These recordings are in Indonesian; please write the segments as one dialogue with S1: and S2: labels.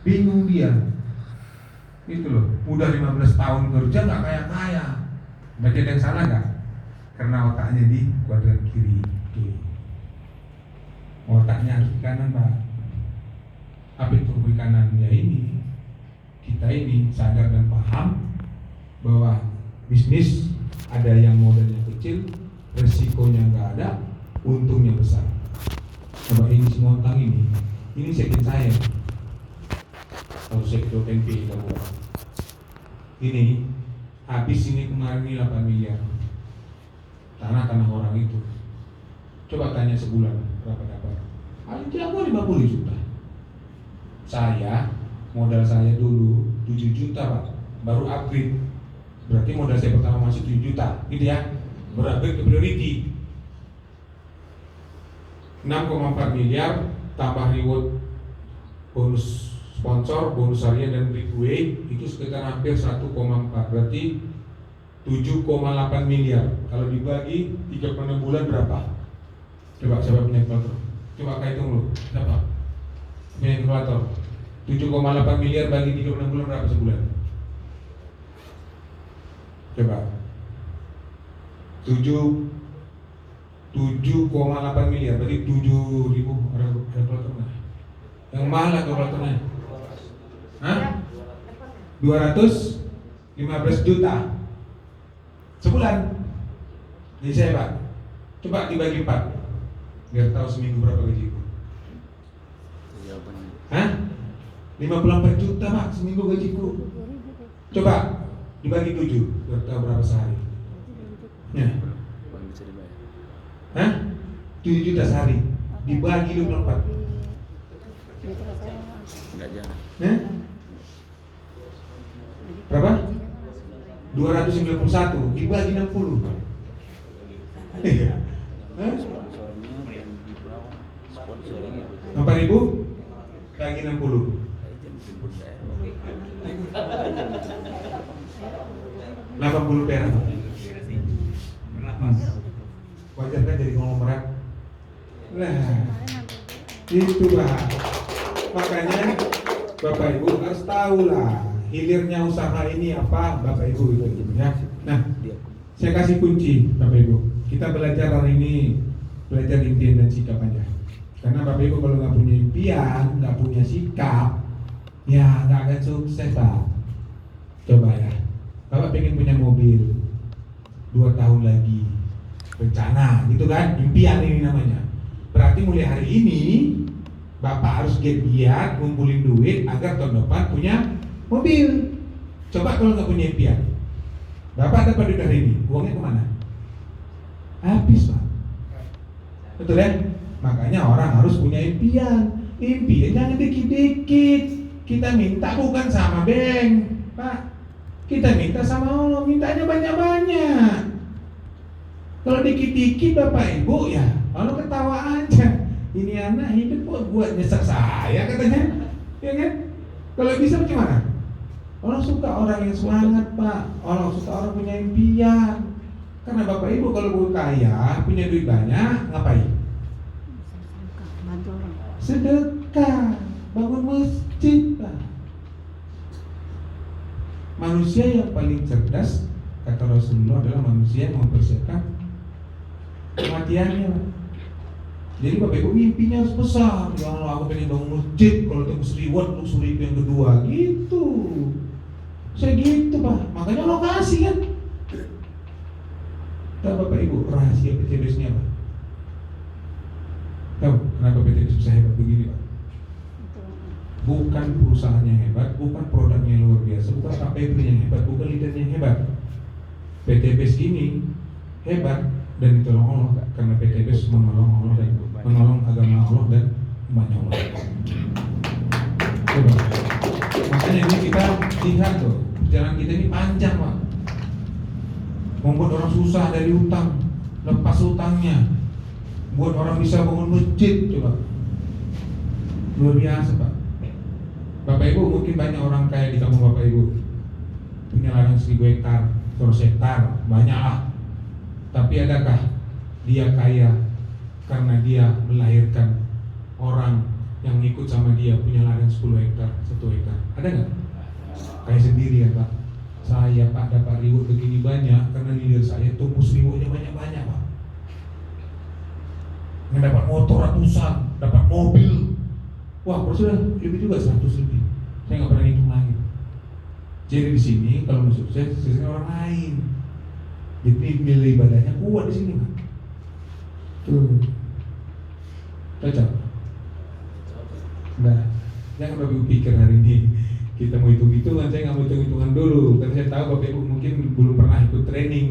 S1: Bingung dia. Itu loh, udah 15 tahun kerja nggak kaya-kaya. Berarti ada yang salah nggak? Karena otaknya di kuadran kiri. Otaknya harus di kanan, Pak. Apa itu di kanan? Ya ini, kita ini sadar dan paham bahwa bisnis ada yang modalnya kecil, resikonya nggak ada, untungnya besar. Coba ini semua utang ini sekjen saya. Kalau sektor tempe kamu, ini habis ini kemarin ini 8 miliar tanah orang itu. Coba tanya sebulan berapa dapat? Paling tidak 50 juta. Saya modal saya dulu 7 juta Pak, baru upgrade. Berarti modal saya pertama masuk 7 juta, gitu ya. Berupgrade ke priority 6,4 miliar tambah reward bonus sponsor, bonus harian dan giveaway itu sekitar hampir 1,4, berarti 7,8 miliar. Kalau dibagi 36 bulan berapa? Coba siapa punya kalkulator? Coba hitung dulu. Siapa? Punya kalkulator. 7,8 miliar bagi 36 bulan berapa sebulan? Coba. 7,8 miliar berarti 7.000 orang kalkulator. Yang mahal lah kalkulatornya. Hah? 215 juta sebulan. Jadi saya Pak, coba dibagi 4 biar tahu seminggu berapa gajiku. Hah? 54 juta Pak seminggu gajiku. Coba dibagi 7 biar tahu berapa sehari. Ya. Hah? 7 juta sehari dibagi 24.
S2: Enggak jalan.
S1: Hah? Berapa? 291 dibagi 60. Iya. Hah? 4.000 bagi 60. 80 perak. Wajar kan jadi ngomong berat? Nah, itu Pak. Makanya Bapak Ibu harus tahu lah hilirnya usaha ini apa, Bapak Ibu gitu ya. Nah, saya kasih kunci Bapak Ibu. Kita belajar hari ini belajar impian dan sikap aja. Karena Bapak Ibu kalau nggak punya impian, nggak punya sikap, ya nggak akan sukses Pak. Coba ya, Bapak pengen punya mobil 2 tahun lagi, rencana gitu kan, impian ini namanya. Berarti mulai hari ini Bapak harus giat ngumpulin duit agar tahun depan punya mobil. Coba kalau nggak punya impian, Bapak dapat duit hari ini, uangnya kemana? Habis Pak. Betul ya? Makanya orang harus punya impian. Impian jangan dikit-dikit. Kita minta bukan sama bank, Pak. Kita minta sama Allah, mintanya banyak-banyak. Kalau dikit-dikit Bapak Ibu ya, Allah ketawa aja. Ini anak hidup kok buat nyesek saya katanya, ya kan? Kalau bisa bagaimana? Allah suka orang yang semangat Pak. Allah suka orang punya impian. Karena Bapak Ibu kalau mau kaya, punya duit banyak, ngapain? Sedekah, bangun masjid Pak. Manusia yang paling cerdas kata Rasulullah adalah manusia yang mempersiapkan kematiannya. Jadi Bapak Ibu mimpinya harus besar. Ya Allah, aku pengen bangun masjid kalau tembus reward lu suruh yang kedua gitu. Saya gitu Pak. Makanya lokasi kan. Tahu Bapak Ibu rahasia PTBS-nya apa? Tahu kenapa PTBS bisa hebat begini Pak? Bukan perusahaan yang hebat, bukan produknya yang luar biasa, bukan KPP yang hebat, bukan leadernya yang hebat. PTBS ini hebat dan ditolong Allah karena PTBS menolong Allah dan menolong agama Allah dan umatnya Allah. Coba. Makanya ini kita lihat tuh, perjalanan kita ini panjang Pak. Membuat orang susah dari utang, lepas utangnya, buat orang bisa bangun masjid, coba. Luar biasa Pak. Bapak Ibu mungkin banyak orang kaya di kampung Bapak Ibu, punya ladang 1.000 hektar, 100 hektar, banyak lah. Tapi adakah dia kaya karena dia melahirkan orang yang ikut sama dia punya ladang 10 hektar, 1 hektar? Ada nggak? Kayak sendiri ya Pak. Saya Pak dapat reward begini banyak karena leader saya tumbuh rewardnya banyak-banyak Pak. Yang dapat motor ratusan, dapat mobil. Wah, sudah lebih juga 100 lebih. Saya nggak pernah hitung lagi. Jadi di sini kalau mau sukses, suksesnya orang lain. Jadi nilai ibadahnya kuat di sini Pak. Tuh, cocok. Nah, jangan Bapak Ibu pikir hari ini kita mau hitung-hitungan. Saya nggak mau hitung-hitungan dulu, karena saya tahu Bapak Ibu mungkin belum pernah ikut training.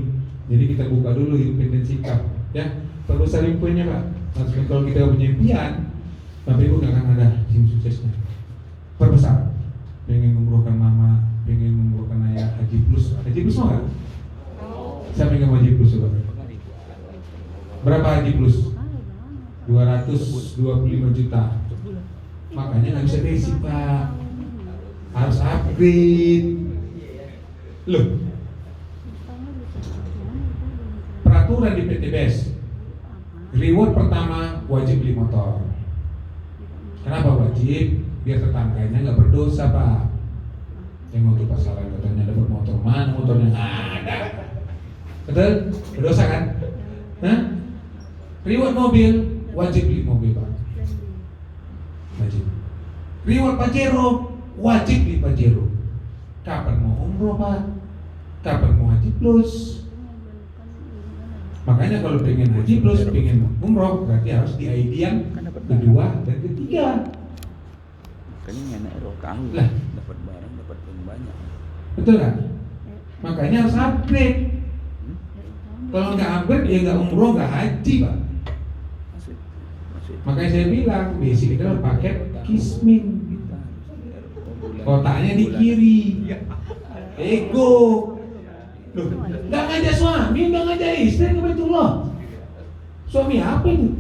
S1: Jadi kita buka dulu independensi sikap, ya. Perlu saling punya Pak. Maksudnya kalau kita punya impian, Bapak Ibu nggak akan ada tim suksesnya. Perbesar, pengen umrohkan mama, pengen umrohkan ayah, haji plus mau nggak? Siapa yang mau haji plus coba? Berapa haji plus? 225 juta. Makanya nggak bisa basic Pak, harus upgrade. Loh, peraturan di PTBS, reward pertama wajib beli motor. Kenapa wajib? Biar tetangganya nggak berdosa Pak. Yang waktu pasaran katanya dapat motor, mana motornya? Ada. Betul? Berdosa kan? Hah? Reward mobil, wajib beli mobil Pak. Wajib. Reward Pajero, wajib beli Pajero. Kapan mau umroh Pak? Kapan mau haji plus? Makanya kalau pengen haji plus, pengen umroh, berarti harus di ID yang kedua dan ketiga.
S2: Makanya enak tahu
S1: lah,
S2: dapat barang, dapat uang banyak.
S1: Betul kan? Makanya harus upgrade. Kalau nggak upgrade, ya nggak umroh, nggak haji Pak. Makanya saya bilang basic itu adalah paket kismin. Kotaknya di kiri. Ego. Loh, nggak ngajak suami, nggak ngajak istri ke Baitullah. Suami apa itu?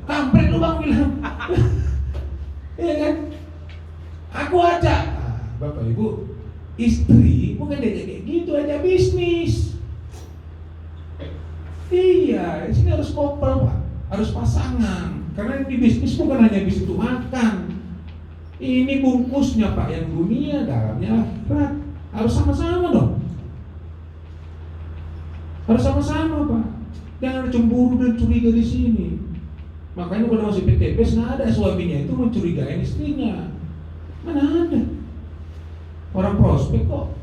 S1: Kampret lu Bang bilang. Iya kan? Aku ajak. Bapak Ibu, istri bukan diajak kayak gitu, aja bisnis. Iya, di sini harus couple Pak, harus pasangan. Karena di bisnis bukan hanya bisnis untuk makan. Ini bungkusnya Pak, yang dunia, dalamnya akhirat. Harus sama-sama dong. Harus sama-sama Pak. Jangan cemburu dan curiga di sini. Makanya pada masih PTBS nggak ada suaminya itu mencurigai istrinya. Mana ada? Orang prospek kok.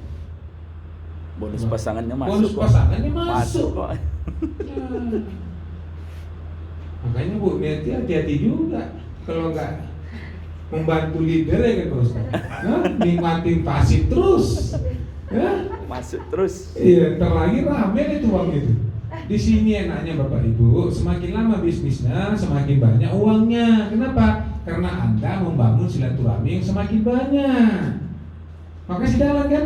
S2: Bonus pasangannya masuk.
S1: Bonus pasangannya masuk
S2: kok.
S1: Ya. Makanya Bu, hati-hati juga kalau nggak membantu leader ya kan Pak Ustaz. Nikmatin pasif terus. Ya?
S2: Masuk terus.
S1: Iya, terlagi rame itu uang itu. Di sini enaknya Bapak Ibu, semakin lama bisnisnya, semakin banyak uangnya. Kenapa? Karena Anda membangun silaturahmi yang semakin banyak. Makanya jalan kan?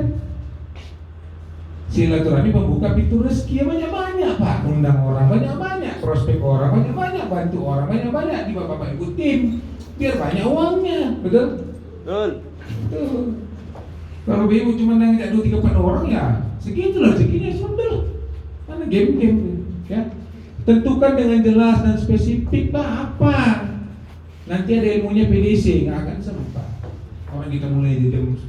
S1: Silaturahmi membuka pintu rezeki banyak-banyak Pak. Undang orang banyak-banyak, prospek orang banyak-banyak, bantu orang banyak-banyak di Bapak Ibu tim, biar banyak uangnya. Betul?
S2: Betul.
S1: Betul. Kalau Ibu cuma ngajak 2-3-4 orang ya segitulah rezekinya sudah. Karena game-game ya. Tentukan dengan jelas dan spesifik Pak apa. Nanti ada ilmunya PDC, nggak akan sempat. Orang kita mulai di jam 10.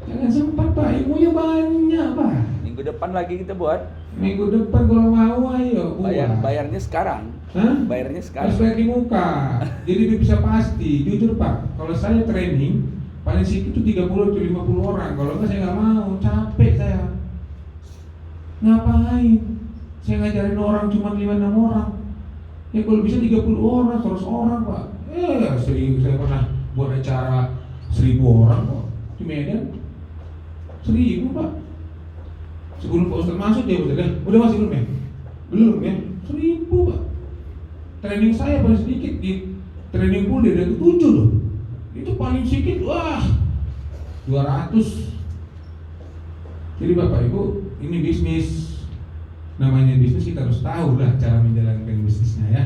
S1: Jangan sempat Pak, ilmunya banyak Pak.
S2: Minggu depan lagi kita buat.
S1: Minggu depan kalau mau ayo buat.
S2: Bayarnya sekarang.
S1: Hah?
S2: Bayarnya sekarang.
S1: Harus bayar di muka. Jadi bisa pasti. Jujur Pak, kalau saya training paling sedikit itu 30 atau 50 orang. Kalau enggak saya nggak mau, capek saya. Ngapain? Saya ngajarin orang cuma 5-6 orang. Ya kalau bisa 30 orang, 100 orang Pak. Sering saya pernah buat acara 1000 orang kok di Medan. 1000 Pak. Sebelum Pak Ustaz masuk dia udah masih belum ya? Belum ya? 1000 Pak. Training saya paling sedikit di training pool dia ada 7 loh. Itu paling sedikit, wah 200. Jadi Bapak Ibu, ini bisnis. Namanya bisnis kita harus tahu lah cara menjalankan bisnisnya ya.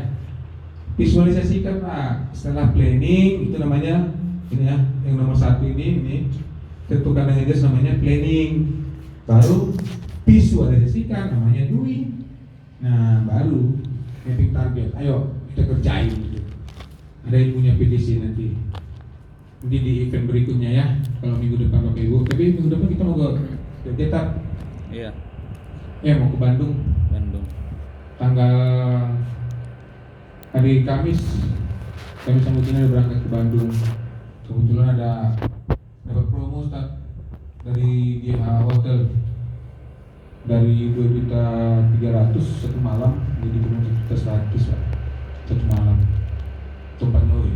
S1: Visualisasikan Pak. Setelah planning itu namanya ini ya, yang nomor 1 ini tentukan dengan jelas namanya planning. Baru visualisasikan namanya doing. Nah baru mapping target. Ayo kita kerjain gitu. Ada yang punya PDC nanti di event berikutnya ya. Kalau minggu depan Bapak Ibu. Tapi minggu depan kita mau ke Jakarta.
S2: Iya,
S1: Mau ke Bandung.
S2: Bandung.
S1: Tanggal hari Kamis kami sambutnya berangkat ke Bandung. Kebetulan ada dapat promo Ustaz dari GH Hotel dari 2.300.000 satu malam jadi cuma 1.100.000 Pak. Satu malam tempatnya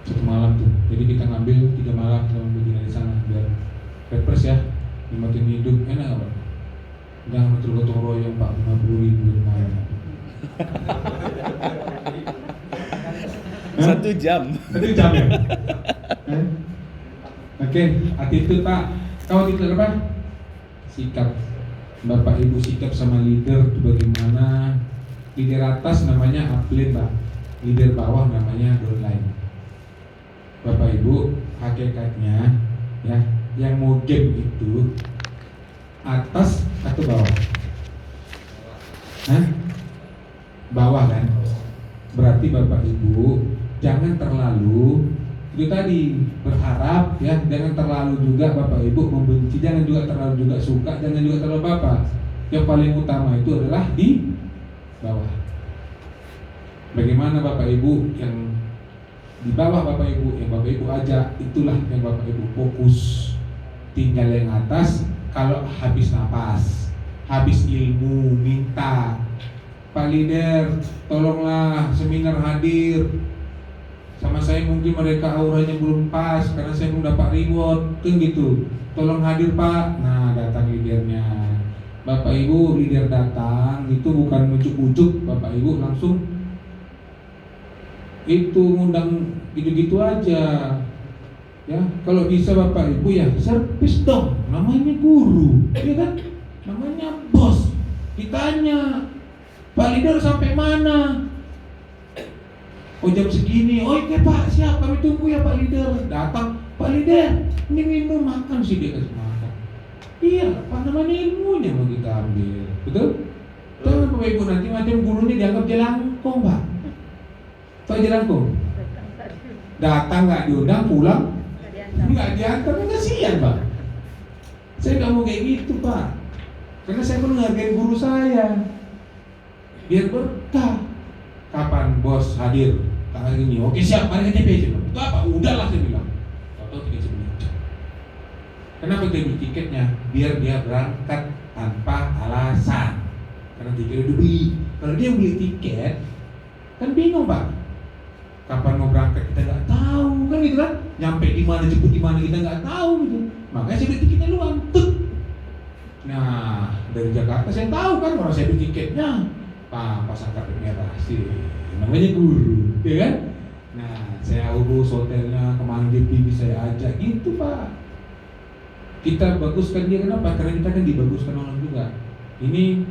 S1: satu malam tuh. Jadi kita ngambil 3 malam sama begini di sana biar refresh ya, nikmatin hidup enak nggak Pak? Jangan betul gotong royong Pak 50.000 di malam.
S2: 1 jam.
S1: 1 jam ya? Oke, attitude Pak. Tahu attitude apa? Sikap Bapak Ibu, sikap sama leader itu bagaimana? Leader atas namanya upline Pak, leader bawah namanya downline. Bapak Ibu, hakikatnya ya, yang mau game itu atas atau bawah? Hah? Bawah kan? Berarti Bapak Ibu jangan terlalu itu tadi berharap ya, jangan terlalu juga Bapak Ibu membenci, jangan juga terlalu juga suka, jangan juga terlalu Bapak. Yang paling utama itu adalah di bawah. Bagaimana Bapak Ibu yang di bawah Bapak Ibu, yang Bapak Ibu ajak, itulah yang Bapak Ibu fokus. Tinggal yang atas, kalau habis napas, habis ilmu, minta Pak Leader, tolonglah seminar hadir. Sama saya mungkin mereka auranya belum pas karena saya belum dapat reward, kan gitu. Tolong hadir Pak. Nah, datang leadernya. Bapak Ibu, leader datang itu bukan ujuk-ujuk, Bapak Ibu langsung itu ngundang gitu-gitu aja. Ya, kalau bisa Bapak Ibu ya servis dong. Namanya guru, ya kan? Namanya bos. Ditanya, Pak leader sampai mana? Oh jam segini, oh oke Pak, siap, kami tunggu ya Pak leader. Datang, Pak leader, ini minum makan sih dia kasih makan. Iya, apa namanya ilmunya mau kita ambil, betul? Jangan Bapak Ibu nanti macam guru ini dianggap jelangkung Pak. Tahu jelangkung? Datang nggak diundang, pulang nggak diantar, kan kasihan Pak. Saya nggak mau kayak gitu Pak, karena saya pun menghargai guru saya. Biar berkah. Kapan bos hadir? Tanggal ini. Oke siap, mari ke TP. Itu apa? Udahlah saya bilang. Atau 3 menit. Kenapa dia beli tiketnya? Biar dia berangkat tanpa alasan. Karena tiket udah beli. Kalau dia beli tiket, kan bingung Pak. Kapan mau berangkat kita nggak tahu, kan gitu kan? Nyampe di mana, jemput di mana kita nggak tahu gitu. Makanya saya beli tiketnya duluan. Nah dari Jakarta saya tahu kan, orang saya beli tiketnya. Pak, pasang kartu merah sih, namanya guru, ya kan? Nah, saya urus hotelnya, kemana dia pergi saya ajak, gitu Pak. Kita baguskan dia, kenapa? Karena kita kan dibaguskan orang juga. Ini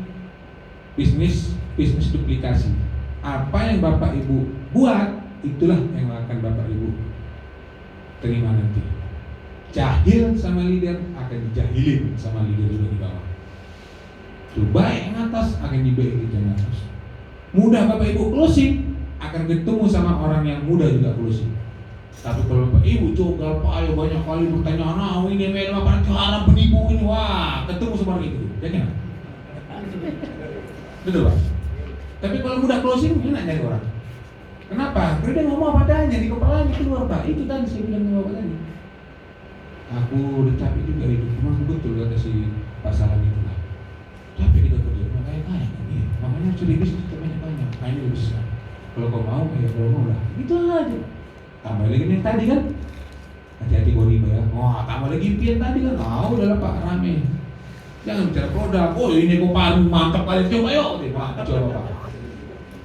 S1: bisnis duplikasi. Apa yang Bapak Ibu buat, itulah yang akan Bapak Ibu terima nanti. Jahil sama leader akan dijahilin sama leader juga di bawah. Tuh, baik yang atas akan dibaik yang atas. Mudah Bapak Ibu closing, akan ketemu sama orang yang mudah juga closing. Tapi kalau Bapak Ibu coba ayo banyak kali bertanya, nah ini memang apa nanti haram penipu ini, wah ketemu sama orang itu, ya kan? Betul Pak. Tapi kalau mudah closing, enak nyari orang. Kenapa? Karena dia ngomong apa adanya di kepalanya keluar Pak. Itu tadi saya bilang ke Bapak tadi. Aku udah capek juga hidup, memang betul kata si Pak Salam itu lah. Capek kita kerja, makanya kaya kan ya. Makanya sudah bisnis kita banyak-banyak, kayaknya lebih besar. Kalau kau mau, ya kalau mau lah. Gitu aja. Tambah lagi yang tadi kan, hati-hati kau riba ya. Wah, tambah lagi impian tadi kan. Udahlah Pak, rame. Jangan bicara produk. Oh ini kau paru mantap kalian coba yuk. Coba Pak.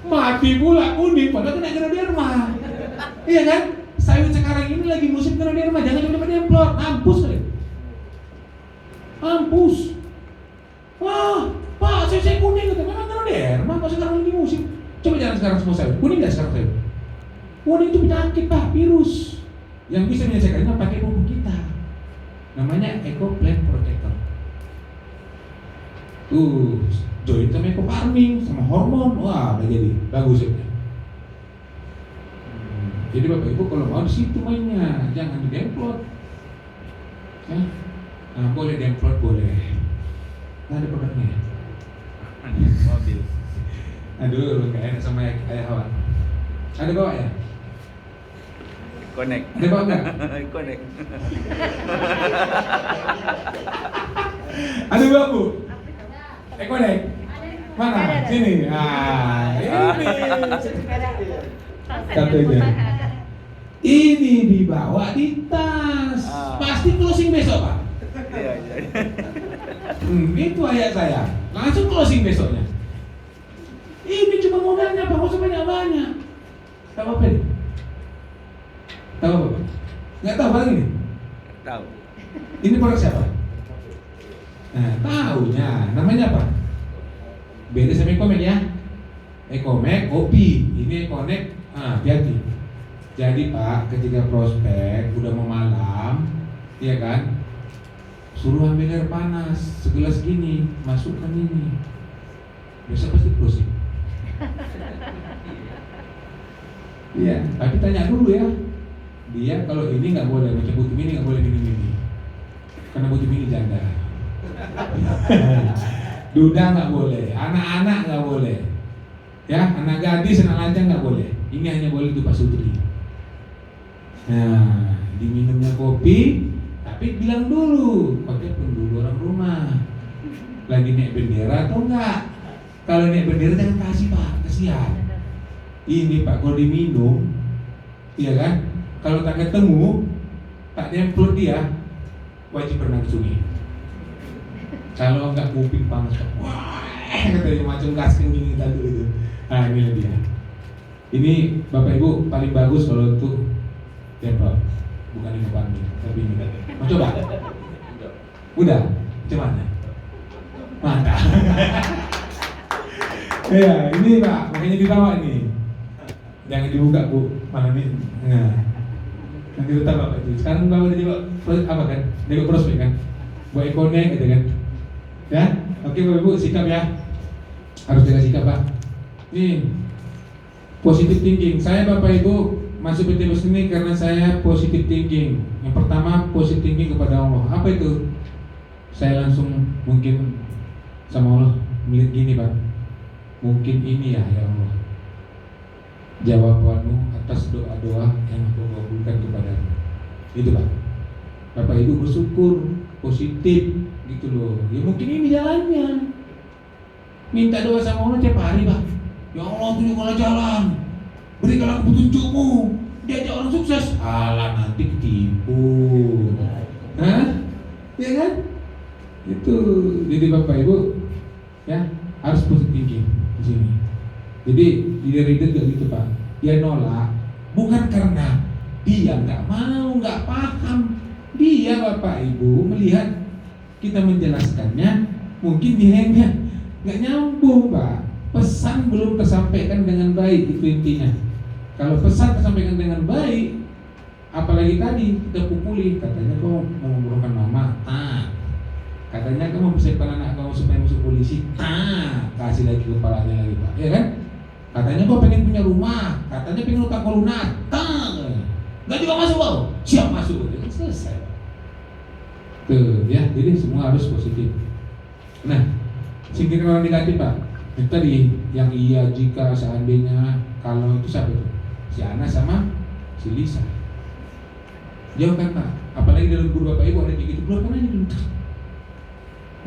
S1: Mati pula kuning, padahal kena Ganoderma. Iya kan? Sawit sekarang ini lagi musim Ganoderma. Jangan coba diemplot, mampus kalian. Mampus. Wah, Pak, saya kuning gitu. Memang Ganoderma, kok sekarang lagi musim. Coba jangan sekarang semua sawit. Kuning nggak sekarang sawit? Kuning itu penyakit Pak, virus. Yang bisa menyelesaikannya pakai pupuk kita. Namanya Eco Plant Protector. Tuh, join sama eco farming, sama hormon, wah udah jadi bagus ya. jadi Bapak Ibu kalau mau di situ mainnya, jangan di demplot. Ya. Nah, boleh demplot boleh. Nggak ada produknya.
S2: Mobil.
S1: Aduh, gak enak sama ayah Hawa. Ada bawa ya?
S2: Connect.
S1: Ada bawa nggak?
S2: Connect.
S1: Ada bawa Bu? Connect. Mana? Sini. Ini. Satunya. Ini dibawa di tas. Pasti closing besok, Pak.
S2: Iya.
S1: Itu ayat saya. Langsung closing besoknya. Ini cuma modalnya, Pak. Nggak usah banyak-banyak. Tahu apa ini? Tahu apa? Nggak tahu Pak ini?
S2: Tahu.
S1: Ini produk siapa? Nah, tahunya. Namanya apa? Beda sama Ecomek ya. Ecomek, kopi. Ini Econek. Hati-hati. Jadi Pak, ketika prospek udah mau malam, iya kan? Suruh ambil air panas segelas gini, masukkan ini. Besok pasti closing. Iya, tapi tanya dulu ya. Dia kalau ini nggak boleh, macam butuh ini nggak boleh minum ini, karena butuh ini janda. Duda nggak boleh, anak-anak nggak boleh, ya anak gadis, anak lajang nggak boleh. Ini hanya boleh untuk Pak Sutri. Nah, diminumnya kopi, tapi bilang dulu, pakai pun dulu orang rumah. Lagi naik bendera atau enggak? Kalau naik bendera jangan kasih Pak, kasihan. Ini Pak kalau diminum, iya kan? Kalau tak ketemu, tak demplot dia, wajib berenang ke sungai. Kalau enggak kuping panas, wah, katanya macam gasking gini tadi itu. Nah inilah dia. Ini Bapak Ibu paling bagus kalau untuk demplot, bukan ini pandemi, tapi ini tadi. Mau coba? Udah, macam mana? Mantap. Ya, ini Pak, makanya dibawa ini. Jangan dibuka Bu, malam ini. Nah, nanti tetap Bapak itu. Sekarang bawa dia apa kan? Dia prospek kan? Buat Econek gitu kan? Ya, oke Bapak Ibu sikap ya. Harus jaga sikap Pak. Nih, positive thinking. Saya Bapak Ibu masuk PT Bus ini karena saya positive thinking. Yang pertama positive thinking kepada Allah. Apa itu? Saya langsung mungkin sama Allah melihat gini Pak. Mungkin ini ya Allah, jawabanmu atas doa-doa yang aku kabulkan kepadamu. Itu Pak. Bapak Ibu bersyukur, positif gitu loh. Ya mungkin ini jalannya. Minta doa sama Allah tiap hari Pak. Ya Allah tunjukkanlah jalan, berikanlah petunjukmu, diajak orang sukses. Alah nanti ketipu. Hah? Ya kan? Itu. Jadi Bapak Ibu ya harus positif thinking di sini. Jadi leader gak gitu Pak. Dia nolak bukan karena dia nggak mau, nggak paham. Dia Bapak Ibu melihat kita menjelaskannya, mungkin dia nggak nyambung Pak. Pesan belum tersampaikan dengan baik, itu intinya. Kalau pesan tersampaikan dengan baik, apalagi tadi kita pukuli, katanya kau mau memburukan mama, katanya kamu persiapkan anak kamu supaya masuk polisi, kasih lagi kepalanya lagi Pak, ya kan? Katanya kau pengen punya rumah, katanya pengen utang kau lunas, nggak juga masuk kau, siap masuk, kan selesai. Tuh ya, jadi semua harus positif. Nah, singkirkan orang negatif Pak. Itu tadi yang iya, jika, seandainya, kalau itu siapa itu? Si Ana sama si Lisa. Jauhkan Pak. Apalagi dalam guru Bapak Ibu ada kayak gitu, keluarkan aja dulu.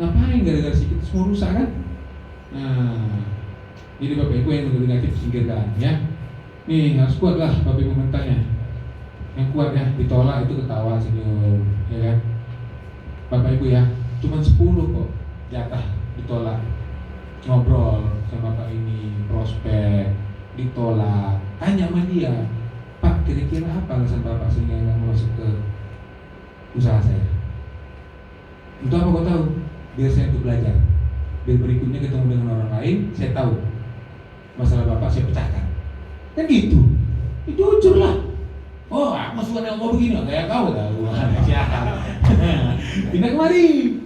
S1: Ngapain gara-gara sedikit semua rusak kan? Nah, jadi Bapak Ibu yang negatif singkirkan ya. Nih harus kuat lah Bapak Ibu mentalnya. Yang kuat ya, ditolak itu ketawa senyum, ya kan? Bapak Ibu ya, cuma 10 kok jatah ditolak. Ngobrol sama Bapak ini, prospek, ditolak. Tanya sama dia, Pak kira-kira apa alasan Bapak sehingga nggak masuk ke usaha saya? Untuk apa kau tahu? Biar saya untuk belajar. Biar berikutnya ketemu dengan orang lain, saya tahu masalah Bapak saya pecahkan. Kan gitu. Jujur lah. Oh, aku suka yang mau begini, kayak kau tahu. Pindah kemari.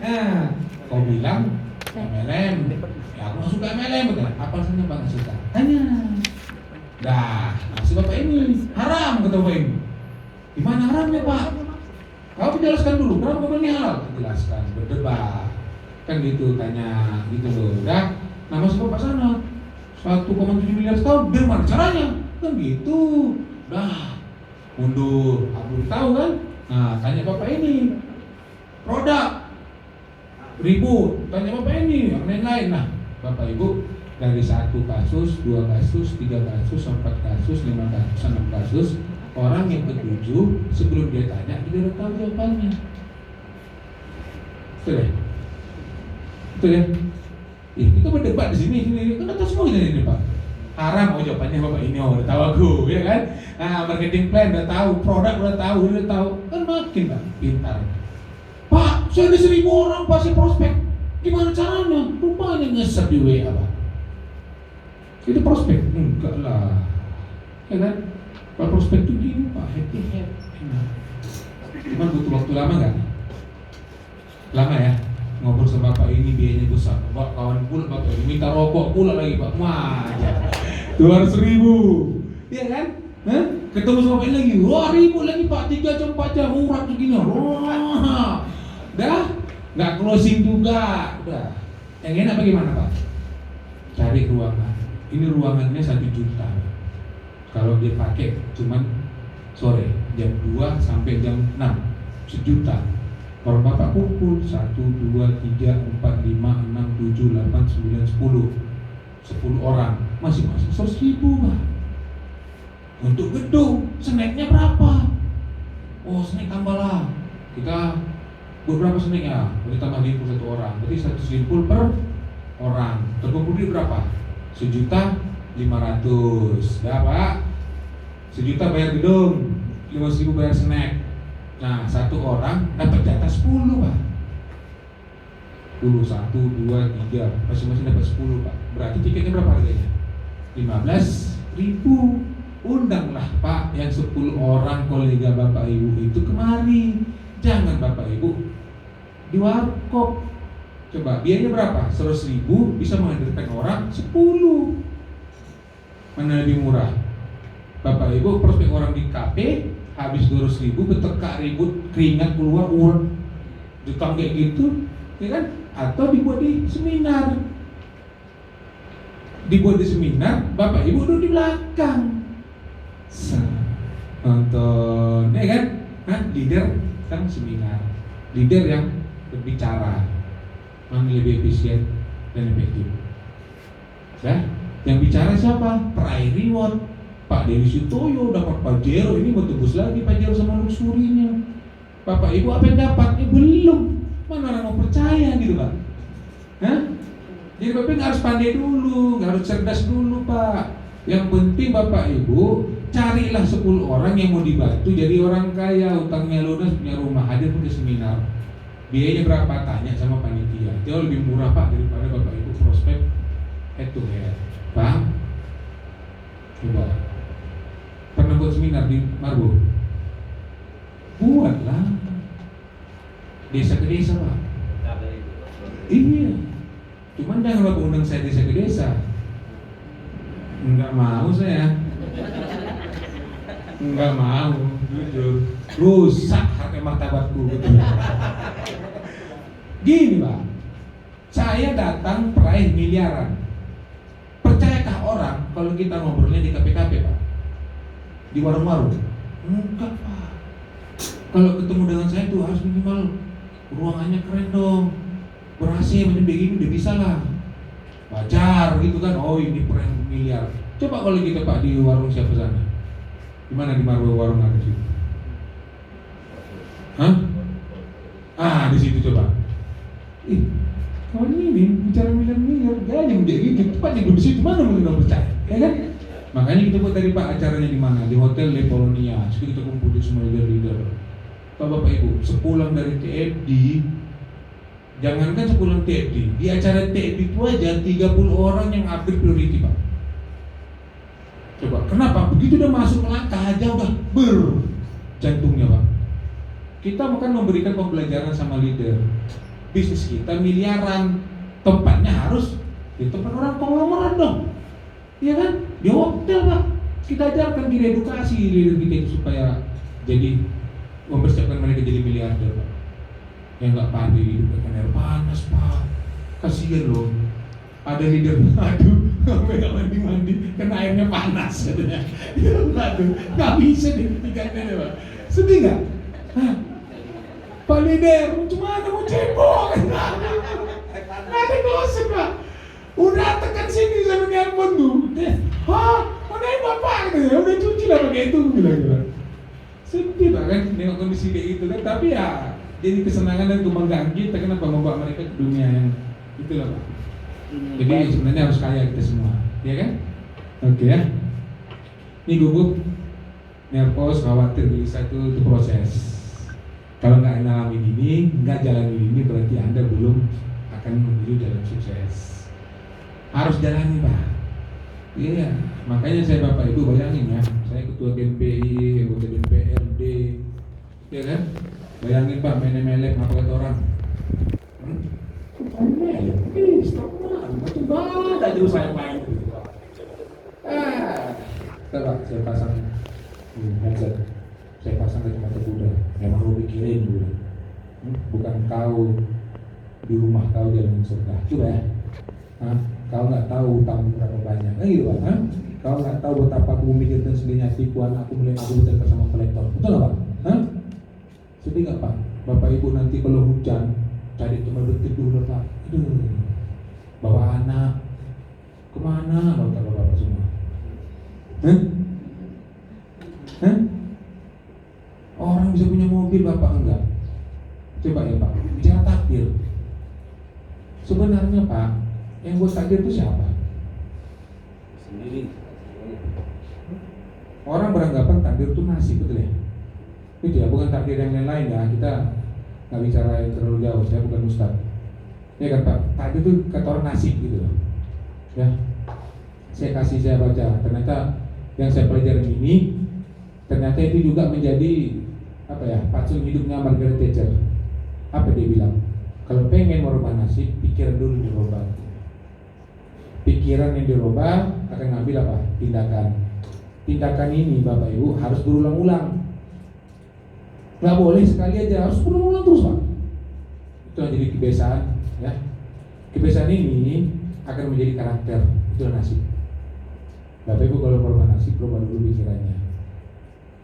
S1: Nah, kau bilang MLM. Ya aku nggak suka MLM, betul. Apa alasannya Bang nggak suka? Tanya. Dah, si bapak ini haram, kata bapak ini. Gimana haramnya pak? Kau jelaskan dulu, kenapa bapak ini halal? Jelaskan, berdebat. Kan gitu, tanya gitu loh. Udah, nah masuk bapak sana 1,7 miliar setahun, bagaimana caranya? Kan gitu. Dah, mundur, belum tahu kan? Nah, tanya bapak ini, produk ribut, tanya bapak ini, yang lain-lain. Nah, bapak ibu dari 1 kasus, 2 kasus, 3 kasus, 4 kasus, 5 kasus, 6 kasus, orang yang ketujuh sebelum dia tanya dia udah tahu jawabannya. Betul ya? Betul ya? Kita berdebat di sini, kan tahu semua kita ini pak. Haram, oh jawabannya bapak ini, oh udah tahu aku, ya kan? Nah, marketing plan udah tahu, produk udah tahu, kan makin pak pintar. Pak, saya ada 1.000 orang pasti prospek. Gimana caranya? Rupanya nge-share di WA pak. Itu prospek? Enggak lah, ya kan? Kalau prospek itu gini pak, head to head. Cuman butuh waktu lama nggak? Lama ya? Ngobrol sama bapak ini biayanya besar. Pak kawan pula bapak ini minta rokok pula lagi pak. Wah, 200.000, iya kan? Hah? Ketemu sama bapak ini lagi, wah ribut lagi pak, 3 jam 4 jam urat begini. Wah, dah nggak closing juga. Udah, yang enak bagaimana pak? Cari ruangan. Ini ruangannya 1 juta. Kalau dia pakai cuman sore jam 2 sampai jam 6, 1 juta. Kalau bapak kumpul 1, 2, 3, 4, 5, 6, 7, 8, 9, 10 orang masing-masing 100.000 pak. Untuk gedung snacknya berapa? Oh snack tambahlah, kita buat berapa snacknya? Kita tambah 1 orang, berarti 100.000 per orang. Terkumpul di berapa? 1.500.000. Dah pak, 1 juta bayar gedung, 5.000 bayar snack. Nah, 1 orang dapat jatah 10 pak. 10, 1, 2, 3, masing-masing dapat 10 pak. Berarti tiketnya berapa harganya? 15.000. Undanglah pak yang 10 orang kolega bapak ibu itu kemari. Jangan bapak ibu di warkop. Coba biayanya berapa? 100.000 bisa menghadirkan orang 10. Mana lebih murah? Bapak ibu prospek orang di kafe habis 200.000 bertekak ribut keringat keluar uang jutang kayak gitu, ya kan? Atau dibuat di seminar, bapak ibu duduk di belakang, nonton, ya kan? Nah, leader kan seminar, leader yang berbicara, mana lebih efisien dan efektif. Ya, yang bicara siapa? Peraih reward. Pak Dewi Sutoyo dapat Pajero, ini mau tebus lagi Pajero sama luxurinya. Bapak ibu apa yang dapat? Belum. Mana orang mau percaya gitu pak? Hah? Jadi bapak nggak harus pandai dulu, nggak harus cerdas dulu pak. Yang penting bapak ibu carilah 10 orang yang mau dibantu jadi orang kaya, utangnya lunas, punya rumah, hadir ke seminar. Biayanya berapa? Tanya sama panitia. Jauh lebih murah pak daripada bapak ibu prospek head to head. Bang, coba. Pernah buat seminar di Margo? Buatlah. Desa ke desa pak. Iya. Cuman jangan bapak undang saya desa ke desa. Enggak mau saya. Enggak mau, jujur. Rusak harga martabatku gitu. Gini pak, saya datang peraih miliaran. Percayakah orang kalau kita ngobrolnya di KPKP pak? Di warung-warung? Enggak pak. Kalau ketemu dengan saya tuh harus minimal ruangannya keren dong, ber-AC macam begini udah bisa lah, wajar gitu kan. Oh ini prank miliar. Coba kalau kita pak di warung siapa sana? Di mana di warung ada situ? Hah? Ah di situ coba. Kawan ini bicara miliar-miliar, gaya menjadi gitu. Cepat di situ mana mungkin nggak percaya, ya kan? Makanya kita buat dari pak acaranya di mana? Di Hotel Le Polonia. Terus kita kumpul di semua leader. Pak bapak ibu, sepulang dari TFD, jangankan sepulang TFD, di acara TFD itu aja 30 orang yang upgrade priority pak. Coba, kenapa? Begitu udah masuk langkah aja udah jantungnya pak. Kita bukan memberikan pembelajaran sama leader. Bisnis kita miliaran, tempatnya harus di tempat orang konglomerat dong. Iya kan? Di hotel pak. Kita ajarkan, kita edukasi leader kita itu supaya jadi mempersiapkan mereka jadi miliarder, Pak. Yang nggak pandai hidupkan air panas, Pak. Kasihan loh. Ada leader, aduh, nggak mandi karena airnya panas katanya. Aduh, nggak bisa dihentikannya, Pak. Sedih nggak? Pak leader, cuma mau cebok. Ada dosen, Pak. Udah tekan sini sama handphone tuh. Hah? Mana yang bapak? Katanya, udah cuci lah pakai itu, bilang. Sedih, Pak, kan nengok kondisi kayak gitu kan. Tapi ya jadi kesenangan dan kebanggaan kita, kenapa membawa mereka ke dunia yang itulah, Pak. Jadi sebenarnya harus kaya kita semua, ya kan? Oke ya. Ini gugup, nervous, khawatir, bisa itu proses. Kalau nggak alami ini, nggak jalani ini, berarti Anda belum akan menuju jalan sukses. Harus jalani, Pak. Iya, makanya saya Bapak Ibu bayangin ya, saya ketua BNPI, anggota DPRD, ya kan? Bayangin Pak, melek apa kata orang? Melek, macam banget aja saya main. Coba saya pasang headset, saya pasang kacamata kuda. Memang lu pikirin dulu, bukan kau di rumah kau jalan surga, coba ya. Kau nggak tahu utang berapa banyak, gitu Pak. Kau nggak tahu betapa aku memikirkan sedihnya hatiku, anakku melihat aku bertengkar sama kolektor, betul nggak Pak? Sedih nggak Pak? Bapak Ibu nanti kalau hujan cari tempat berteduh Pak. Bawa anak kemana bapak semua? Orang bisa punya mobil, Bapak enggak. Coba ya Pak, bicara takdir. Sebenarnya Pak, yang buat takdir itu siapa?
S2: Sendiri.
S1: Orang beranggapan takdir itu nasib, betul ya? Itu ya, bukan takdir yang lain-lain ya. Kita nggak bicara yang terlalu jauh, saya bukan ustaz. Ya kan Pak, takdir itu kata orang nasib gitu loh. Ya, saya baca, ternyata yang saya pelajari ini, ternyata itu juga menjadi apa ya, patsun hidupnya Margaret Thatcher. Apa dia bilang? Kalau pengen merubah nasib, pikiran dulu dirubah. Pikiran yang dirubah akan ngambil apa? Tindakan. Tindakan ini Bapak Ibu harus berulang-ulang. Nggak boleh sekali aja, harus berulang-ulang terus Pak. Itu yang jadi kebiasaan ya. Kebiasaan ini akan menjadi karakter, itu nasib. Bapak Ibu kalau merubah nasib, rubah dulu pikirannya.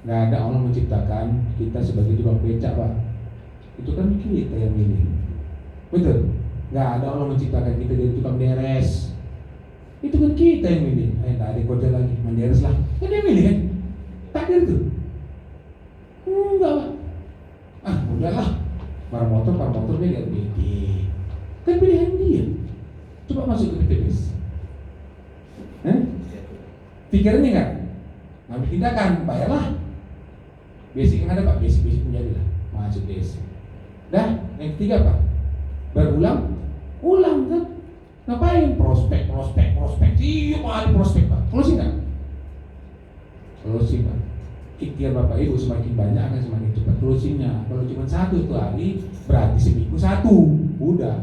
S1: Nggak ada Allah menciptakan kita sebagai tukang becak Pak. Itu kan kita yang milih. Betul? Nggak ada Allah menciptakan kita jadi tukang beres. Itu kan kita yang milih. Tak ada kerja lagi, menderes lah. Kan dia milih kan? Takdir tuh. Enggak Pak. Udahlah. Para motor dia lihat beda. Kan pilihan dia. Coba masuk ke PTBS. Pikirannya enggak? Ngambil tindakan, bayarlah. Basic yang ada Pak, basic menjadilah. Masuk basic. Dah, yang ketiga Pak, berulang kan? Ngapain? Prospek. Iya Pak, ada prospek Pak. Closing kan? Closing Pak. Ikhtiar Bapak Ibu semakin banyak akan semakin cepat closingnya. Kalau cuma satu hari, berarti seminggu satu. Udah.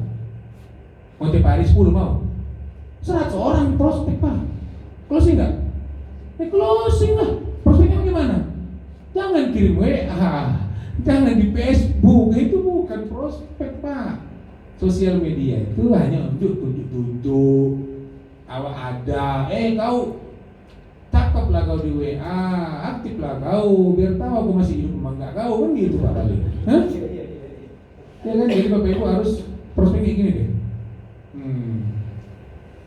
S1: Mau tiap hari 10 mau? 100 orang prospek Pak. Closing nggak? Closing lah. Prospeknya gimana? Jangan kirim WA, jangan di Facebook. Itu bukan prospek Pak. Sosial media itu hanya untuk tunjuk-tunjuk. Awak ada, kau cakep lah kau di WA, aktif lah kau, biar tahu aku masih hidup emang nggak kau kan gitu Pak kali. Ya kan, jadi Bapak Ibu harus prospek kayak gini deh.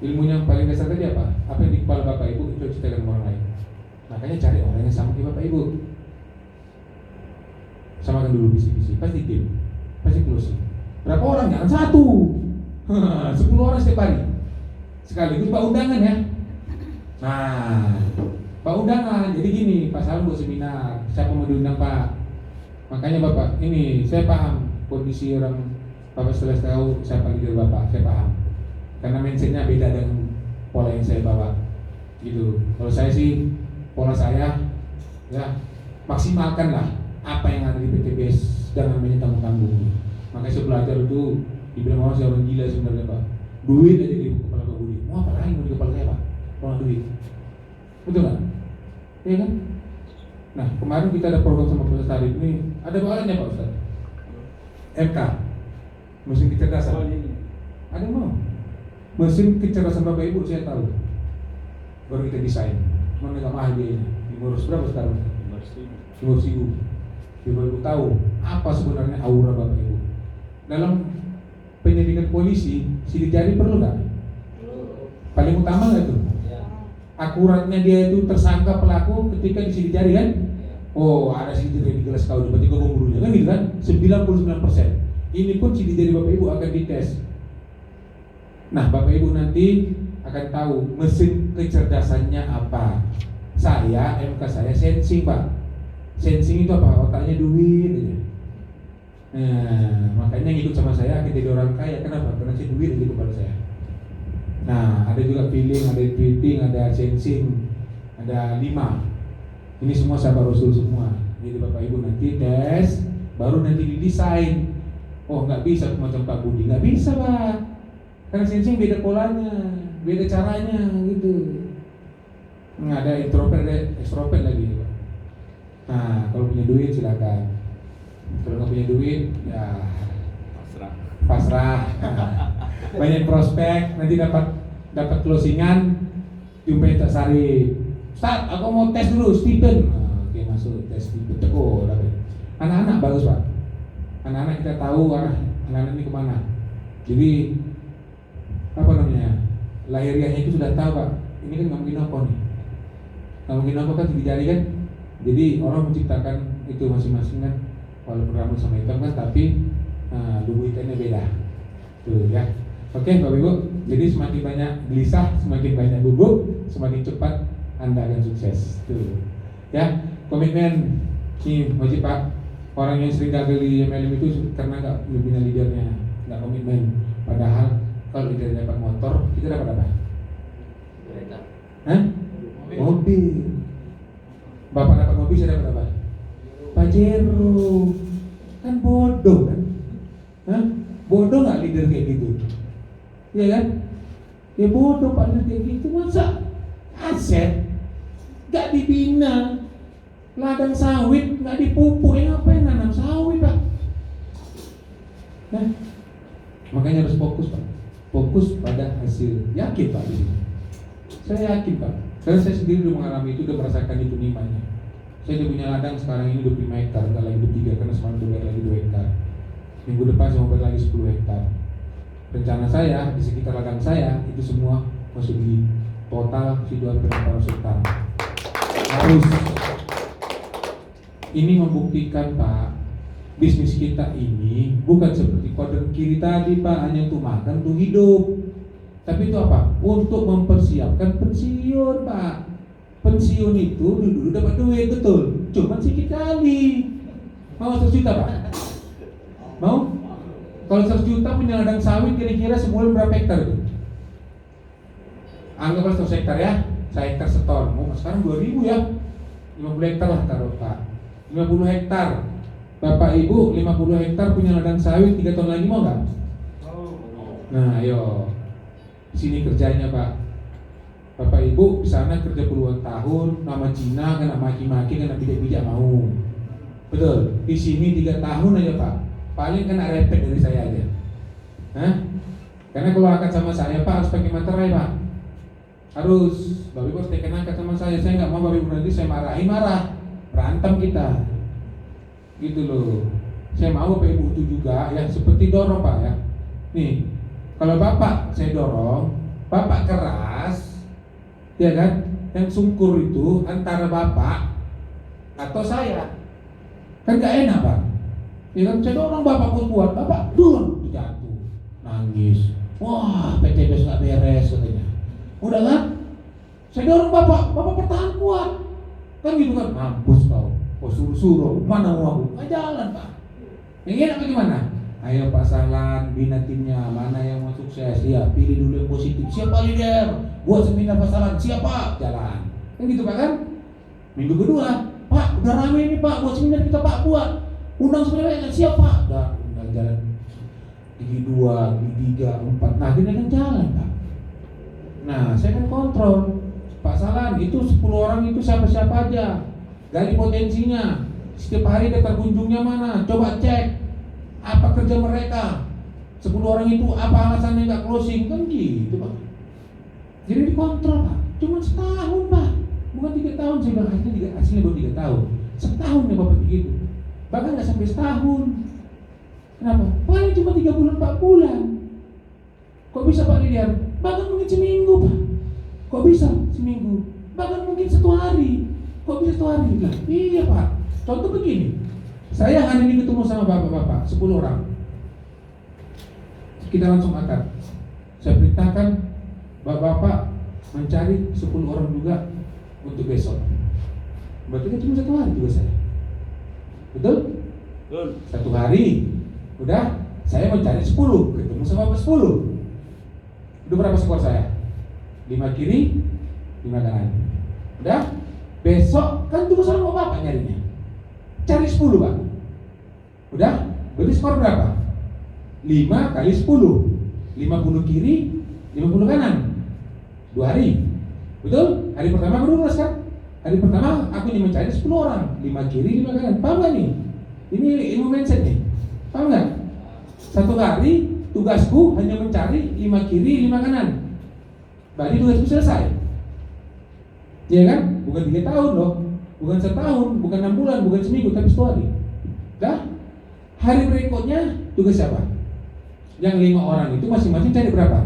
S1: Ilmunya yang paling dasar tadi apa? Apa yang di kepala Bapak Ibu itu ceritakan orang lain. Makanya cari orang yang sama kayak Bapak Ibu. Samakan dulu visi-visi, pasti tim, pasti closing. Berapa orang? Jangan satu, 10 orang setiap hari. Sekaligus Pak undangan ya. Nah, Pak undangan. Jadi gini, Pak Salam buat seminar. Siapa mau diundang Pak? Makanya Bapak, ini saya paham kondisi orang. Bapak setelah tahu siapa leader Bapak, saya paham. Karena mindsetnya beda dengan pola yang saya bawa. Gitu. Kalau saya sih, pola saya ya maksimalkanlah apa yang ada di PTBS, jangan banyak tanggung-tanggung. Makanya saya belajar itu dibilang orang saya orang gila sebenarnya Pak. Duit aja di kepala Pak Budi. Mau apa lagi mau di kepala saya Pak? Kalau duit, betul kan? ya kan? Nah, kemarin kita ada program sama Pak Ustaz Arif ini, ada bawaannya Pak Ustaz. MK, mesin kecerdasan. Ada mau? Mesin kecerdasan Bapak Ibu saya tahu. Baru kita desain. Cuma nggak mahal biayanya. 500 berapa sekarang? 500.000. Bapak Ibu tahu apa sebenarnya aura Bapak Ibu. Dalam penyidikan polisi, sidik jari perlu nggak? Paling utama nggak tuh? Akuratnya dia itu tersangka pelaku ketika disidik jari kan? Oh, ada sidik jari di kelas kau, berarti kau pembunuhnya kan gitu kan? 99%. Ini pun sidik jari Bapak Ibu akan dites. Nah, Bapak Ibu nanti akan tahu mesin kecerdasannya apa. Saya, MK saya sensing Pak. Sensing itu apa? Otaknya duit aja. Nah, makanya ngikut sama saya akan jadi orang kaya. Kenapa? Karena saya duit aja kepada saya. Nah, ada juga feeling, ada tweeting, ada sensing, ada 5. Ini semua sahabat Rasul semua. Jadi Bapak Ibu nanti tes, baru nanti didesain. Oh, nggak bisa macam Pak Budi, nggak bisa Pak. Karena sensing beda polanya, beda caranya gitu. Nggak ada introvert, ada extrovert lagi Pak. Nah, kalau punya duit silakan. Kalau nggak punya duit, ya pasrah. Banyak prospek, nanti dapat closingan, jumpai tak sari. Start, aku mau tes dulu Stephen. Oke, masuk tes Stephen. Oh, dapat. Anak-anak bagus Pak. Anak-anak kita tahu arah anak-anak ini kemana. Jadi apa namanya? Lahiriahnya itu sudah tahu Pak. Ini kan nggak mungkin apa nih. Nggak mungkin apa kan jari kan. Jadi orang menciptakan itu masing-masing kan. Walaupun rambut sama hitam kan, tapi lubu ikannya beda. Tuh ya. Oke Bapak Ibu, jadi semakin banyak gelisah, semakin banyak bubuk, semakin cepat Anda akan sukses. Tuh. Ya, komitmen ini wajib Pak. Orang yang sering gagal di MLM itu karena nggak punya leadernya, nggak komitmen. Padahal kalau leadernya dapat motor, kita dapat apa? Hah? Mobil. Bapak dapat mobil, saya dapat apa? Pajero. Kan bodoh kan? Hah? Bodoh nggak leader kayak gitu? Ya kan? Ya bodoh Pak leader kayak gitu. Masa aset nggak dibina, ladang sawit nggak dipupuk, ngapain nanam sawit Pak? Nah, makanya harus fokus Pak. Fokus pada hasil. Yakin Pak di sini? Saya yakin Pak. Karena saya sendiri udah mengalami itu, udah merasakan itu nikmatnya. Saya udah punya ladang sekarang ini 25 hektar, enggak lagi 23 karena semalam udah bayar lagi 2 hektar. Minggu depan saya mau bayar lagi 10 hektar. Rencana saya di sekitar ladang saya itu semua masuk di total Sidoarjo dan Paroseta. Harus. Ini membuktikan Pak, bisnis kita ini bukan seperti kode kiri tadi Pak, hanya untuk makan, untuk hidup. Tapi itu apa? Untuk mempersiapkan pensiun Pak. Pensiun itu dulu dapat duit betul, cuma sedikit kali. Mau 100 juta Pak? Mau? Kalau 100 juta punya ladang sawit kira-kira sebulan berapa hektar itu? Anggaplah 100 hektar ya, 1 hektar seton. Mau sekarang 2000 ya, 50 hektar lah taruh Pak. 50 hektar. Bapak Ibu 50 hektar punya ladang sawit 3 tahun lagi mau nggak? Nah ayo, sini kerjanya Pak. Bapak Ibu di sana kerja puluhan tahun, nama Cina, kena maki-maki, kena bijak-bijak mau. Betul. Di sini 3 tahun aja Pak. Paling kena repet dari saya aja. Hah? Karena kalau akad sama saya Pak harus pakai materai Pak. Harus. Bapak Ibu harus tekan akad sama saya. Saya nggak mau Bapak Ibu nanti saya marahin, marah, berantem kita. Gitu loh. Saya mau Bapak Ibu itu juga ya seperti dorong Pak ya. Nih, kalau Bapak saya dorong, Bapak keras. Ya kan, yang sungkur itu antara Bapak atau saya. Kan gak enak Pak. Ya kan, saya dorong Bapak kuat, Bapak jatuh, nangis. Wah, PTBS gak beres katanya. Udah kan, saya dorong Bapak bertahan kuat. Kan gitu kan, mampus kau. Kau suruh-suruh, mana uang? Gak jalan Pak. Yang enak bagaimana? Ayo Pak Sahlan, bina timnya, mana yang mau sukses? Ya, pilih dulu yang positif. Siapa leader? Buat seminar Pak Sahlan, siapa? Jalan. Kan gitu Pak kan? Minggu kedua, Pak, udah rame ini Pak, buat seminar kita Pak buat. Undang seminar siapa? Udah jalan. Gigi 2, gigi 3, 4. Nah, akhirnya kan jalan Pak. Nah, saya kan kontrol. Pak Salan, itu 10 orang itu siapa-siapa aja, gali potensinya, setiap hari daftar kunjungnya mana, coba cek apa kerja mereka, 10 orang itu apa alasannya nggak closing, kan gitu Pak. Jadi dikontrol Pak, cuma setahun Pak, bukan 3 tahun. Saya bilang hasilnya baru 3 tahun, setahun ya Bapak begitu, bahkan nggak sampai setahun. Kenapa? Paling cuma 3 bulan 4 bulan. Kok bisa Pak Lidiar? Bahkan mungkin seminggu Pak. Kok bisa seminggu? Bahkan mungkin 1 hari. Kok bisa 1 hari? Lah, iya Pak. Contoh begini, saya hari ini ketemu sama bapak-bapak 10 orang. Kita langsung akad. Saya perintahkan bapak-bapak mencari 10 orang juga untuk besok. Berarti kan cuma 1 hari juga saya. Betul?
S2: Betul.
S1: 1 hari. Udah, saya mencari 10, ketemu sama 10. Udah berapa skor saya? 5 kiri, 5 kanan. Udah, besok kan tugas orang bapak nyarinya. Cari 10 Pak. Udah, berarti skor berapa? 5 kali 10, 50 kiri, 50 kanan. 2 hari. Betul? Hari pertama kedua kan? Hari pertama aku ini mencari 10 orang, 5 kiri, 5 kanan. Paham gak nih? Ini ilmu mindset nih. Paham gak? 1 hari tugasku hanya mencari 5 kiri, 5 kanan. Berarti tugasku selesai. Iya kan? Bukan 3 tahun loh, bukan 1 tahun, bukan 6 bulan, bukan seminggu, tapi 1 hari. Dah? Hari berikutnya tugas siapa? Yang 5 orang itu masing-masing cari berapa?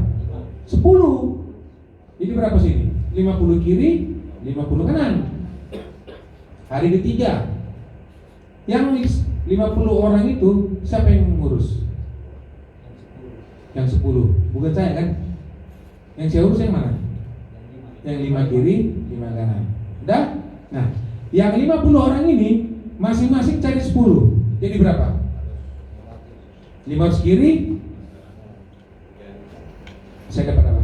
S1: 10. Jadi berapa sini? 50 kiri, 50 kanan. Hari ketiga, yang 50 orang itu siapa yang ngurus? Yang 10. Bukan saya kan? Yang saya urus yang mana? Yang 5 kiri, 5 kanan. Udah? Nah, yang 50 orang ini masing-masing cari 10. Jadi berapa? 500 kiri. Saya dapat apa?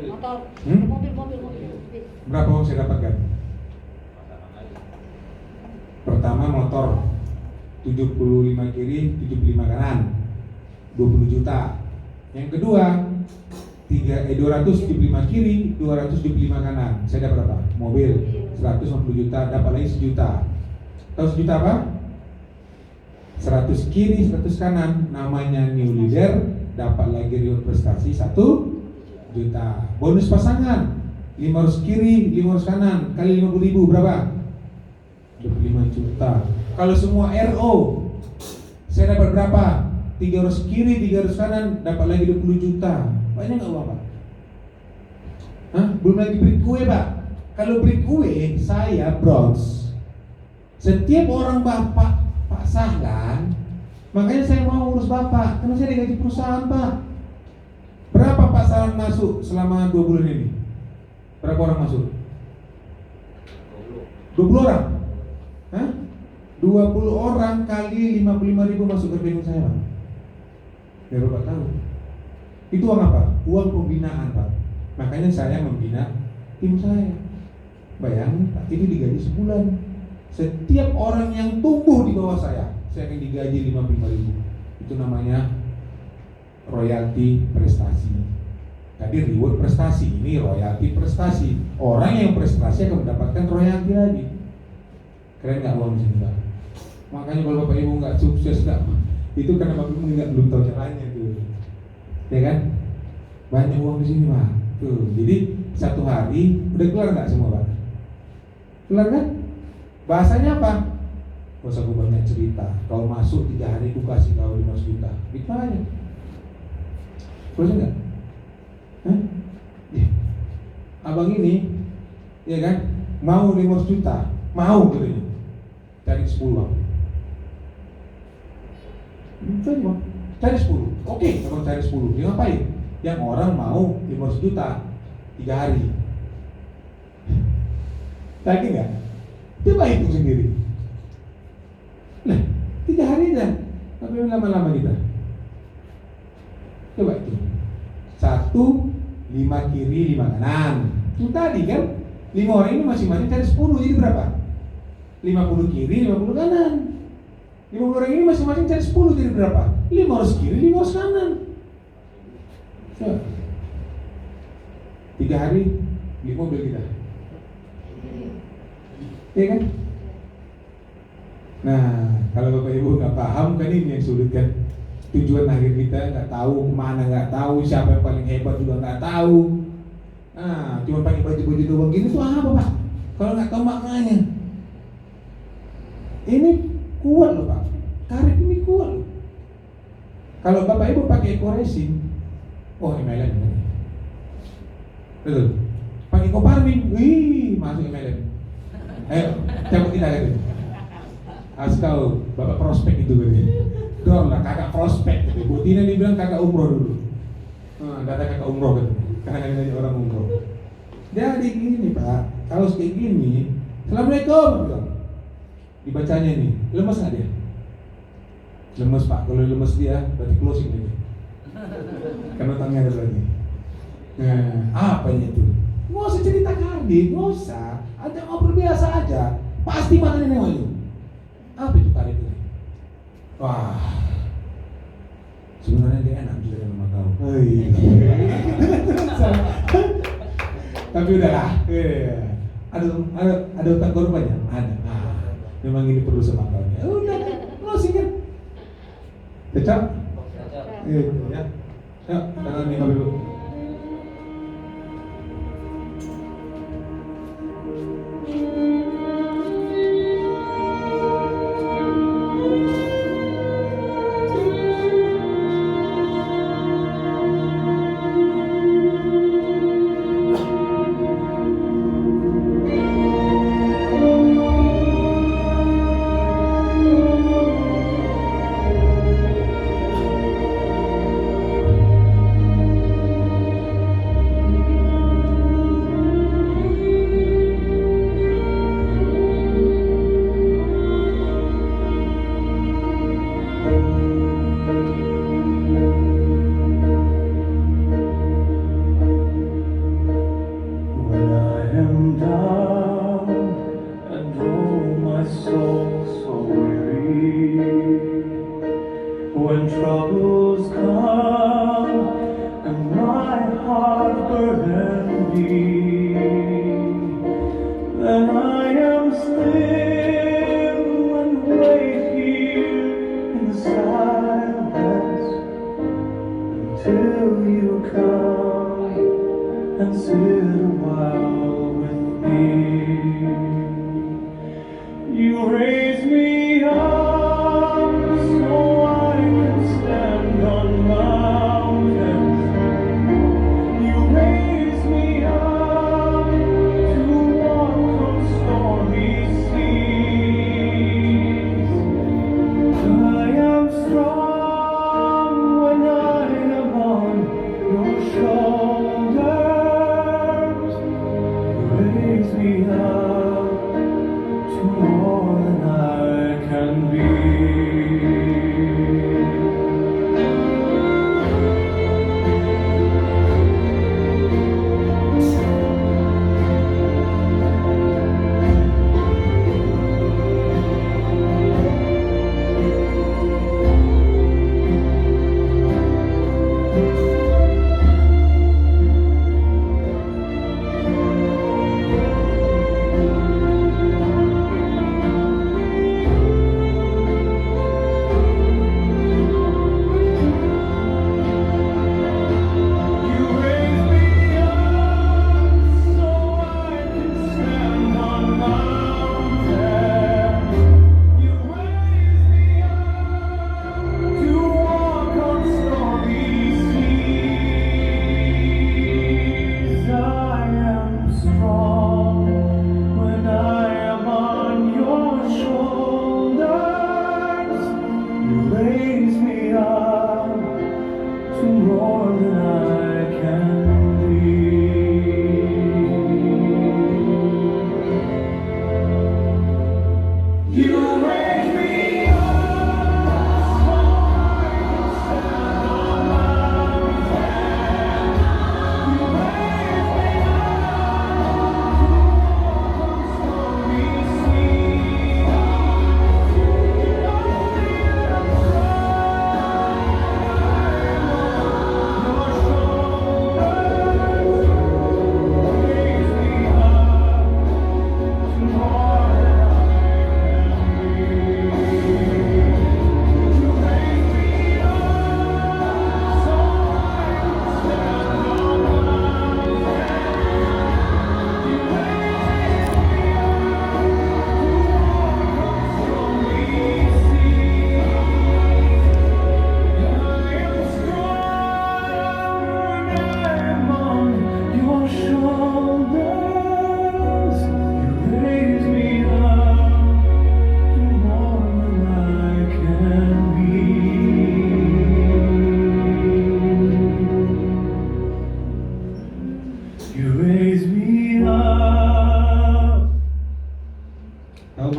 S3: Motor.
S1: Hmm?
S3: Mobil.
S1: Berapa uang saya dapatkan? Pertama motor 75 kiri, 75 kanan, 20 juta. Yang kedua 275 kiri, 275 kanan. Saya dapat apa? Mobil 150 juta, dapat lagi 1 juta. Tahu 1 juta apa? 100 kiri, 100 kanan, namanya new leader, dapat lagi reward prestasi 1 juta. Bonus pasangan 500 kiri, 500 kanan, kali 50.000 berapa? 25 juta. Kalau semua RO saya dapat berapa? 300 kiri, 300 kanan, dapat lagi 20 juta. Banyak nggak uang Pak? Hah? Belum lagi break kue Pak. Kalau break kue saya bronze. Setiap orang Bapak Pak Sahlan, makanya saya mau urus Bapak, karena saya digaji perusahaan Pak. Berapa Pak Sahlan masuk selama 2 bulan ini? Berapa orang masuk? 20 orang? Hah? 20 orang kali 55.000 masuk ke rekening saya Pak. Biar Bapak tahu. Itu uang apa? Uang pembinaan Pak. Makanya saya membina tim saya. Bayangin Pak, itu digaji sebulan. Setiap orang yang tumbuh di bawah saya akan digaji 55.000. Itu namanya royalti prestasi. Tadi reward prestasi, ini royalti prestasi. Orang yang prestasi akan mendapatkan royalti lagi. Keren nggak uang di sini Pak? Makanya kalau Bapak Ibu nggak sukses nggak, itu karena Bapak Ibu nggak belum tahu caranya tuh, ya kan? Banyak uang di sini Pak. Tuh, jadi 1 hari udah keluar nggak semua Pak? Keluar kan? Bahasanya apa? Gak usah gue banyak cerita. Kau masuk 3 hari, ku kasih kau 500 juta. Gitu aja. Boleh nggak? Hah? Ya. Abang ini, ya kan? Mau 500 juta, mau katanya. Cari 10 Bang. Cari Bang. Cari 10. Oke, abang cari 10. Dia ngapain? Yang orang mau 500 juta 3 hari. Yakin nggak? Coba hitung sendiri. Nah, 3 hari dah. Tapi lama-lama kita. Coba itu. 1, 5 kiri, 5 kanan. Itu tadi kan 5 orang ini masing-masing cari 10. Jadi berapa? 50 kiri, 50 kanan. 50 orang ini masing-masing cari 10. Jadi berapa? 500 kiri, 500 kanan. Coba. 3 hari beli mobil kita. Iya kan? Nah, kalau Bapak Ibu nggak paham kan ini yang sulit kan. Tujuan akhir kita nggak tahu, kemana nggak tahu, siapa yang paling hebat juga nggak tahu. Nah, cuma pakai baju-baju doang gini tuh apa Pak? Kalau nggak tahu maknanya. Ini kuat loh Pak, karet ini kuat loh. Kalau Bapak Ibu pakai eco racing, oh MLM ini. Betul. Pakai Coparmin, wih masuk MLM. Ayo, cabut kita gitu. Harus tahu, Bapak prospek itu berarti. Dor lah, kakak prospek gitu. Bu Tina dibilang kakak umroh dulu. Data kakak umroh gitu. Karena nanya orang umroh. Jadi gini Pak, kalau kayak gini, Assalamualaikum bilang. Dibacanya nih, lemes nggak dia? Lemes Pak, kalau lemes dia berarti closing lagi. Karena tangannya ada lagi. Nah, apanya itu? Nggak usah cerita kali, nggak usah. Ada ngobrol biasa aja. Pasti matanya nengok. Apa itu tarik ini? Wah, sebenarnya dia enak juga sama kau. Tapi udahlah. Ada otak korbannya? Ada. Memang ini perlu sama kau. Udah, closing kan? Cocok? Ya. Yuk, tangan nih dulu.
S4: When troubles come and my heart burdens me, then I am still and wait here in the silence until you come and sit a while with me. You raise me up.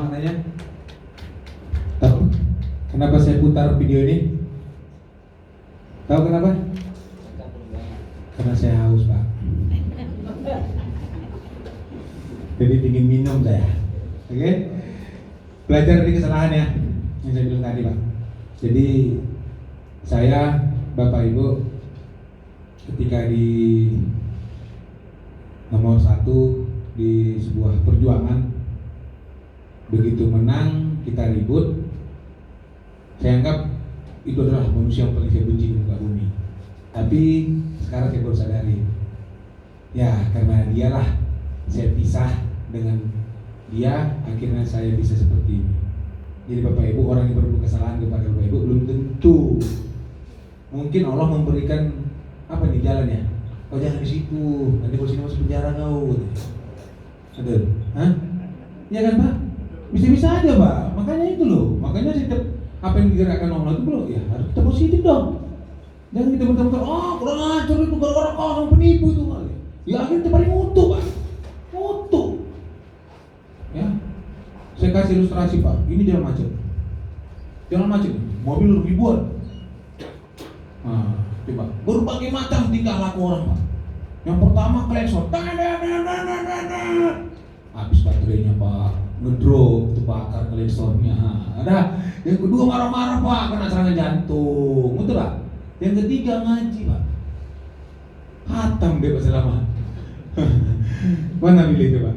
S1: maknanya? Tahu? Kenapa saya putar video ini? Tahu kenapa? Karena saya haus, Pak. Jadi ingin minum saya. Oke? Belajar dari kesalahan ya, yang saya bilang tadi, Pak. Jadi saya, Bapak Ibu, ketika di nomor 1 di sebuah perjuangan, begitu menang kita ribut, saya anggap itu adalah manusia yang paling saya benci di muka bumi. Tapi sekarang saya baru sadari, ya karena dialah saya pisah dengan dia, akhirnya saya bisa seperti ini. Jadi Bapak Ibu, orang yang berbuat kesalahan kepada Bapak Ibu belum tentu, mungkin Allah memberikan apa nih jalannya. Kau jangan di situ, nanti kalau sini masuk penjara kau. Ada, hah? Ya kan Pak? Bisa-bisa aja Pak. Makanya itu loh. Makanya setiap apa yang digerakkan Allah itu loh, ya harus kita positif dong. Jangan kita bentar-bentar, kurang ajar itu gara-gara kau sama penipu itu kali. Ya akhirnya kita paling mutu Pak. Mutu. Ya. Saya kasih ilustrasi Pak. Ini jalan macet. Jalan macet. Mobil ribuan. Nah, coba berbagai macam tingkah laku orang Pak. Yang pertama klakson, habis baterainya Pak, ngedrop, terbakar klaksonnya. Ada. Yang kedua marah-marah Pak, kena serangan jantung, betul Pak. Yang ketiga ngaji Pak, hatam bebas selama. Mana pilih itu Pak?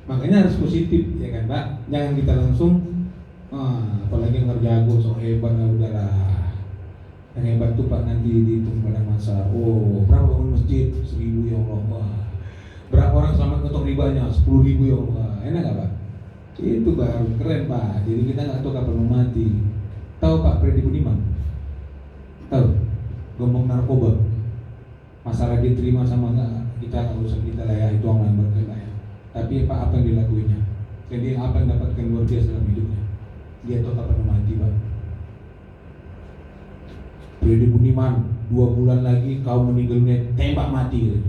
S1: Makanya harus positif ya kan Pak. Jangan kita langsung, apalagi yang jago sok hebat, udahlah. Yang hebat tuh Pak nanti dihitung pada masa. Oh, berapa bangun masjid? 1.000 ya Allah. Wah. Berapa orang selamat ketok ribanya? 10.000 ya Allah. Enak gak Pak? Itu baru keren Pak. Jadi kita nggak tahu kapan mau mati. Tahu Pak Freddy Budiman? Tahu? Gembong narkoba. Masalah diterima sama nggak? Kita nggak urusan kita lah ya. Itu orang yang berkena ya. Tapi Pak apa yang dilakuinya? Jadi apa yang dapatkan luar biasa dalam hidupnya? Dia tahu kapan mau mati Pak. Freddy Budiman 2 bulan lagi kau meninggal dunia, tembak mati.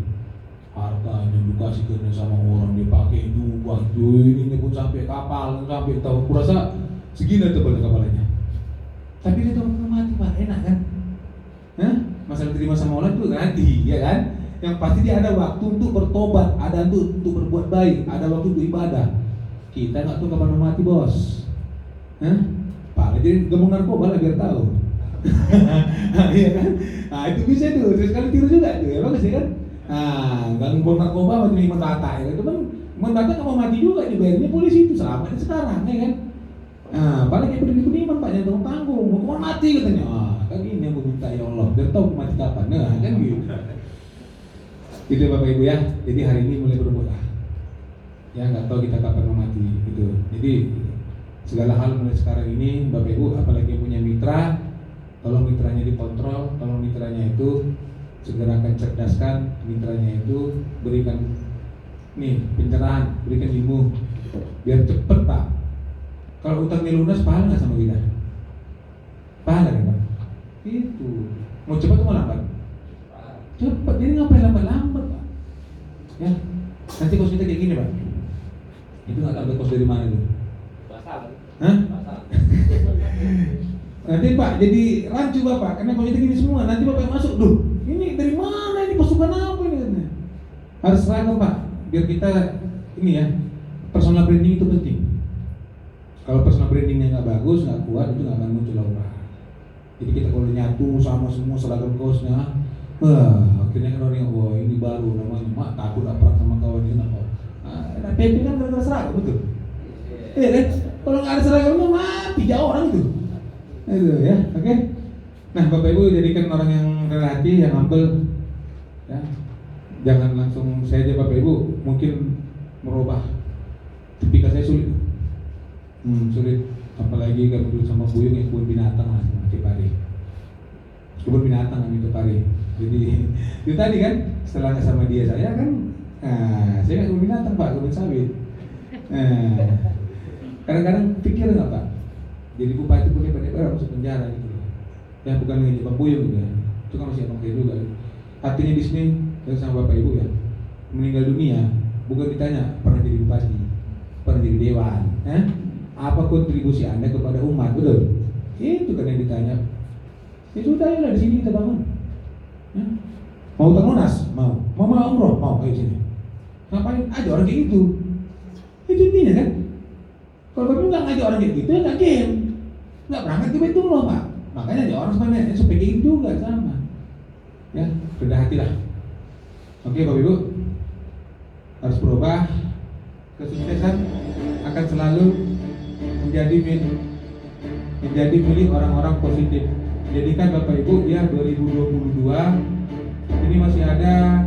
S1: Hartanya dikasihkan sama orang, dipakai juga. Ini pun sampai kapal, sampai tahu. Kurasa segini tebal kepalanya. Tapi dia tahu mati Pak, enak kan? Masalah terima sama Allah itu nanti, ya kan? Yang pasti dia ada waktu untuk bertobat, ada untuk berbuat baik, ada waktu untuk ibadah. Kita nggak tahu kapan mau mati bos. Pak, jadi gembong narkoba lah biar tahu. Iya kan? Nah itu bisa tuh, terus kali tiru juga tuh, ya bagus ya kan? Nggak ngumpul narkoba macam Iman Tata ya, itu kan Iman Tata nggak mau mati juga, dibayarnya polisi itu selamatnya sekarang, ya kan? Apalagi Freddy Budiman Pak jangan tanggung, mau kemana mati katanya? Kan ini yang gue minta ya Allah, biar tahu mati kapan, nah kan gitu. Gitu Bapak Ibu ya, jadi hari ini mulai berbuat ya nggak tahu kita kapan mau mati gitu. Jadi segala hal mulai sekarang ini Bapak Ibu, apalagi yang punya mitra, tolong mitranya dikontrol, tolong mitranya itu segerakan cerdaskan, mitranya itu berikan nih pencerahan, berikan ilmu biar cepet Pak. Kalau utangnya lunas pahala nggak sama kita? Pahala kan Pak? Itu mau cepat atau mau lambat? Cepat, jadi ngapain lambat-lambat Pak? Ya, nanti kos kita kayak gini Pak. Itu nggak tahu kos dari mana itu?
S3: Basah.
S1: Hah? Nanti Pak jadi rancu Bapak, karena kalau kita gini semua, nanti Bapak masuk, duh ini dari mana ini, pasukan apa ini katanya. Harus seragam Pak, biar kita ini ya, personal branding itu penting. Kalau personal brandingnya nggak bagus, nggak kuat, itu nggak akan muncul aura. Jadi kita kalau nyatu sama semua seragam kaosnya, akhirnya kan orang yang wah ini baru namanya, mak takut nggak perang sama kawan ini apa? Nah, PP kan gara-gara seragam betul. Iya kan? Kalau nggak ada seragamnya mati jauh orang itu. Itu ya, oke. Nah Bapak Ibu jadikan orang yang rendah hati, yang humble, ya. Jangan langsung saja Bapak Ibu mungkin merubah tipikal saya sulit. Sulit, apalagi kalau dulu sama Buyung yang kebun binatang lah sama Cipari. Kebun binatang kami Cipari. Jadi itu tadi kan setelah sama dia saya kan, saya nggak kebun binatang Pak, kebun sawit. Kadang-kadang pikir nggak Pak? Jadi bupati pun hebat-hebat masuk penjara gitu loh. Ya bukan hanya Pak Buyung gitu ya. Itu kan masih abang saya juga. Artinya di sini sama Bapak Ibu ya, meninggal dunia bukan ditanya pernah jadi bupati, pernah jadi dewan. Apa kontribusi Anda kepada umat? Betul? Itu kan yang ditanya. Ya sudah, ya di sini kita bangun. Mau utang lunas? Mau umroh? Mau, ayo sini. Ngapain? Aja orang kayak gitu. Itu intinya kan. Kalau kamu nggak ngajak orang kayak gitu, ya nggak game, nggak berangkat ke Baitullah Pak. Makanya ada orang sebenarnya supaya kayak gitu juga sama. Ya, rendah hati lah. Oke Bapak Ibu, harus berubah. Kesuksesan akan selalu menjadi milik orang-orang positif. Jadikan Bapak Ibu ya 2022 ini masih ada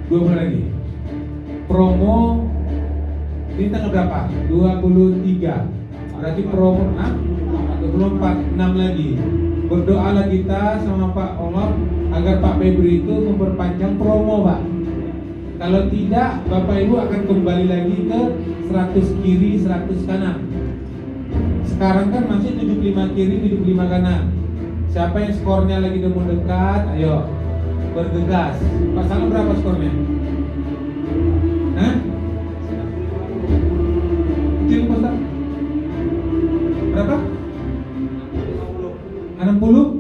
S1: 2 bulan lagi. Promo ini tanggal berapa? 23. Berarti promo 24, 6 lagi. Berdoalah kita sama Pak Omar agar Pak Febri itu memperpanjang promo, Pak. Kalau tidak, Bapak Ibu akan kembali lagi ke 100 kiri, 100 kanan. Sekarang kan masih 75 kiri, 75 kanan. Siapa yang skornya lagi udah mau dekat, ayo bergegas. Pak Salam berapa skornya? Hah? Kecil Pak? Berapa? 60?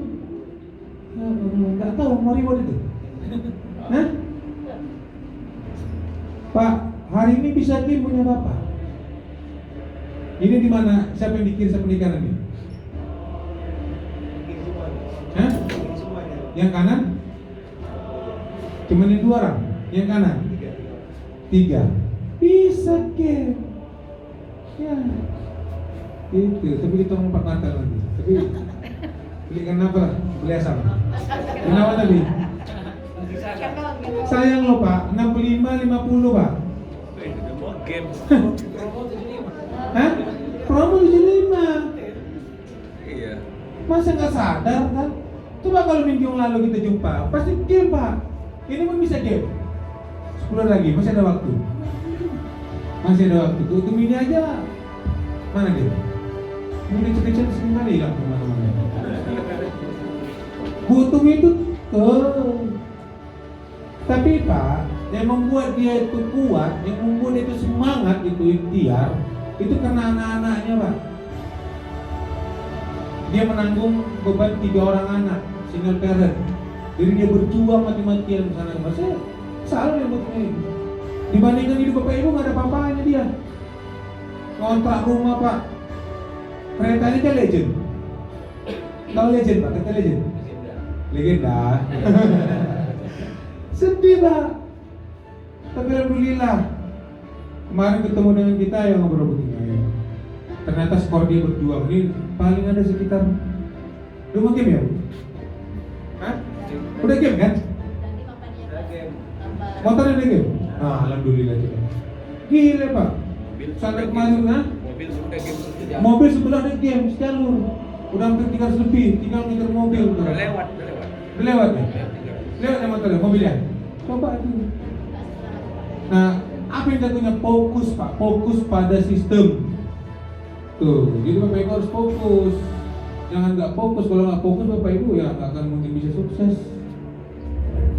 S1: Ya, nggak tahu mau reward itu. Hah? Pak, hari ini bisa game punya Bapak. Ini di mana? Siapa yang bikin pernikahan ini? Hah? Yang kanan? Cuma ini 2 orang. Yang kanan? 3. Bisa game. Ya. Itu, tapi kita mau 4 mata lagi. Tapi belikan apa lah? Beli asam. Kenapa tadi? Sayang loh Pak, 65, 50 Pak.
S2: Udah mau game.
S1: Hah? Promo 75.
S2: Iya.
S1: Masa nggak sadar kan? Coba kalau minggu yang lalu kita jumpa, pasti game Pak. Ini pun bisa game. 10 lagi, masih ada waktu. Masih ada waktu. Tutup ini aja. Mana dia? Ini kecil-kecil sekali hilang kemana-mana. Butuh itu tapi Pak, yang membuat dia itu kuat, yang membuat dia itu semangat, itu ikhtiar, itu karena anak-anaknya Pak. Dia menanggung beban 3 orang anak, single parent. Jadi dia berjuang mati-matian sana kemari. Saya salah yang buat ini. Dibandingkan hidup Bapak Ibu nggak ada apa-apanya dia. Kontrak rumah Pak. Keretanya kan legend. Tahu legend Pak? Kata legend. Legenda. Sedih Pak. Tapi alhamdulillah kemarin ketemu dengan kita yang ngobrol begini. Ternyata skor dia berjuang ini paling ada sekitar 2 game ya? Hah? Udah game kan? Motornya udah game? Nah, alhamdulillah juga. Gila Pak. Sampai kemarin kan?
S2: Mobil sudah game sudah.
S1: Mobil sebelah ada game sejalur. Udah hampir 300 lebih, tinggal ngejar mobil.
S2: Udah lewat.
S1: Udah lewat ya? Lewat ya motornya, mobilnya? Coba itu. Nah, apa yang jatuhnya? Fokus Pak, fokus pada sistem. Tuh, jadi Bapak Ibu harus fokus. Jangan nggak fokus, kalau nggak fokus Bapak Ibu ya nggak akan mungkin bisa sukses.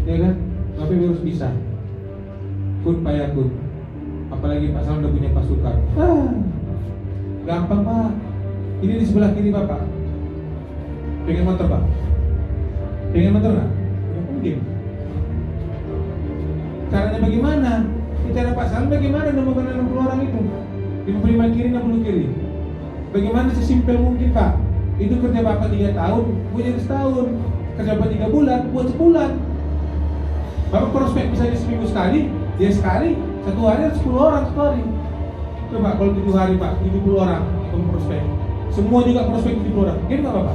S1: Ya kan? Bapak Ibu harus bisa. Kun payakun. Apalagi Pak Salam udah punya pasukan. Gampang Pak. Ini di sebelah kiri Bapak. Pengen motor Pak? Pengen motor nggak? Mungkin. Caranya bagaimana? Cara Pak Salam bagaimana menemukan 60 orang itu? 55 kiri, 60 kiri. Bagaimana sesimpel mungkin Pak? Itu kerja Bapak 3 tahun, gue jadi setahun. Kerja Bapak 3 bulan, buat sebulan. Bapak prospek misalnya seminggu sekali, dia sekali, 1 hari ada 10 orang sekali. Coba kalau 7 hari Pak, 70 orang prospek. Semua juga prospek 70 orang. Game nggak Bapak?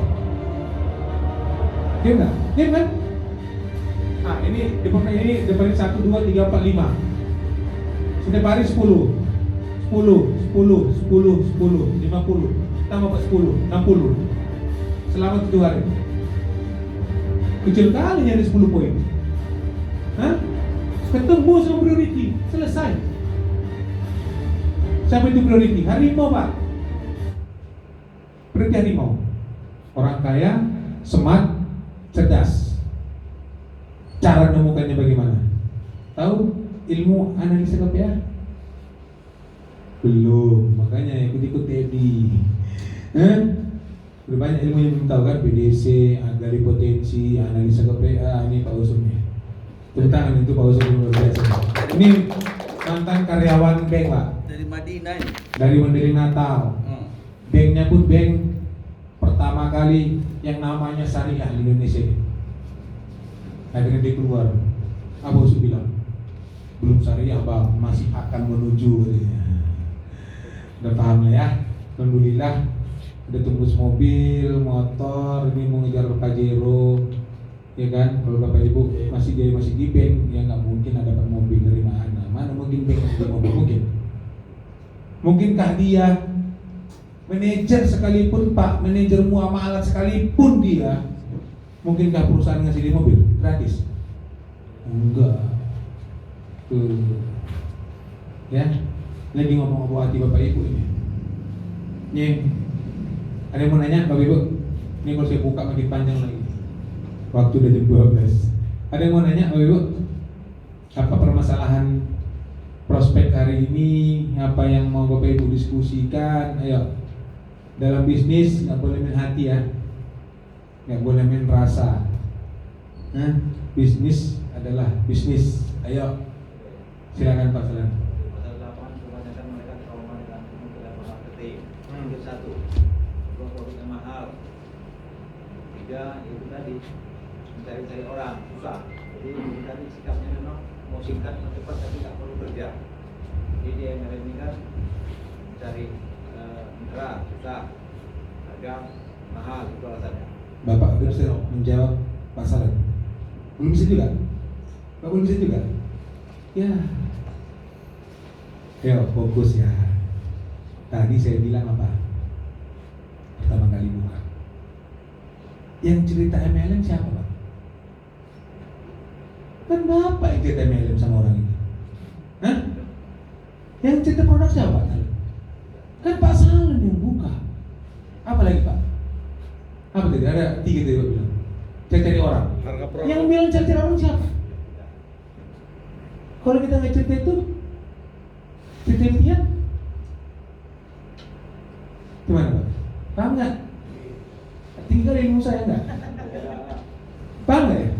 S1: Game nggak? Game kan? Nah ini depan 1, 2, 3, 4, 5. Setiap hari 10, 50, tambah 10, 60 selama 7 hari. Kecil kali nyari 10 poin. Hah? Ketemu sama priority, selesai. Siapa itu priority? Harimau Pak. Priority harimau. Orang kaya, smart, cerdas. Cara menemukannya bagaimana? Tahu ilmu analisa KPA? Belum, makanya ikut-ikut Teddy. Udah banyak ilmu yang belum tahu kan, BDC, gali potensi, analisa KPA, ini Pak Usum nih. Tepuk tangan itu Pak Usum luar biasa. Ini mantan karyawan bank Pak.
S2: Dari Madinah ini.
S1: Dari Mandiri Natal. Banknya pun bank pertama kali yang namanya syariah di Indonesia ini. Akhirnya dia keluar. Apa Usum bilang? Belum syariah Bang, masih akan menuju. Udah paham lah ya. Alhamdulillah. Udah tembus mobil, motor, ini mau ngejar Pajero, ya kan? Kalau bapak ibu masih di bank, ya nggak mungkin ada dapat mobil dari mana? Mana mungkin bank di mobil mungkinkah dia manajer sekalipun Pak, manajer muamalah sekalipun dia, mungkinkah perusahaan ngasih dia mobil gratis? Enggak. Tuh, ya. Lagi ngomong-ngomong hati bapak ibu ini. Nih. Ada yang mau nanya Bapak Ibu? Ini kalau saya buka makin panjang lagi. Waktu udah jam 12. Ada yang mau nanya Bapak Ibu? Apa permasalahan prospek hari ini? Apa yang mau Bapak Ibu diskusikan? Ayo. Dalam bisnis nggak boleh main hati ya. Nggak boleh main rasa. Bisnis adalah bisnis. Ayo. Silakan Pak Salam.
S3: Pasal 8 kebanyakan mereka trauma dengan kementerian marketing. Yang satu, produknya mahal. 3, itu tadi mencari-cari orang susah. Jadi tadi sikapnya memang mau singkat, mau cepat tapi nggak perlu kerja. Jadi dia MLM ini kan mencari mitra susah, harga mahal, itu alasannya.
S1: Bapak bisa menjawab Pak Salam. Belum bisa juga? Pak belum bisa juga? Ya. Yo, fokus ya. Tadi saya bilang apa? Pertama kali buka. Yang cerita MLM siapa Pak? Kan Bapak yang cerita MLM sama orang ini. Hah? Yang cerita produk siapa? Kan Pak Salam yang buka. Apa lagi Pak? Apa tadi? Ada 3 tadi Pak bilang. Cari orang. Yang bilang cari orang siapa? Kalau kita nggak cerita itu, cerita impian, gimana Pak? Paham nggak? Tinggal ilmu saya nggak? Paham nggak ya?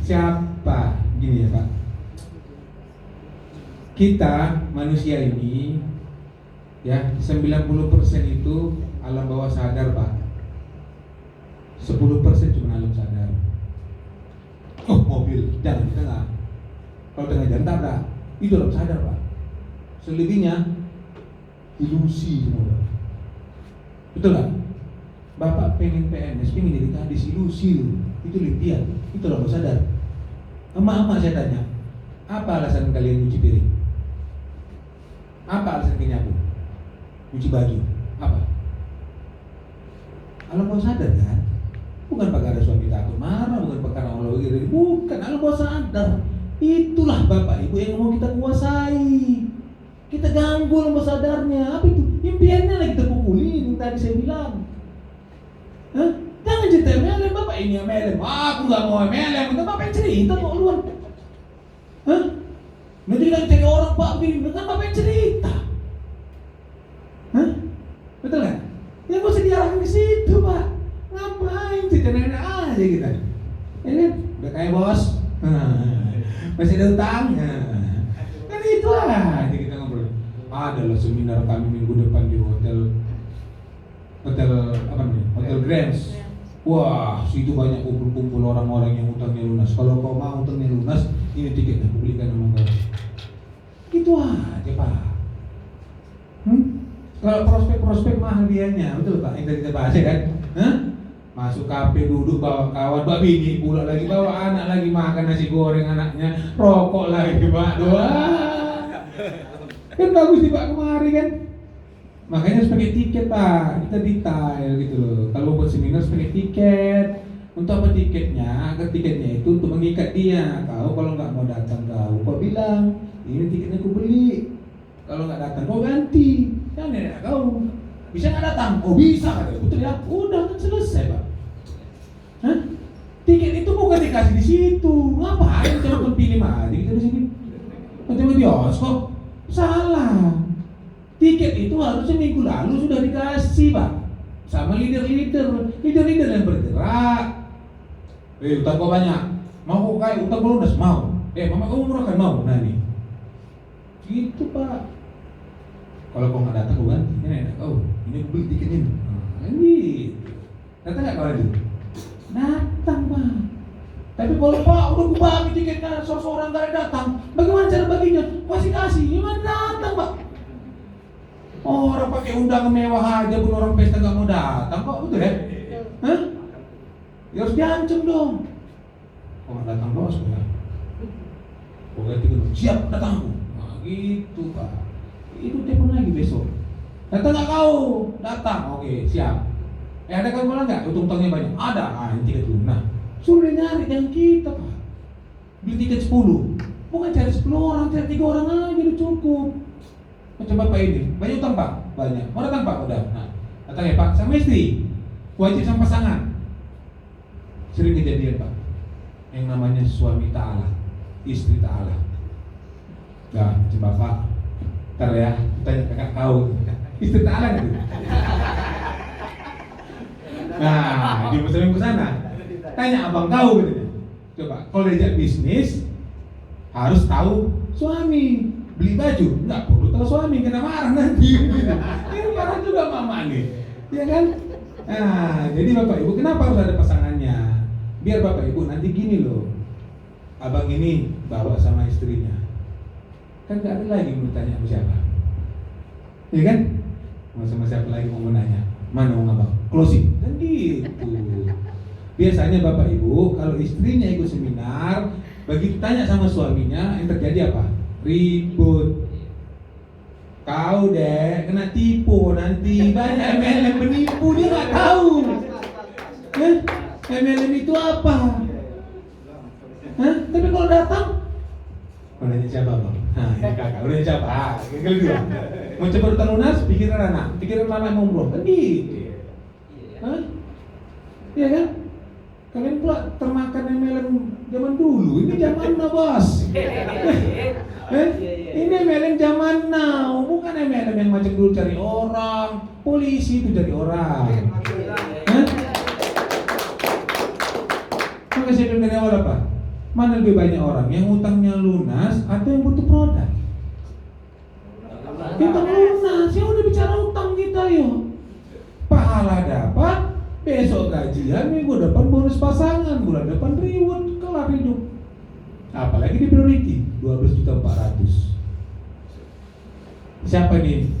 S1: Siapa? Gini ya Pak. Kita manusia ini, ya 90% itu alam bawah sadar Pak. 10% cuma alam sadar. Oh mobil, jangan di tengah. Kalau tengah jalan tabrak, itu alam sadar Pak. Selebihnya ilusi semua. Betul nggak? Bapak pengen PNS, pengen jadi kadis, ilusi itu impian, itu alam sadar. Emak-emak saya tanya, apa alasan kalian cuci piring? Apa alasan kalian nyapu? Cuci baju? Apa? Alam bawah sadar kan? Bukan perkara suami takut marah, bukan perkara Allah iri, bukan, alam bawah sadar. Itulah Bapak Ibu yang mau kita kuasai. Kita ganggu alam bawah sadarnya. Apa itu? Impiannya lagi kita pukulin yang tadi saya bilang. Hah? Jangan cerita MLM Bapak, ini MLM. Aku nggak mau MLM. Kita Bapak yang cerita kok luar. Hah? Nanti kita cari orang Pak begini, kan Bapak yang cerita. Hah? Betul nggak? Ya nggak usah diarahkan ke situ Pak. Ngapain cerita nenek aja kita? Ya kan? Udah kayak bos. Masih ada utang. Kan itu aja kita ngobrol. Adalah seminar kami minggu depan di hotel apa namanya? Hotel Grand. Wah, situ banyak kumpul-kumpul orang-orang yang utangnya lunas. Kalau kau mau utangnya lunas, ini tiketnya aku belikan sama kau. Gitu aja Pak. Kalau prospek mah hadiahnya, betul Pak? Yang tadi kita bahas ya kan? Hah? Masuk kafe duduk bawa kawan, bawa bini pula lagi, bawa anak lagi makan nasi goreng anaknya, rokok lagi Pak. Wah, kan bagus nih Pak kemari kan? Makanya harus pakai tiket Pak, kita detail gitu loh. Kalau buat seminar harus pakai tiket. Untuk apa tiketnya? Agar tiketnya itu untuk mengikat dia. Kau kalau nggak mau datang kau bilang ini tiketnya aku beli. Kalau nggak datang kau ganti. Jangan ya kau bisa nggak datang? Oh bisa kata. Betul ya? Udah kan selesai Pak. Hah? Tiket itu bukan dikasih di situ. Ngapain coba pilih aja kita di sini? Macam bioskop. Salah. Tiket itu harusnya minggu lalu sudah dikasih, Pak, sama leader-leader yang bergerak. Utang kau banyak, mau kok kayak utang kau lunas, mau. Mama kamu murah kan, mau. Nah nih, gitu Pak. Kalau kau nggak datang, kau ganti. Ini enak kau. Ini beli tiketnya. Gitu. Datang nggak kau lagi? Datang Pak. Tapi kalau Pak udah gue bagi tiketnya, seorang nggak ada datang, bagaimana cara baginya? Masih kasih, gimana datang Pak? Orang pakai undangan mewah aja pun orang pesta nggak mau datang kok, betul ya? Hah? Ya harus diancam dong. Kok nggak datang bos ya? Kok ganti gedung, siap datang aku. Nah gitu Pak. Itu telepon lagi besok. Datang nggak kau? Datang, oke siap. Ada kan malah nggak? Utang-utangnya banyak. Ada, ini tiket dulu. Nah, suruh dia nyari yang kita Pak. Beli tiket 10. Bukan cari 10 orang, cari 3 orang aja udah cukup. Macam Bapak ini, banyak utang Pak? Banyak. Mau datang Pak? Udah. Nah, datang ya Pak, sama istri. Wajib sama pasangan. Sering kejadian Pak. Yang namanya suami ta'ala, istri ta'ala. Nah, coba Pak, ntar ya, tanya kakak kau, istri ta'ala nggak tuh? Nah, di musim sana, tanya abang kau gitu. Coba, kalau diajak bisnis, harus tahu suami. Beli baju, nggak perlu tahu suami, kena marah nanti. Ini marah juga mama nih, ya kan? Nah, jadi Bapak Ibu, kenapa harus ada pasangannya? Biar Bapak Ibu nanti gini loh, abang ini bawa sama istrinya, kan nggak ada lagi mau tanya sama siapa, ya kan? Mau sama siapa lagi mau nanya, mana mau ngabang, closing, kan gitu. Biasanya Bapak Ibu, kalau istrinya ikut seminar, begitu tanya sama suaminya, yang terjadi apa? Ribut. Kau deh kena tipu nanti, banyak MLM penipu, dia nggak tahu. MLM itu apa? Tapi kalau datang, mau nanya siapa bang? Nah ini kakak, udah siapa? Yang kedua, mau coba utang lunas, pikiran anak mau umroh, kan gitu. Iya kan? Kalian pula termakan MLM zaman dulu, ini zaman now bos. Ini MLM zaman now, bukan MLM yang macam dulu cari orang, polisi itu cari orang. Maka saya bilang dari awal apa? Mana lebih banyak orang yang utangnya lunas atau yang butuh produk? Kita lunas, ya udah bicara utang kita yuk. Pahala dapat, besok gajian, minggu depan bonus pasangan, bulan depan reward, kelar hidup. Apalagi di priority 12.400.000. Siapa nih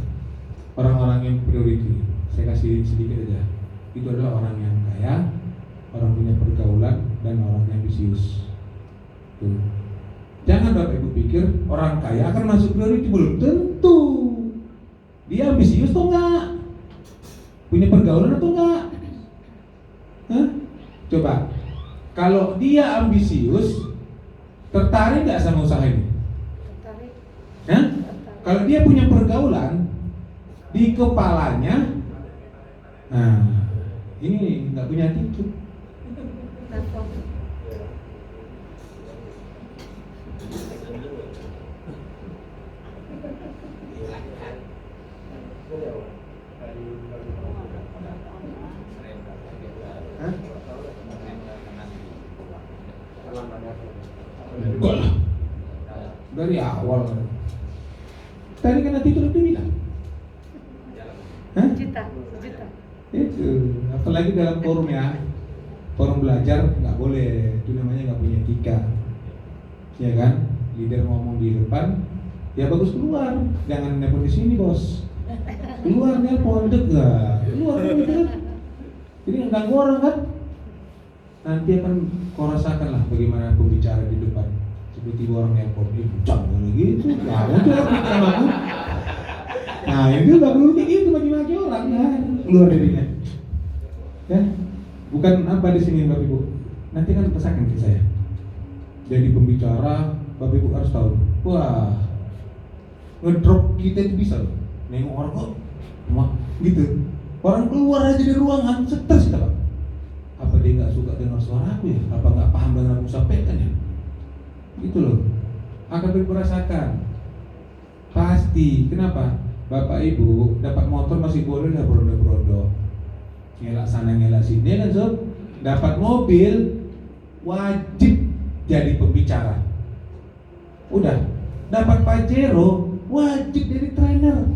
S1: orang-orang yang priority? Saya kasih sedikit aja. Itu adalah orang yang kaya, orang punya pergaulan, dan orang yang ambisius. Tuh. Jangan Bapak Ibu pikir orang kaya akan masuk priority, belum tentu. Dia ambisius atau enggak? Punya pergaulan atau enggak? Coba, kalau dia ambisius, tertarik nggak sama usaha ini? Tertarik. Kalau dia punya pergaulan di kepalanya, nah ini nggak punya attitude. Enggak lah, dari awal. Tadi kan nanti itu udah bilang.
S5: Sejuta.
S1: Itu, apalagi dalam forum ya, forum belajar nggak boleh, itu namanya nggak punya etika, ya kan? Leader ngomong di depan, ya bagus keluar, jangan nelpon di sini bos. Keluar nelpon degak, keluar gitu kan. Jadi mengganggu orang kan. Nanti akan kau rasakan lah bagaimana pembicara di depan. Seperti orang nelpon, dia bucang gitu, ya udah sama aku. Nah itu nggak perlu kayak gitu maki-maki orang, ya keluar dirinya. Ya, bukan apa di sini Bapak Ibu. Nanti kan pesankan ke saya. Jadi pembicara, Bapak Ibu harus tahu. Wah, ngedrop kita itu bisa loh. Nengok orang kok, gitu. Orang keluar aja dari ruangan, stres kita Pak. Apa dia nggak suka dengar suara aku ya? Apa nggak paham dengan aku sampaikan ya? Gitu loh. Akan berasakan. Pasti. Kenapa? Bapak Ibu dapat motor masih boleh lah berondo-berondo, ngelak sana ngelak sini ya kan sob. Dapat mobil wajib jadi pembicara. Udah dapat Pajero wajib jadi trainer.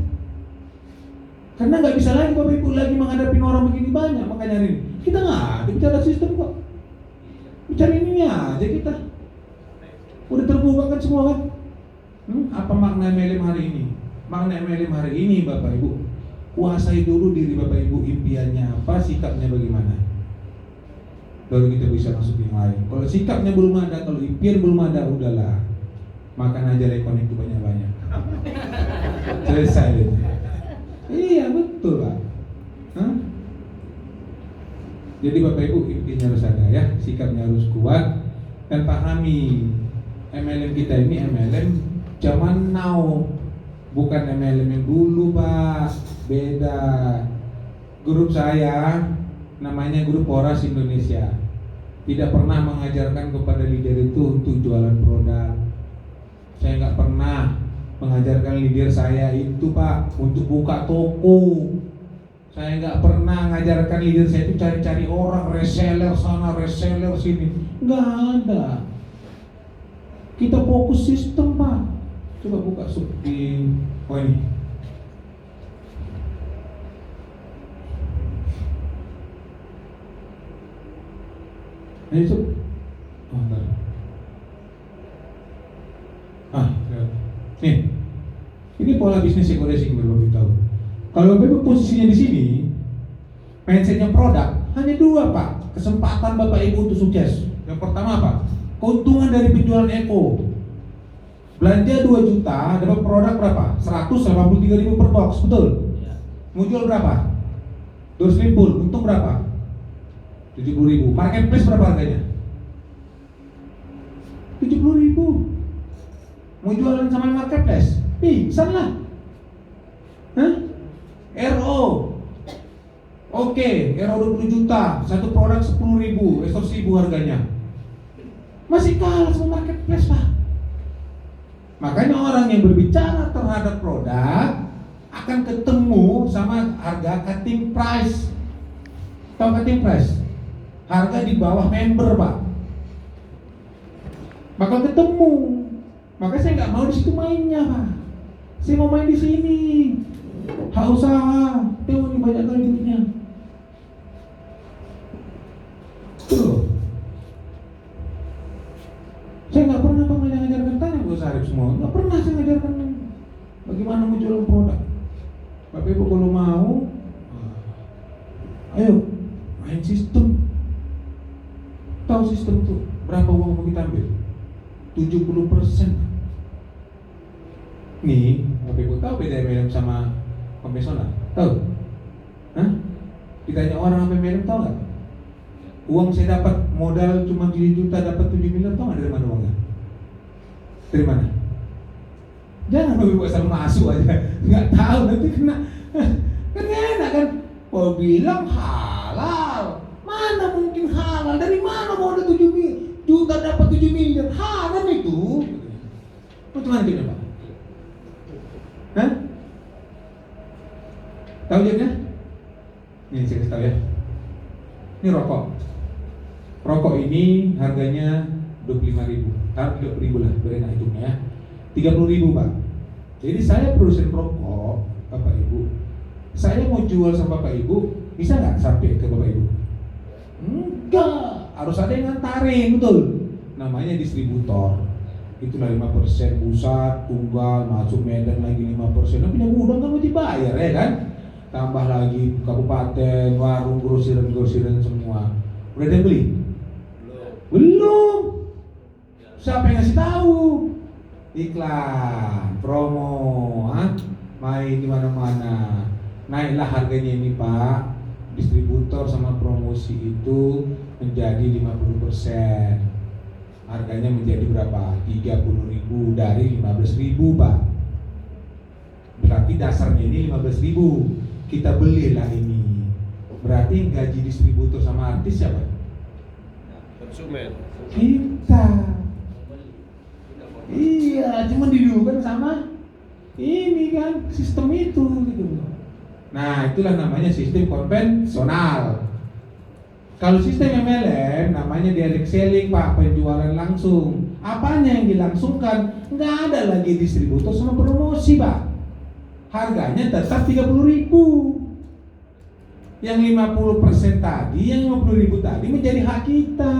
S1: Karena nggak bisa lagi Bapak Ibu lagi menghadapi orang begini banyak. Makanya hari ini kita nggak ada bicara sistem kok, bicara ini aja kita. Udah terbuka kan semua kan. Apa makna MLM hari ini? Makna MLM hari ini Bapak Ibu, kuasai dulu diri Bapak Ibu, impiannya apa, sikapnya bagaimana, baru kita bisa masuk yang lain. Kalau sikapnya belum ada, kalau impian belum ada, udahlah, makan aja rekon itu banyak-banyak. Selesai deh. Iya betul Pak. Jadi Bapak Ibu impiannya harus ada ya, sikapnya harus kuat, dan pahami MLM kita ini MLM zaman now, bukan MLM yang dulu Pak. Beda. Grup saya namanya Grup Horas Indonesia, tidak pernah mengajarkan kepada leader itu untuk jualan produk. Saya nggak pernah mengajarkan leader saya itu Pak untuk buka toko. Saya nggak pernah mengajarkan leader saya itu cari-cari orang, reseller sana, reseller sini. Nggak ada. Kita fokus sistem Pak. Coba buka di ini. Ayo Sob. Bentar. Nih. Ini pola bisnis eco-racing baru Bapak tahu. Kalau Bapak posisinya di sini, mindsetnya produk hanya dua Pak. Kesempatan Bapak Ibu untuk sukses. Yang pertama apa? Keuntungan dari penjualan eco. Belanja 2 juta, dapat produk berapa? 183.000 per box, betul? Mau jual berapa? 250, untung berapa? 70.000. Marketplace berapa harganya? 70.000. Mau jualan sama marketplace? Pingsan lah. RO. Oke, RO 20 juta, satu produk 10.000, 100.000 harganya. Masih kalah sama marketplace Pak. Makanya orang yang berbicara terhadap produk akan ketemu sama harga cutting price. Tahu cutting price? Harga di bawah member Pak. Bakal ketemu. Makanya saya nggak mau di situ mainnya Pak. Saya mau main di sini. Hak usaha. Tengok nih banyak kali duitnya. Tuh. Saya nggak pernah Pak ngajarkan, tanya Gus Arif semua. Nggak pernah saya ngajarkan bagaimana menjual produk. Bapak Ibu kalau mau, ayo main sistem. Tahu sistem tuh berapa uang mau kita ambil? 70%. Nih, Bapak Ibu tahu beda MLM sama konvensional? Tahu? Ditanya orang apa MLM tahu nggak? Uang saya dapat modal cuma 7 juta, dapat 7 miliar, tahu nggak dari mana uangnya? Dari mana? Jangan Bapak Ibu asal masuk aja, nggak tahu nanti kena. Kan enak kan? Oh bilang halal, mana mungkin halal? Dari mana mau ada 7 juta dapat 7 miliar? Haram itu. Bagaimana kita Pak? Tahu dia? Ini saya kasih tahu ya. Ini rokok. Rokok ini harganya 25.000, 20.000 lah, berenak hitungnya ya. 30.000 Pak. Jadi saya produsen rokok, Bapak Ibu. Saya mau jual sama Bapak Ibu, bisa nggak sampai ke Bapak Ibu? Enggak, harus ada yang ngantarin, betul. Namanya distributor. Itulah 5% pusat, tunggal, masuk Medan lagi 5%. Nah, punya gudang kan mesti bayar ya kan? Tambah lagi kabupaten, warung, grosiran semua. Udah ada yang beli? Belum. Siapa yang ngasih tahu? Iklan, promo, main di mana-mana. Naiklah harganya ini Pak. Distributor sama promosi itu menjadi 50%. Harganya menjadi berapa? 30.000 dari 15.000 Pak. Berarti dasarnya ini 15.000. Kita belilah ini. Berarti gaji distributor sama artis siapa?
S2: Konsumen.
S1: Kita. Iya, cuma didulukan sama Ini kan sistem itu gitu. Nah, itulah namanya sistem konvensional. Kalau sistem MLM namanya direct selling, Pak, penjualan langsung. Apanya yang dilangsungkan? Nggak ada lagi distributor sama promosi, Pak. Harganya tetap 30.000. Yang 50% tadi, yang 50.000 tadi menjadi hak kita.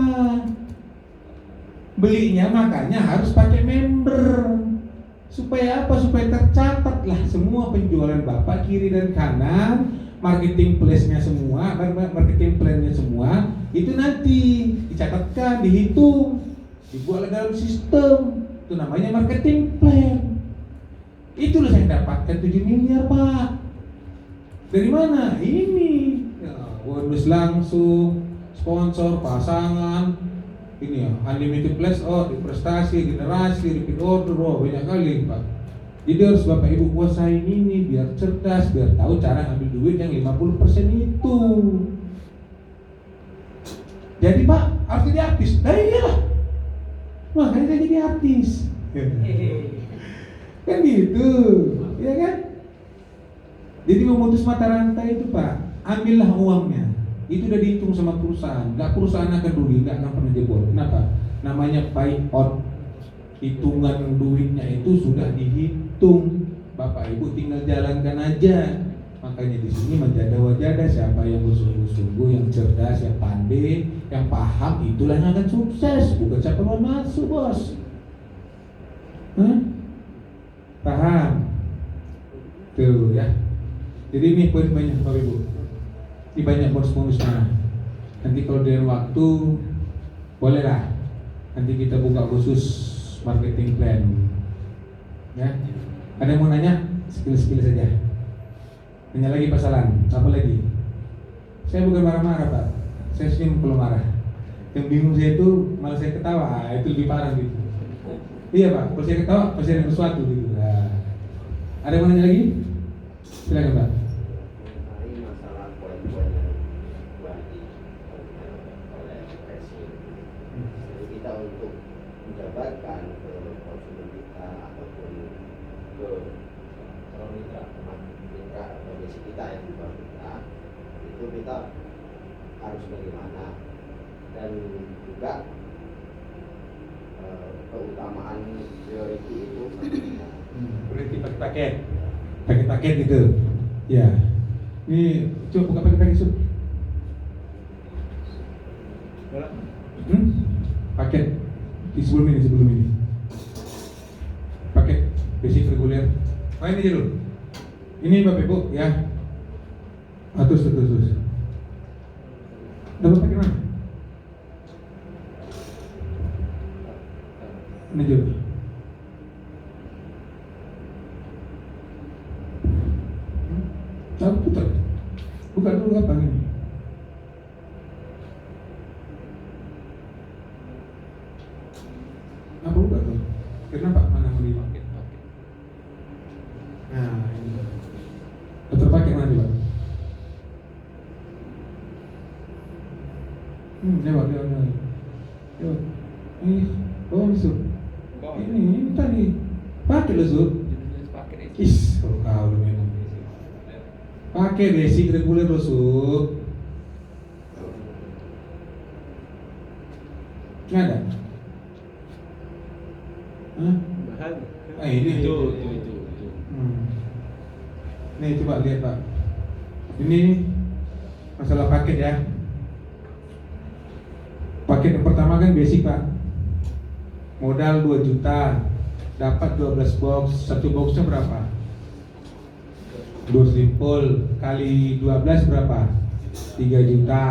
S1: Belinya makanya harus pakai member. Supaya apa? Supaya tercatat lah semua penjualan Bapak kiri dan kanan, marketing place-nya semua, marketing plan-nya semua, itu nanti dicatatkan, dihitung, dibuat dalam sistem. Itu namanya marketing plan. Itulah yang dapatkan 7 miliar, Pak. Dari mana? Ini ya, bonus langsung, sponsor, pasangan, ini ya, unlimited flash out, prestasi, generasi, repeat order, wah banyak kali, Pak. Jadi harus Bapak Ibu kuasain ini biar cerdas, biar tahu cara ngambil duit yang 50% itu. Jadi Pak, harus jadi artis. Nah iyalah, makanya saya jadi artis. Kan gitu, ya kan? Jadi memutus mata rantai itu Pak, ambillah uangnya. Itu udah dihitung sama perusahaan. Nggak perusahaan akan rugi, nggak akan pernah jebol. Kenapa? Namanya buy out. Hitungan duitnya itu sudah dihitung. Bapak Ibu tinggal jalankan aja. Makanya di sini menjada-wajada siapa yang bersungguh-sungguh, yang cerdas, yang pandai, yang paham, itulah yang akan sukses. Bukan siapa yang masuk, bos. Paham? Tuh ya. Jadi ini poin banyak Bapak Ibu. Ini banyak bonus-bonusnya. Nanti kalau dengan waktu boleh lah. Nanti kita buka khusus marketing plan. Ya. Ada yang mau nanya? Skill-skill saja. Nanya lagi pasalan. Apa lagi? Saya bukan marah-marah Pak. Saya senyum kalau marah. Yang bingung saya itu malah saya ketawa. Itu lebih parah gitu. Iya Pak. Kalau saya ketawa pasti ada sesuatu gitu. Nah. Ada yang mau nanya lagi? Silakan Pak.
S5: Mengenai masalah poin-poin yang oleh presiden, jadi kita untuk menjabarkan ke konsumen kita ataupun ke calon mitra, teman mitra atau basic kita yang di bawah kita, itu kita harus bagaimana, dan juga keutamaan priority itu
S1: Berarti pakai paket gitu. Ya. Ini coba buka paket sub. Paket di sebelum ini. Paket basic reguler. Main aja dulu. Ini Bapak Ibu ya. Terus. Dapat paket mana? Ini dulu. Putar. Buka dulu apa ini? Apa buka tuh? Kenapa? Mana mau dipakai? Nah, ini. Putar pakai mana coba? Lewat. Ini, Sub. Ini tadi. Pakai lo Sub. Is, kau lu memang. Pakai basic reguler lo Sub. Nggak ada? Hah? Ini
S2: itu.
S1: Nih coba lihat Pak. Ini masalah paket ya. Paket yang pertama kan basic Pak. Modal 2 juta, dapat 12 box. Satu boxnya berapa? 2 simpul kali 12 berapa? 3 juta.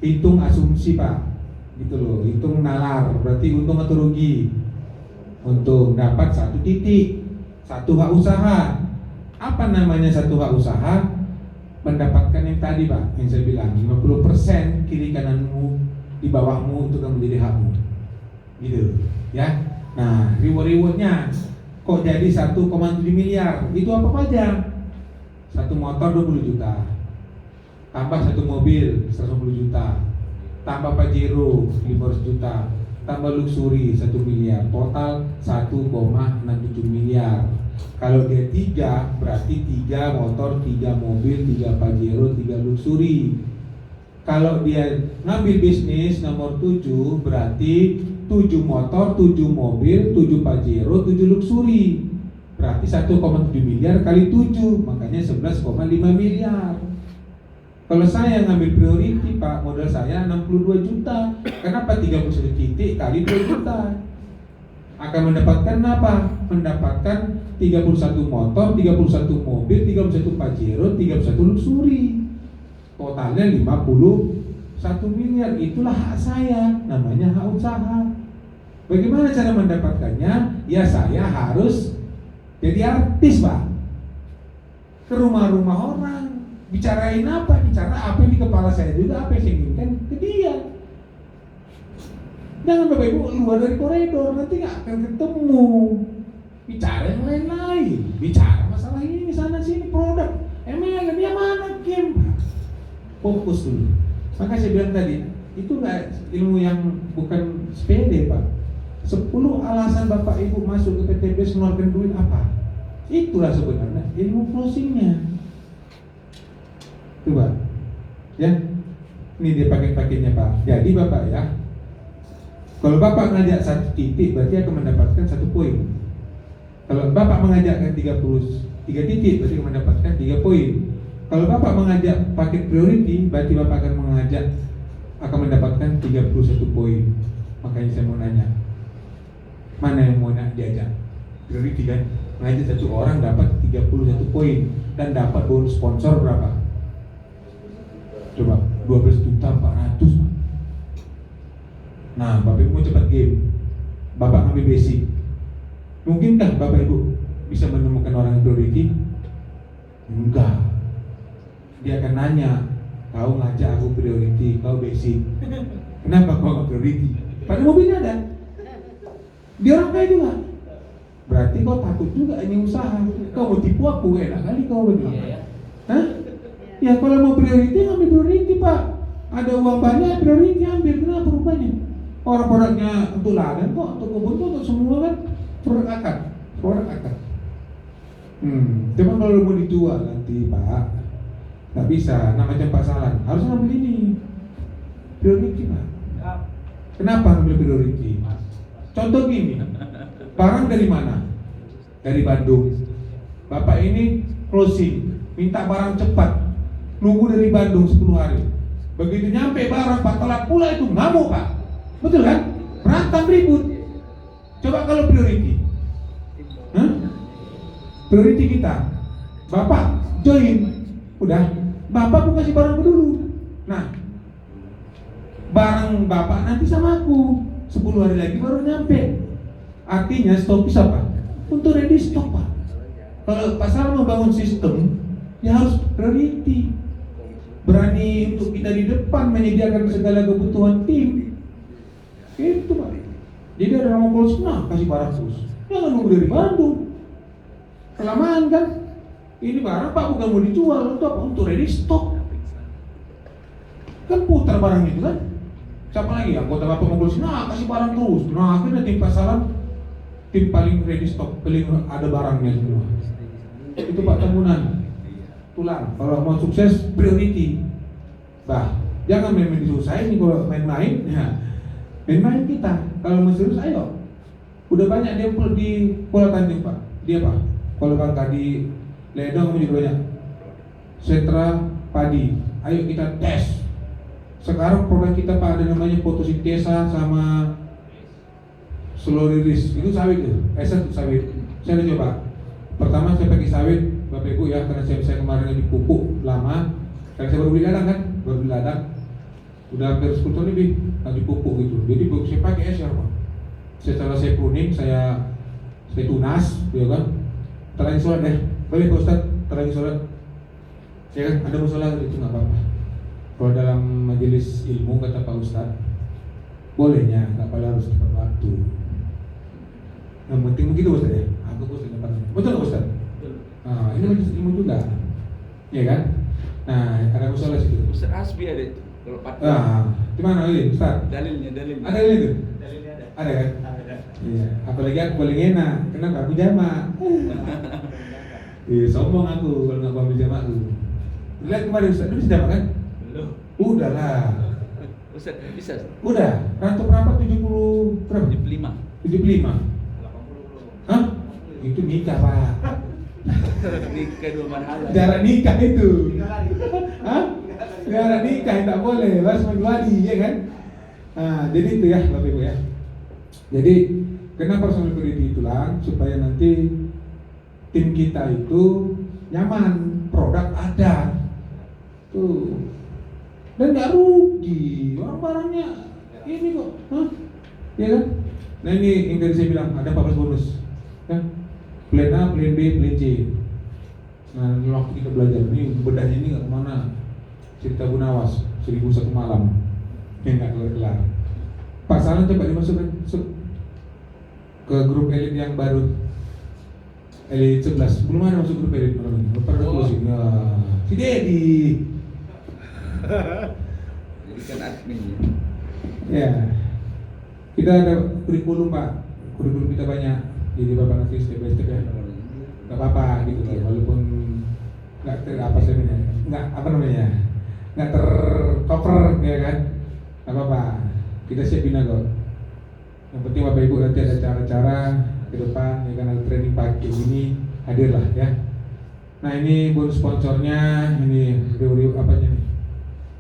S1: Hitung asumsi Pak. Gitu loh, hitung nalar. Berarti untung atau rugi? Untung, dapat 1 titik. 1 hak usaha. Apa namanya 1 hak usaha? Mendapatkan yang tadi Pak, yang saya bilang 50% kiri kananmu, di bawahmu itu kan menjadi hakmu. Gitu ya. Nah, reward-rewardnya kok jadi 1,7 miliar? Itu apa aja? 1 motor 20 juta, tambah 1 mobil 150 juta, tambah Pajero 500 juta, tambah luxury 1 miliar, total 1,67 miliar. Kalau dia 3, berarti 3 motor, 3 mobil, 3 Pajero, 3 luxury. Kalau dia ngambil bisnis nomor 7, berarti 7 motor, 7 mobil, 7 Pajero, 7 luxury. Berarti 1,7 miliar kali 7, makanya 11,5 miliar. Kalau saya ngambil priority Pak, modal saya 62 juta. Kenapa 31 titik kali 2 juta? Akan mendapatkan apa? Mendapatkan 31 motor, 31 mobil, 31 Pajero, 31 luxury. Totalnya 51 miliar. Itulah hak saya, namanya hak usaha. Bagaimana cara mendapatkannya? Ya saya harus jadi artis Pak, ke rumah-rumah orang, bicarain apa? Bicara apa yang di kepala saya juga, apa yang saya inginkan ke dia. Jangan Bapak Ibu keluar dari koridor, nanti nggak akan ketemu. Bicara yang lain-lain, bicara masalah ini sana sini, produk, MLM, yang mana game. Fokus dulu. Maka saya bilang tadi, itu nggak ilmu yang bukan sepede Pak. 10 alasan Bapak Ibu masuk ke PTBS mengeluarkan duit apa? Itulah sebenarnya ilmu closingnya. Coba, ya, ini dia paket-paketnya Pak. Jadi Bapak ya, kalau Bapak mengajak 1 titik berarti akan mendapatkan 1 poin. Kalau Bapak mengajakkan 33 titik berarti akan mendapatkan 3 poin. Kalau Bapak mengajak paket priority berarti Bapak akan mendapatkan 31 poin. Makanya saya mau nanya, mana yang mau diajak? Priority kan? Mengajak 1 orang dapat 31 poin dan dapat bonus sponsor berapa? Coba 12.400.000. Nah, Bapak Ibu mau cepat game, Bapak ngambil basic. Mungkinkah Bapak Ibu bisa menemukan orang yang priority? Enggak. Dia akan nanya, kau ngajak aku priority, kau basic. Kenapa kau nggak priority? Pada mobilnya ada. Dia orang kaya juga. Berarti kau takut juga ini usaha. Kau mau tipu aku, enak kali kau begitu. Hah? Ya kalau mau priority, ambil priority Pak. Ada uang banyak, priority ambil. Kenapa rupanya? Orang-produknya untuk ladang kok, untuk kebun kok, untuk semua kan produk akar. Cuma kalau mau dijual nanti Pak, nggak bisa. Namanya pasaran, harus ngambil ini priority Pak. Kenapa ngambil priority? Contoh gini, barang dari mana? Dari Bandung. Bapak ini closing, minta barang cepat, nunggu dari Bandung 10 hari. Begitu nyampe barang Pak telat pula, itu ngamuk Pak. Betul kan? Berantem ribut. Coba kalau priority, priority kita, Bapak join, udah, Bapak aku kasih barang dulu. Nah, barang Bapak nanti sama aku 10 hari lagi baru nyampe. Artinya stokis apa? Untuk ready stock Pak. Kalau pasar membangun sistem, ya harus priority. Berani untuk kita di depan menyediakan segala kebutuhan tim. Itu Pak. Jadi ada nama close, nah kasih barang terus. Jangan nunggu dari Bandung. Kelamaan kan? Ini barang Pak bukan mau dijual, untuk apa? Untuk ready stock. Kan putar barang itu kan? Siapa lagi? Anggota Bapak mau close, nah kasih barang terus. Nah akhirnya tim pasaran, tim paling ready stock, paling ada barangnya semua. Itu Pak Tambunan. Tulang. Kalau mau sukses priority. Bah, jangan main-main susah ini. Kalau main-main, ya main-main kita. Kalau mau serius, ayo. Udah banyak dia di Kuala Tanjung Pak. Dia Pak. Kalau Bangka di Ledong juga banyak. Sentra padi. Ayo kita tes. Sekarang produk kita Pak ada namanya fotosintesa sama slow release. Itu sawit tuh. Eset sawit. Saya udah coba. Pertama saya pakai sawit, Bapak Ibu ya, karena saya kemarin lagi pupuk lama. Karena saya baru beli ladang kan, udah hampir 10 tahun lebih lagi pupuk gitu. Jadi saya pakai SR Pak. Setelah saya pruning, saya tunas, ya kan. Terlagi sholat deh, boleh Pak Ustadz, terlagi sholat. Ya kan, ada masalah itu nggak apa-apa. Kalau dalam majelis ilmu kata Pak Ustadz, bolehnya, nggak pada harus tepat waktu. Yang penting begitu Ustadz ya. Aku Ustadz dapatnya. Betul nggak Ustadz? Nah, ini majelis ilmu juga, ya kan? Nah, ada masalah situ.
S2: Ustaz Asbi ada itu. Kalau
S1: Nah, di mana ini Ustaz?
S2: dalilnya.
S1: Ada itu?
S3: Dalilnya ada.
S1: Ada kan?
S3: Ada.
S1: Iya, apalagi aku paling enak, kenapa aku jamak? Iya, sombong aku kalau nggak ambil jamak aku. Lihat kemarin Ustaz, lu bisa jamak kan?
S3: Belum.
S1: Udah lah,
S6: Ustaz, bisa?
S1: udah. Rantum berapa? 70 berapa?
S6: 75.
S1: 75.
S3: 80 belum.
S1: Hah? Itu nikah Pak.
S6: Nikah dua marhala.
S1: Jarak nikah itu.
S3: Tiga kali.
S1: Hah? Jarak nikah tak boleh, harus menjuali, ya kan? Nah, jadi itu ya Bapak Ibu ya. Jadi kenapa harus mengambil kredit tulang supaya nanti tim kita itu nyaman, produk ada tuh dan nggak rugi, orang barangnya ini kok, ya kan? Nah ini yang tadi saya bilang ada 14 bonus, kan? Plan A, Plan B, Plan C. Nah ini waktu kita belajar ini bedahnya ini nggak kemana, cerita Gunawas 1001 malam, yang nggak kelar. Pak Salam coba dimasukkan ke grup elit yang baru, elit 11. Belum ada masuk grup elit orang ini. Pernah closing. Si Dedi.
S6: Jadi kan admin ya.
S1: Ya. Kita ada kurikulum Pak. Kurikulum kita banyak. Jadi Bapak nanti step by step ya. Gak apa-apa gitu loh. Walaupun nggak apa sih namanya, nggak apa namanya, nggak tercover ya kan. Gak apa-apa. Kita siapin kok. Yang penting Bapak Ibu nanti ada cara-cara ke depan ya kan, ada training pagi ini hadirlah ya. Nah ini bonus sponsornya, ini review apanya nih?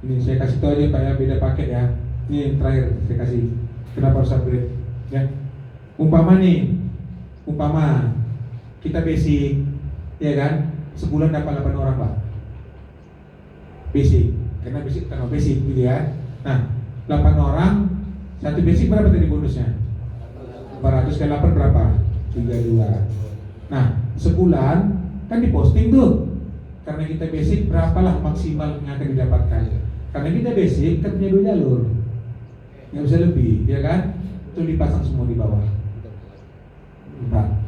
S1: Ini saya kasih tahu aja Pak ya, beda paket ya. Ini terakhir saya kasih. Kenapa harus upgrade? Ya. Umpama kita basic, ya kan? Sebulan dapat 8 orang Pak. Basic, karena basic karena basic gitu ya. Nah 8 orang, satu basic berapa tadi bonusnya? 400 kali 8 berapa? 32. Nah, sebulan kan diposting tuh. Karena kita basic berapalah maksimal yang akan didapatkan. Karena kita basic kan punya 2 jalur. Nggak bisa lebih, ya kan? Itu dipasang semua di bawah. 4.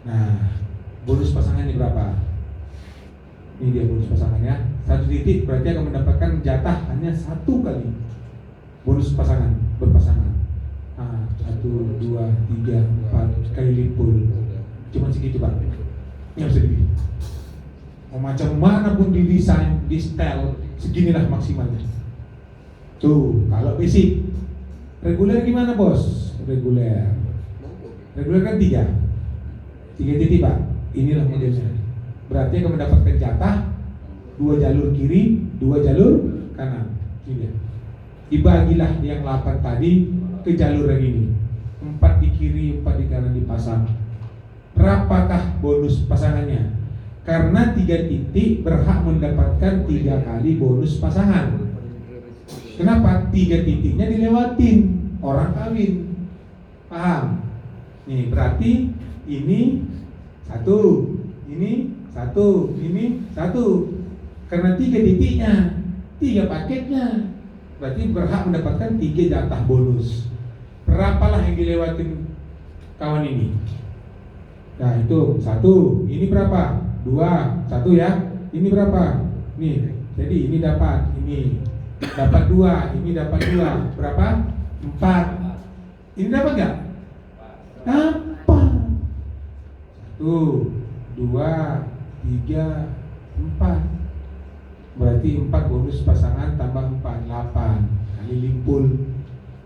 S1: Nah, bonus pasangannya berapa? Ini dia bonus pasangannya. 1 titik berarti akan mendapatkan jatah hanya 1 kali. Bonus pasangan, berpasangan. 1, 2, 3, 4 kali limpul. Cuma segitu Pak. Nggak bisa lebih. Mau macam mana pun didesain, di style, seginilah maksimalnya. Tuh, kalau basic. Reguler gimana bos? Reguler kan 3 titik Pak. Inilah modelnya. Berarti akan mendapatkan jatah 2 jalur kiri, 2 jalur kanan. Ini dia. Dibagilah yang 8 tadi ke jalur yang ini. 4 di kiri, 4 di kanan dipasang. Berapakah bonus pasangannya? Karena 3 titik berhak mendapatkan 3 kali bonus pasangan. Kenapa? 3 titiknya dilewatin orang kawin. Paham? Nih berarti ini 1, ini 1, ini 1. Karena 3 titiknya, 3 paketnya, berarti berhak mendapatkan 3 jatah bonus. Berapalah yang dilewatin kawan ini? Nah itu 1, ini berapa? 2, 1 ya. Ini berapa? Nih, jadi ini dapat 2, ini dapat 2. Berapa? 4. Ini dapat nggak? Dapat. 1, 2, 3, 4. Berarti 4 bonus pasangan tambah 4, 8 kali limpul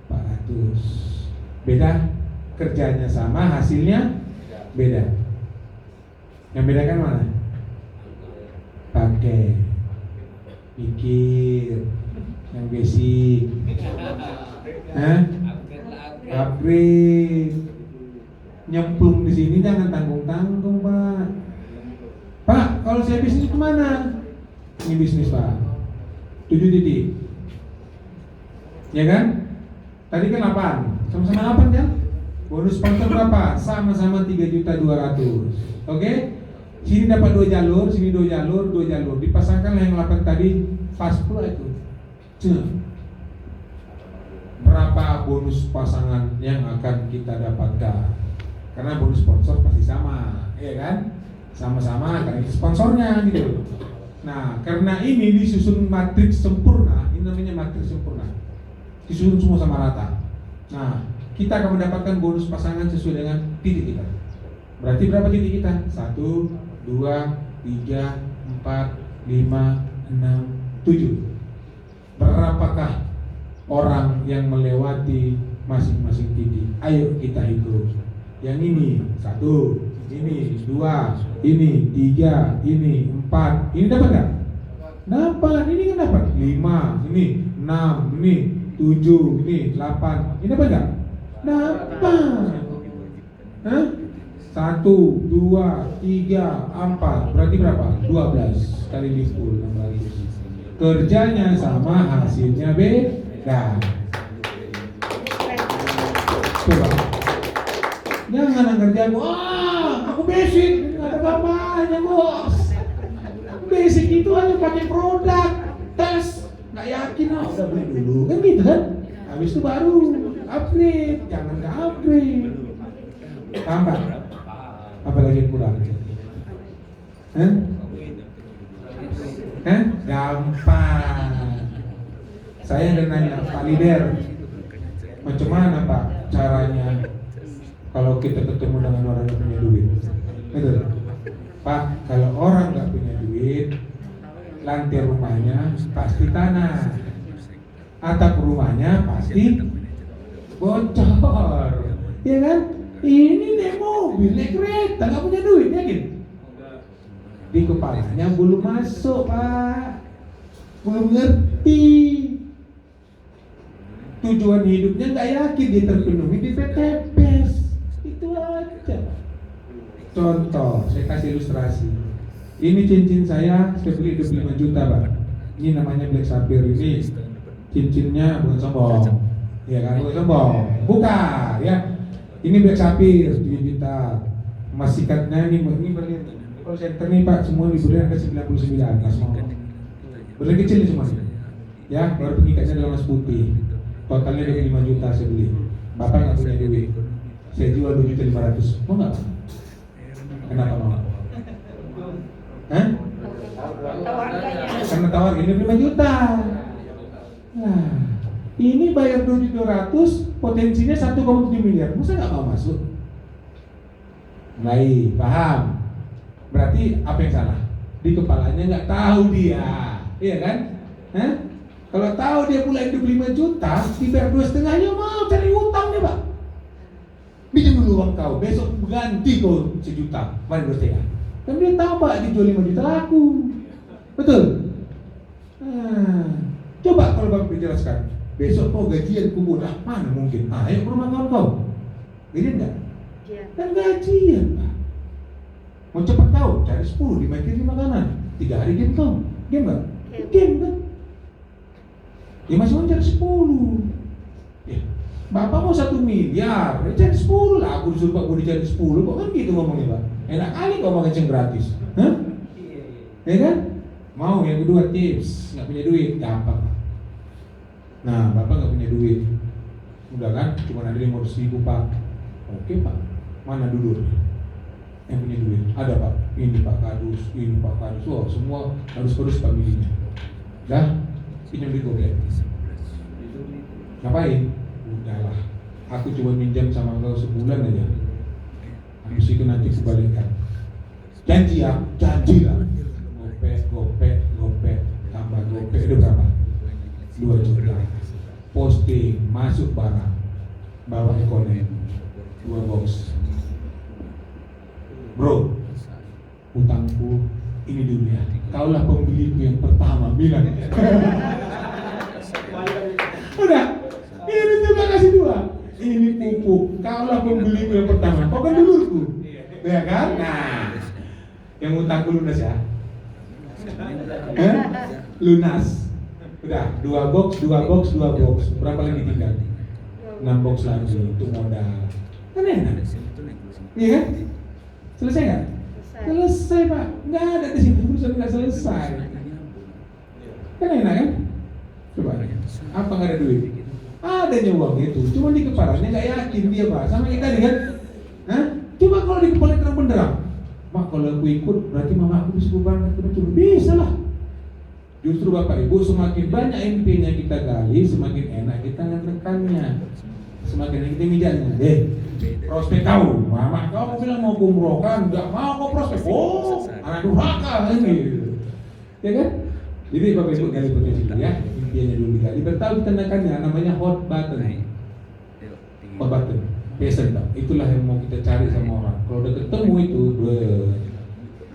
S1: 400. Beda, kerjanya sama, hasilnya beda. Yang bedakan mana? Pakai, pikir, yang basic, upgrade, nyemplung di sini jangan tanggung-tanggung Pak. Pak, kalau saya bisnis kemana? Ini bisnis Pak. 7 titik, ya kan? Tadi kan 8, sama-sama 8 kan? Bonus sponsor berapa? Sama-sama 3.200.000. Oke? Sini dapat 2 jalur, sini 2 jalur, 2 jalur. Dipasangkanlah yang 8 tadi, pas pula itu. Berapa bonus pasangan yang akan kita dapatkan? Karena bonus sponsor pasti sama, ya kan? Sama-sama karena sponsornya gitu. Nah, karena ini disusun matriks sempurna, ini namanya matriks sempurna. Disusun semua sama rata. Nah, kita akan mendapatkan bonus pasangan sesuai dengan titik kita. Berarti berapa titik kita? 1, 2, 3, 4, 5, 6, 7. Berapakah orang yang melewati masing-masing titik? Ayo kita hitung. Yang ini 1, ini 2, ini 3, ini 4. Ini dapat nggak? Dapat. Ini kan dapat 5, ini 6, ini 7, ini 8. Ini dapat nggak? Dapat. Hah? 1, 2, 3, 4. Berarti berapa? 12 kali 10, 600. Kerjanya sama, hasilnya beda. Coba. Jangan ngerjain, wah aku basic, nggak ada apa-apanya bos. Basic itu hanya pakai produk, tes, nggak yakin, udah beli dulu, kan gitu kan? Habis itu baru upgrade, jangan nggak upgrade. Tambah, apalagi yang kurang? Hah? Gampang. Saya udah nanya Pak Lider, macam mana Pak caranya kalau kita ketemu dengan orang yang punya duit? Betul. Pak, kalau orang nggak punya duit, lantai rumahnya pasti tanah, atap rumahnya pasti bocor, ya kan? Ini naik mobil, naik kereta, nggak punya duit, yakin? Di kepalanya belum masuk Pak, belum ngerti. Tujuan hidupnya nggak yakin dia terpenuhi di PTPS. Itu aja. Contoh, saya kasih ilustrasi. Ini cincin saya beli 25 juta Pak. Ini namanya Black Sapphire. Ini cincinnya bukan sombong, ya kan? Bukan sombong, bukan ya. Ini Black Sapphire 7 juta. Emas sikatnya ini berlian. Kalau center nih Pak, semua liburnya ada 99 mas mau. Berlian kecil nih semua. Ya, baru pengikatnya adalah emas putih. Totalnya 25 juta saya beli. Bapak nggak punya duit, saya jual 2.500.000. Mau nggak? Kenapa mau? Hah? Karena tawar ini 5 juta. Nah, ini bayar 2.200, potensinya 1,7 miliar. Masa nggak mau masuk? Baik, paham? Berarti apa yang salah? Di kepalanya nggak tahu dia, iya kan? Hah? Kalau tahu dia pula hidup 5 juta, dibayar 2,5, ya mau cari utang dia Pak. Pinjam dulu uang kau, besok ganti kau 1 juta, bayar 2,5. Kan dia tahu Pak, dijual 5 juta laku. Betul? Nah, coba kalau Bapak dijelaskan, besok kau gajian kubur, mana mungkin? Ayo ke rumah kawan kau. Gajian enggak? Kan gajian Pak. Mau cepat kau, cari 10, dimaikin 5 makanan 3 hari game kau. Game enggak? Game kan? Ya masih mau cari 10. Ya, Bapak mau 1 miliar, ya cari 10 lah. Aku disuruh Pak, gue dicari 10. Kok kan gitu ngomongnya Pak? Enak kali kau mau kencing gratis. Hah? Ya kan? Mau yang kedua tips, nggak punya duit, gampang Pak. Nah, Bapak nggak punya duit, udah kan? Cuma ada 500.000 Pak. Oke Pak, mana dulu yang punya duit? Ada Pak, ini Pak Kadus, ini Pak Kadus. Wah, semua harus familinya. Dah, pinjam duit gue. Ngapain? Udahlah, aku cuma minjam sama kau sebulan aja. Habis itu nanti kebalikan. Janji ya, janji lah. Gopek, tambah gopek itu berapa? 2 juta. Posting, masuk barang, bawa ekonomi 2 box. Bro, utangku ini dulu ya. Kaulah pembeliku yang pertama, bilang. Udah, ini juga kasih 2. Ini pupuk, kaulah pembeliku yang pertama. Kau kan duluku, ya kan? Nah, yang utangku lunas ya. Lunas. Udah, 2 box. Berapa lagi tinggal? 6 box lagi, itu modal. Kan enak? Iya kan? Selesai nggak? Selesai Pak. Nggak ada di sini urusan nggak selesai. Kan enak kan? Coba. Apa nggak ada duit? Adanya uang itu, cuma di kepalanya nggak yakin dia Pak. Sama kita tadi kan? Hah? Coba kalau di kepala terang benderang. Mak, kalau aku ikut berarti mama aku bisa banget. Coba bisa lah. Justru Bapak Ibu, semakin banyak impiannya kita gali, semakin enak kita menekannya. semakin hari kita mijaknya. Prospek kau, mama kau bilang mau umroh kan, nggak mau kau prospek. Oh, anak durhaka kan gitu. Ya kan? Jadi Bapak Ibu gali potensi dulu ya, impiannya dulu digali. Bertahu ditendakannya namanya hot button. Hot button, passion tak? Itulah yang mau kita cari sama orang. Kalau udah ketemu itu,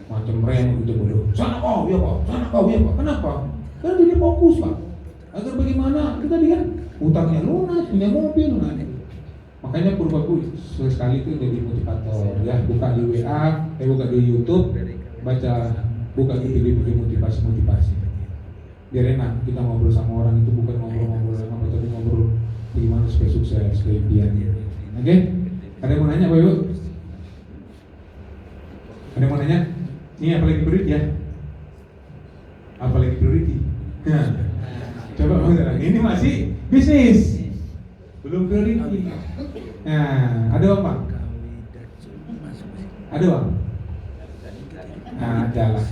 S1: macam rem gitu bodoh. Sana kau, ya pak. Sana kau, ya pak. Kenapa? Karena dia fokus pak. Agar bagaimana? Kita tadi kan utangnya lunas, punya mobil, nah. Makanya Purbabu sekali itu jadi motivator ya, buka di WA, buka di YouTube, buka di video motivasi. Biar enak kita ngobrol sama orang itu, bukan ngobrol sama tapi ngobrol gimana supaya sukses, supaya impian. Oke? Ada yang mau nanya Bapak Ibu? Ada yang mau nanya? Ini apalagi priority ya? Apalagi priority? Nah, coba ini masih bisnis. Belum priority. Nah, ada uang Pak? Ada uang? Nah, ada lah.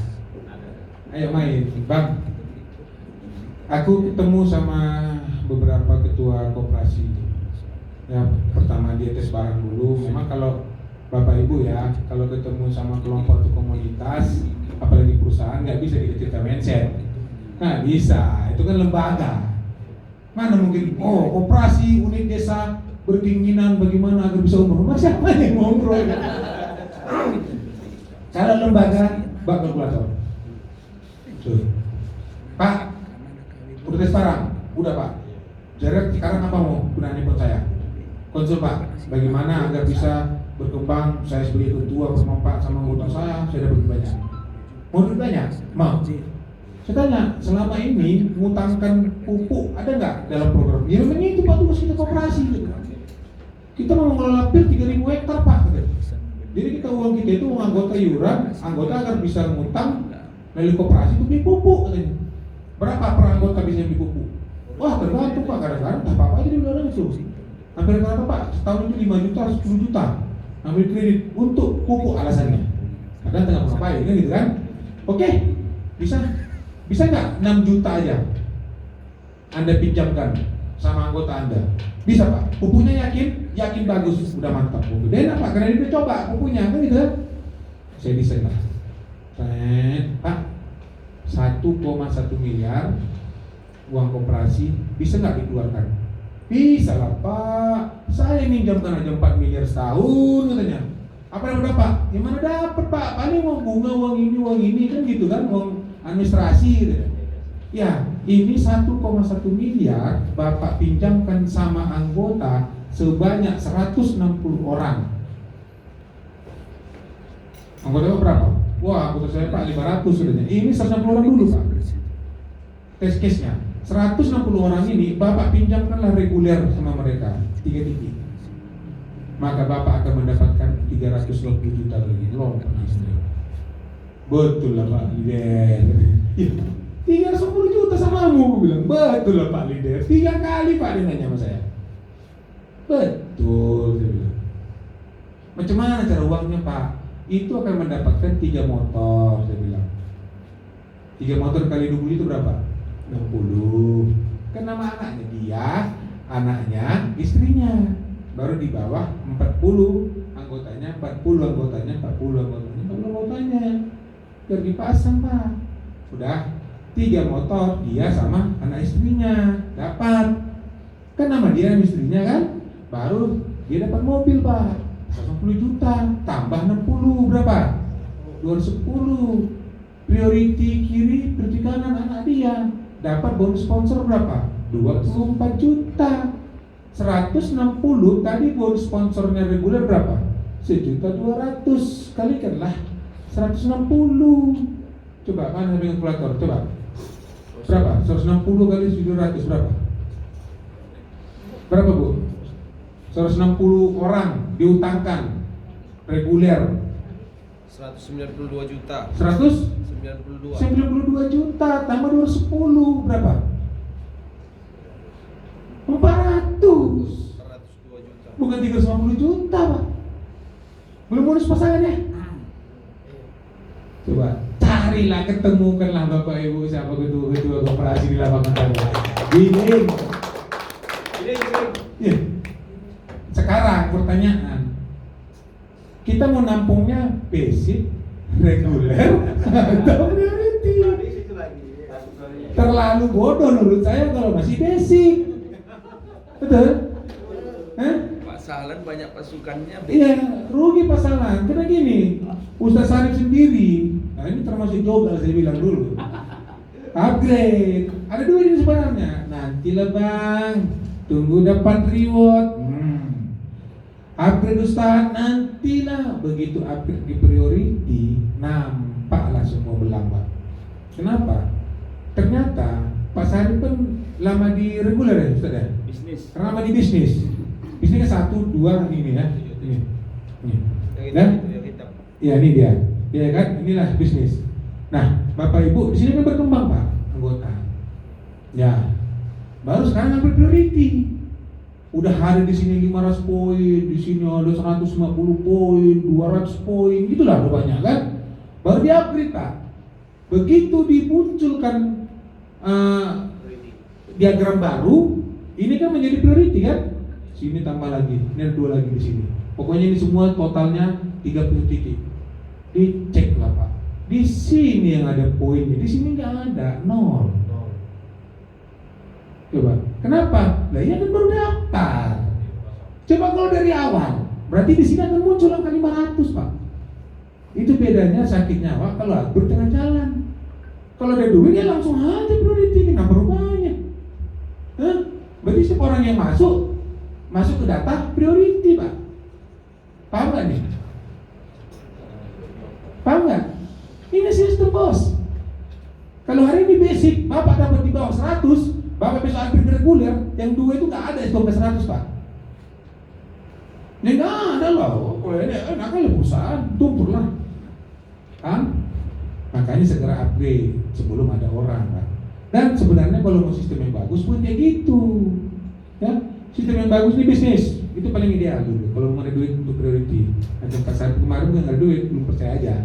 S1: Ayo main, Bang. Aku ketemu sama beberapa ketua koperasi. Ya, pertama dia tes barang dulu. Memang kalau Bapak Ibu ya, kalau ketemu sama kelompok atau komunitas, apalagi perusahaan, nggak bisa kita cerita mindset. Nah, bisa. Itu kan lembaga. Mana mungkin, koperasi unit desa berkeinginan bagaimana agar bisa umroh. Siapa yang mau umroh? Kalau lembaga, bak kalkulator. Tuh. Pak, udah tes barang? Udah Pak. Jadi sekarang apa mau gunain handphone saya? Konsul Pak, bagaimana agar bisa berkembang, saya sebagai ketua bermanfaat sama anggota saya dapat banyak. Mau duit banyak? Mau. Saya tanya, selama ini ngutangkan pupuk ada nggak dalam program? Ya memang itu Pak, tugas kita koperasi. Kita mau mengelola pil 3.000 hektar Pak. Jadi kita uang kita itu uang anggota iuran, anggota agar bisa ngutang melalui koperasi untuk beli pupuk katanya. Berapa per anggota bisa beli pupuk? Wah tergantung Pak, kadang-kadang tak apa-apa aja di bulan itu. Hampir berapa Pak? Setahun itu 5 juta, 10 juta ambil kredit untuk pupuk alasannya. Kadang tengah ngapain kan gitu kan? Oke, bisa nggak 6 juta aja Anda pinjamkan sama anggota Anda? Bisa Pak, pupuknya yakin bagus, udah mantap pupuk. Dan Pak, karena dia udah coba pupuknya kan gitu kan? Saya desain lah. Pak, 1,1 miliar uang koperasi bisa nggak dikeluarkan? Bisa lah Pak, saya minjamkan aja 4 miliar setahun katanya. Apa yang berapa? Yang mana dapat Pak? Paling uang bunga, uang ini kan gitu kan, uang administrasi gitu. Ya, ini 1,1 miliar Bapak pinjamkan sama anggota sebanyak 160 orang. Anggota berapa? Wah, anggota saya Pak 500 sudahnya. Ini 160 orang dulu Pak. Test case-nya 160 orang ini Bapak pinjamkanlah reguler sama mereka 3 titik. Maka Bapak akan mendapatkan 320 juta lagi. Loh, betul lah Pak Lider. 310 juta sama kamu, aku bilang. Betul lah Pak Lider. 3 kali Pak dia nanya sama saya. Betul, saya bilang. Macam mana cara uangnya Pak? Itu akan mendapatkan 3 motor, saya bilang. 3 motor kali 20 itu berapa? 60. Kan nama anaknya dia, anaknya, istrinya. Baru di bawah 40 anggotanya, 40 anggotanya, 40 anggotanya, 40 anggotanya. Biar dipasang Pak. Udah 3 motor dia sama anak istrinya dapat. Kan nama dia dan istrinya kan. Baru dia dapat mobil Pak 110 juta tambah 60 berapa? 210. Priority kiri, priority kanan anak dia dapat bonus sponsor berapa? 24 juta. 160 tadi bonus sponsornya reguler berapa? 1.200.000 kalikanlah 160. Coba mana dengan kalkulator? Coba berapa? 160 kali 700 berapa? Berapa Bu? 160 orang diutangkan reguler
S2: 192 juta.
S1: 192 juta tambah 210 berapa? 400.
S2: 102 juta.
S1: Bukan 350 juta Pak. Belum bonus pasangannya. Coba carilah, ketemukanlah Bapak Ibu siapa ketua koperasi di lapangan tadi. Gini. Iya. Sekarang pertanyaan, kita mau nampungnya basic, reguler, atau priority?
S3: Di situ lagi asuransinya.
S1: Terlalu bodoh menurut saya kalau masih basic. Betul? Hah?
S6: Pak Sahlan banyak pasukannya.
S1: Iya, rugi pasangan. Karena gini, Ustaz Sarif sendiri, nah ini termasuk jogal saya bilang dulu. Upgrade, ada dua ini sebenarnya. Nantilah bang, tunggu dapat reward. Upgrade Ustaz, nantilah. Begitu upgrade di priority, nampaklah semua berlambat. Kenapa? Ternyata Pak Sarif kan lama di reguler ya Ustaz ya?
S6: Bisnis.
S1: Karena lama di bisnis. Bisnisnya 1, 2 ini ya. Ini.
S2: Yang
S1: Dan
S2: hitam itu, yang hitam.
S1: ya ini dia. Ya kan, inilah bisnis. Nah, Bapak Ibu di sini kan berkembang Pak anggota. Ya. Baru sekarang ambil priority. Udah ada di sini 500 poin, di sini ada 150 poin, 200 poin, gitulah udah banyak kan. Baru di-upgrade Pak. Begitu dimunculkan diagram baru, ini kan menjadi priority kan? Sini tambah lagi, ini ada 2 lagi di sini. Pokoknya ini semua totalnya 30 titik. Dicek lah Pak. Di sini yang ada poinnya, di sini nggak ada, 0. Coba, kenapa? Lah iya kan baru daftar. Coba kalau dari awal, berarti di sini akan muncul angka 500 Pak. Itu bedanya sakit nyawa kalau atur tengah jalan. Kalau ada duit ya langsung aja priority, kenapa rupanya? Hah? Berarti setiap orang yang masuk ke data priority Pak. Paham gak nih? Paham gak? Ini sistem bos. Kalau hari ini basic, Bapak dapat di bawah 100, Bapak besok upgrade reguler, yang 2 itu gak ada sampai 100 Pak. Ini gak ada loh. Kalau ini enak kali perusahaan, tumpur lah. Kan? Makanya segera upgrade sebelum ada orang Pak. Dan sebenarnya kalau mau sistem yang bagus pun kayak gitu. Ya, sistem yang bagus ini bisnis itu paling ideal dulu. Kalau mau ada duit untuk priority, macam pasar kemarin nggak ada duit, belum percaya aja.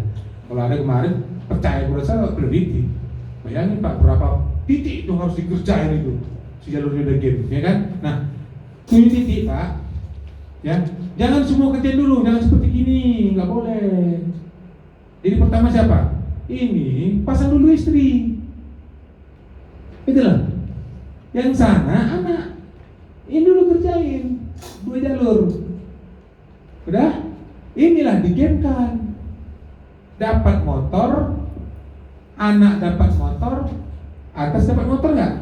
S1: Kalau ada kemarin percaya berasa priority. Bayangin Pak berapa titik itu harus dikerjain itu si jalurnya udah game, ya kan? Nah, 7 titik Pak. Ya, jangan semua kerjain dulu, jangan seperti gini, nggak boleh. Jadi pertama siapa? Ini pasang dulu istri. Itulah. Yang sana anak. Ini dulu kerjain 2 jalur. Udah? Inilah digamekan. Dapat motor, anak dapat motor, atas dapat motor nggak?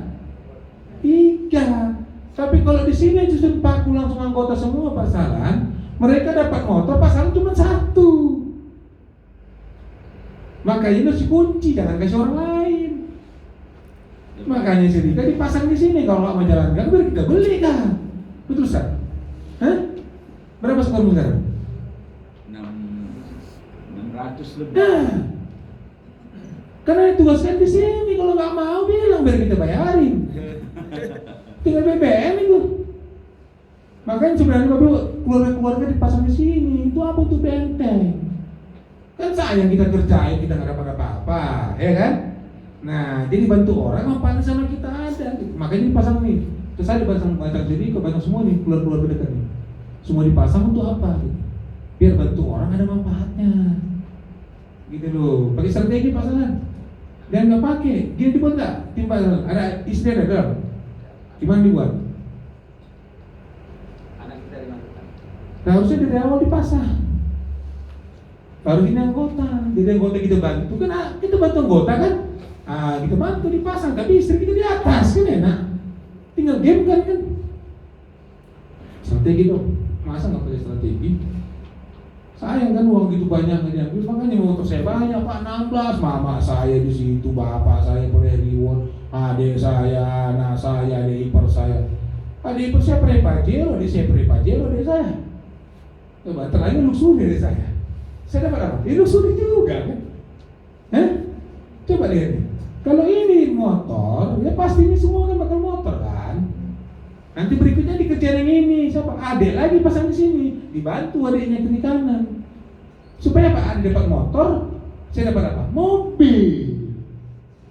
S1: 3. Tapi kalau di sini justru 40 langsung anggota semua pasaran, mereka dapat motor, pasaran cuma 1. Makanya itu si kunci, jangan kasih orang lain. Makanya cerita dipasang di sini, kalau nggak menjalankan biar kita beli kan, betul Ustaz? Hah? Berapa skor sekarang?
S6: 600 lebih.
S1: Nah, karena ditugaskan di sini, kalau nggak mau bilang biar kita bayarin. Tinggal BBM itu. Makanya sebenarnya Bapak keluarga dipasang di sini, itu apa tuh benteng? Kan sayang kita kerjain, kita nggak dapat apa-apa, ya kan? Nah, jadi bantu orang apa sama kita ada, makanya dipasang nih. Terus saya dipasang banyak jadi kebanyak semua nih keluar dekat nih. Semua dipasang untuk apa? Biar bantu orang ada manfaatnya. Gitu loh. Pakai strategi pasangan. Dan nggak pakai, gini dibuat nggak? Timbal ada istri ada dalam. Gimana dibuat?
S3: Anak kita dimasukkan.
S1: Nah, harusnya dari awal dipasang. Baru ini anggota, jadi anggota kita bantu kan, kita bantu anggota kan, kita bantu dipasang, tapi istri kita di atas kan enak, tinggal game kan. Strategi dong, masa nggak pakai strategi? Sayang kan uang gitu banyak nggak diambil, makanya motor saya banyak Pak 16, mama saya di situ, bapak saya pada reward, adik saya, anak saya, adik ipar saya, adik ipar saya pernah Pajero, adik saya pernah Pajero, adik saya, coba terakhir luxury adik saya. Saya dapat apa? Ini sulit juga kan? Coba lihat nih. Kalau ini motor, ya pasti ini semua kan bakal motor kan? Nanti berikutnya dikerjain yang ini, siapa? Adik lagi pasang di sini, dibantu adiknya kiri kanan. Supaya apa? Adik dapat motor, saya dapat apa? Mobil.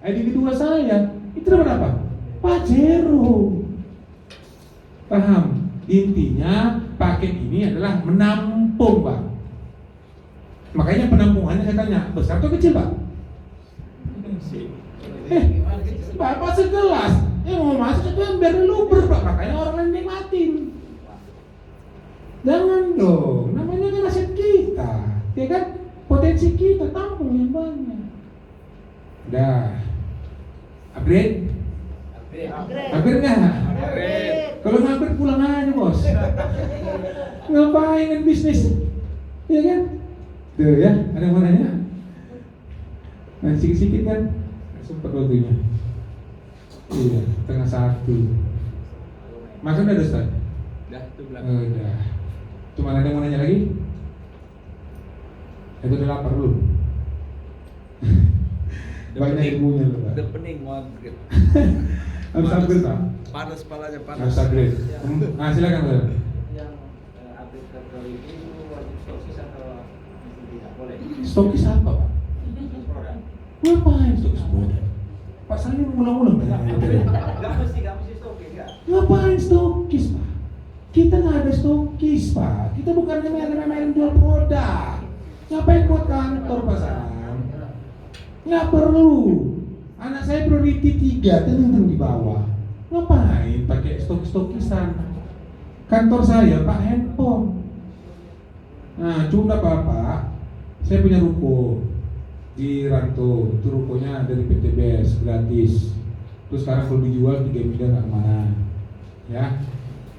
S1: Adik kedua saya, itu dapat apa? Pajero. Paham? Intinya paket ini adalah menampung, Pak. Makanya penampungannya saya tanya, besar atau kecil, Pak? Bapak segelas, mau masuk itu yang biar luber, Pak. Makanya orang lain nikmatin. Jangan dong, namanya kan aset kita, ya kan? Potensi kita tampung yang banyak. Dah, upgrade? Upgrade nggak? Kalau nggak upgrade pulang aja, bos. Ngapain kan bisnis? Ya kan? Tuh ya, ada yang mau nanya? Nah, sikit-sikit kan? Sempat waktunya. Iya, tengah 1. Makan udah Ustaz?
S6: Dah tuh belakang.
S1: Udah. Cuma ada yang mau nanya lagi? Itu udah lapar belum? Banyak ilmunya loh, Pak.
S6: Udah pening mau upgrade.
S1: Harus upgrade, Pak.
S6: Panas palanya panas.
S1: Harus upgrade. Nah, silakan, Pak.
S3: Yang update kategori itu wajib stokis atau masih tidak boleh?
S1: Stokis apa, Pak?
S3: Produk.
S1: Ngapain stokis produk? Pak Sani mengulang-ulang banyak.
S3: Gak mesti stokis ya.
S1: Ngapain stokis, Pak? Kita nggak ada stokis, Pak. Kita bukan main jual produk. Ngapain buat kantor, Pak Sam? Nggak perlu. Anak saya priority 3, tenang di bawah. Ngapain pakai stok-stokisan? Kantor saya, Pak, handphone. Nah, cuma Bapak, saya punya ruko di Ranto. Itu rukonya dari PT BES, gratis. Terus sekarang kalau dijual 3 miliar nggak kemana. Ya,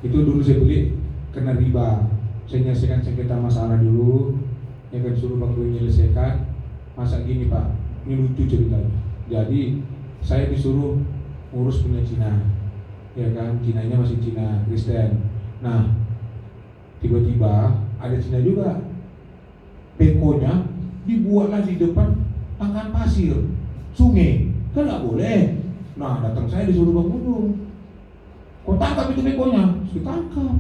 S1: itu dulu saya beli kena riba. Saya nyelesaikan sengketa masalah dulu, ya kan, suruh Bang Dwi menyelesaikan. Masa gini, Pak, ini lucu ceritanya. Jadi saya disuruh ngurus punya Cina, ya kan, Cinanya masih Cina Kristen. Nah, tiba-tiba ada Cina juga, pekonya dibuatlah di depan tangkan pasir, sungai, kan nggak boleh. Nah, datang saya disuruh Bang Gunung, kau tangkap itu pekonya, saya tangkap.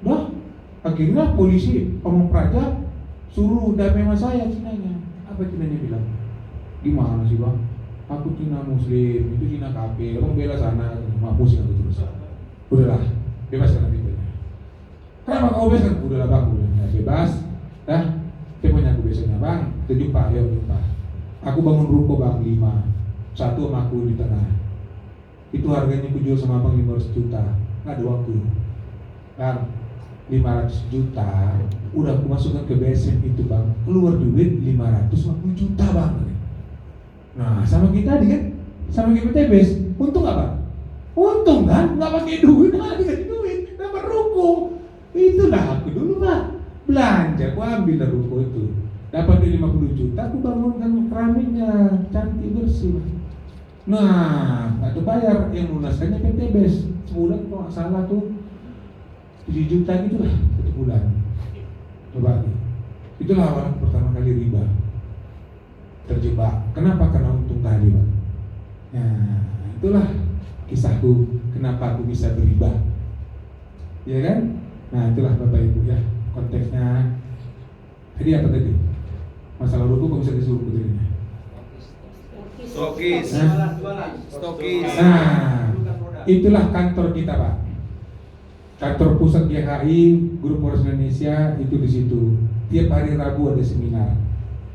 S1: Dah, akhirnya polisi Pamong Praja suruh damai sama saya Cinanya. Apa Cinanya bilang? Gimana sih, Bang? Aku Cina Muslim, itu Cina kafir, abang bela sana, mampus aku terus. Udahlah, bebaskan nanti gue. Kenapa kau bebaskan? Udahlah Bang, udah bebas. Dah, temunya aku biasanya Bang, kita jumpa, yuk jumpa. Aku bangun ruko Bang 5, satu sama aku di tengah. Itu harganya aku jual sama Bang 500 juta, nggak ada waktu. Bang, 500 juta, udah aku masukkan ke BSM itu Bang, keluar duit 550 juta Bang. Nah, sama kita tadi kan, sama kita bes, untung apa? Untung kan, nggak pakai duit, nggak dikasih duit, dapat ruko. Itulah aku dulu Pak, belanja, aku ambil dari ruko itu, dapat duit 50 juta, aku bangunkan keramiknya, cantik bersih. Nah, nggak terbayar, yang lunaskannya PT BES, sebulan kalau nggak salah tuh 7 juta gitu lah, 1 bulan. Coba, itulah awal pertama kali riba. Terjebak. Kenapa? Karena untung tadi, Pak. Nah, itulah kisahku kenapa aku bisa berriba. Ya kan? Nah, itulah Bapak Ibu ya, konteksnya. Tadi apa tadi? Masalah ruko kok bisa disuruh putrinya?
S6: Stokis.
S3: Jualan.
S6: Stokis.
S1: Nah, itulah kantor kita, Pak. Kantor pusat GHI Grup Poros Indonesia itu di situ. Tiap hari Rabu ada seminar.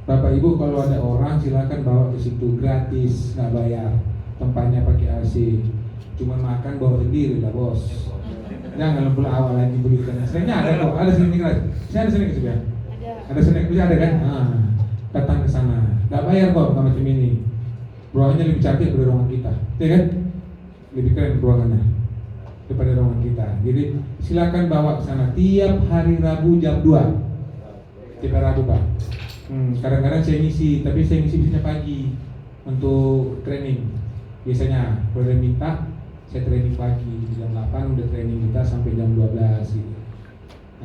S1: Bapak Ibu kalau ada orang silakan bawa ke situ gratis, nggak bayar. Tempatnya pakai AC. Cuma makan bawa sendiri lah bos. Jangan pula awal lagi belikan. Seringnya ada kok, ada sering gratis. Saya ada sering juga. Ada sering bisa ada kan? Nah, datang ke sana. Nggak bayar kok sama macam ini. Ruangannya lebih cantik dari ruangan kita, ya kan? Lebih keren ruangannya daripada ruangan kita. Jadi silakan bawa ke sana tiap hari Rabu jam 2. Tiap hari Rabu Pak. Kadang-kadang saya ngisi, tapi saya ngisi biasanya pagi untuk training. Biasanya boleh minta saya training pagi jam 8 udah training kita sampai jam 12 gitu.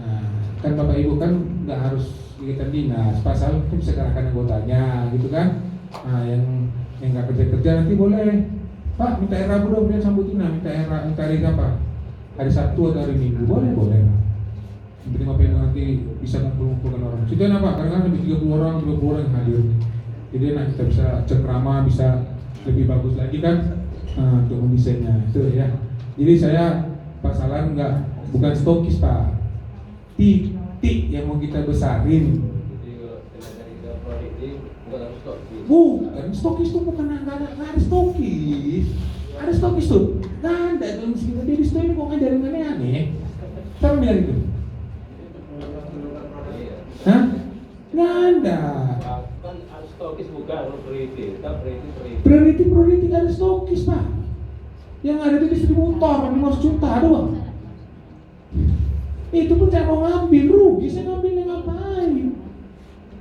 S1: Nah, kan Bapak Ibu kan nggak harus kegiatan dinas, pasal itu bisa kerahkan anggotanya gitu kan. Nah, yang nggak kerja nanti boleh Pak minta hari Rabu dong, dia sambutin lah, minta hari apa? Hari Sabtu atau hari Minggu boleh Pak. Yang penting Bapak Ibu nanti bisa mengumpulkan orang. Situ apa? Kadang-kadang lebih 30 orang yang hadir. Jadi nanti kita bisa cekrama, bisa lebih bagus lagi kan untuk mendesainnya itu ya. Jadi saya Pak Salam bukan stokis Pak, titik yang mau kita besarin.
S5: Jadi kalau dari produk ini bukan harus stok.
S1: Bukan, stokis tuh bukan nggak ada stokis. Ada stokis tuh, nggak ada dalam sekitar dia di store ini kok ngajarin aneh-aneh. Siapa bilang itu? Hah? Nggak ada.
S5: Kan harus stokis bukan harus priority. Kita priority.
S1: Priority nggak ada stokis Pak. Yang ada itu distributor 500 juta doang. Itu pun saya mau ngambil, rugi saya ngambilnya ngapain?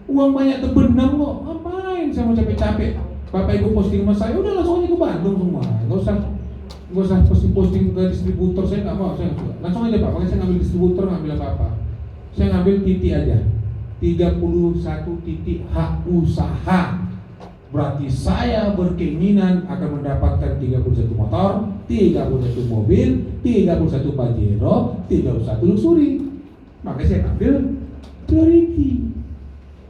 S1: Uang banyak terbenam kok, ngapain saya mau capek-capek? Bapak Ibu posting sama saya, udah langsung aja ke Bandung semua. Gak usah posting ke distributor, saya nggak mau, saya nggak. Langsung aja Pak, makanya saya ngambil distributor, ngambil apa-apa. Saya ngambil titik aja, 31 titik hak usaha. Berarti saya berkeinginan akan mendapatkan 31 motor, 31 mobil, 31 Pajero, 31 Luxury. Makanya saya ambil priority.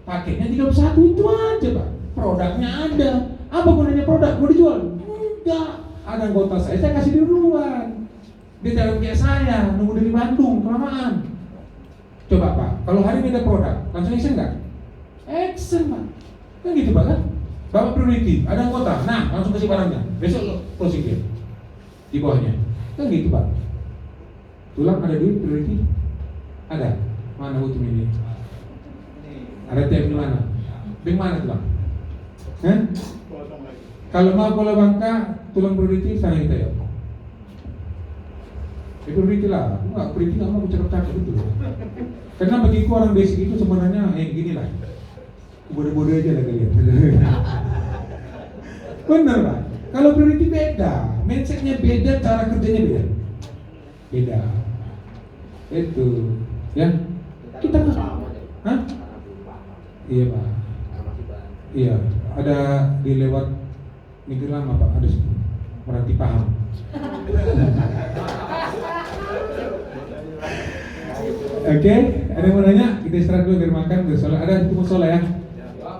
S1: Paketnya 31 itu aja Pak. Produknya ada. Apa gunanya produk? Mau dijual? Enggak. Ada anggota saya kasih duluan. Dia jangan kayak saya, nunggu dari Bandung, kelamaan. Coba Pak, kalau hari ini ada produk, langsung action nggak? Action Pak. Kan gitu Pak kan? Bapak priority, ada anggota, nah langsung kasih barangnya. Besok lo closing dia di bawahnya. Kan gitu Pak. Tulang ada duit priority? Ada. Mana butuh ini? Ada TM di mana? Bank mana tulang? Hah? Kalau mau bola Bangka, tulang priority sana kita ya. Priority lah, enggak priority nggak mau cakap-cakap itu. Karena bagiku orang basic itu sebenarnya gini lah. Bodoh-bodoh aja lah kalian. Bener Pak. Kalau priority beda, mindsetnya beda, cara kerjanya beda. Beda. Itu, ya. Kita nggak. Hah? Iya Pak. Iya. Ada di lewat minggu lama Pak. Ada sih. Berarti paham. Oke, ada yang mau nanya? Kita istirahat dulu biar makan. Ada itu musola ya?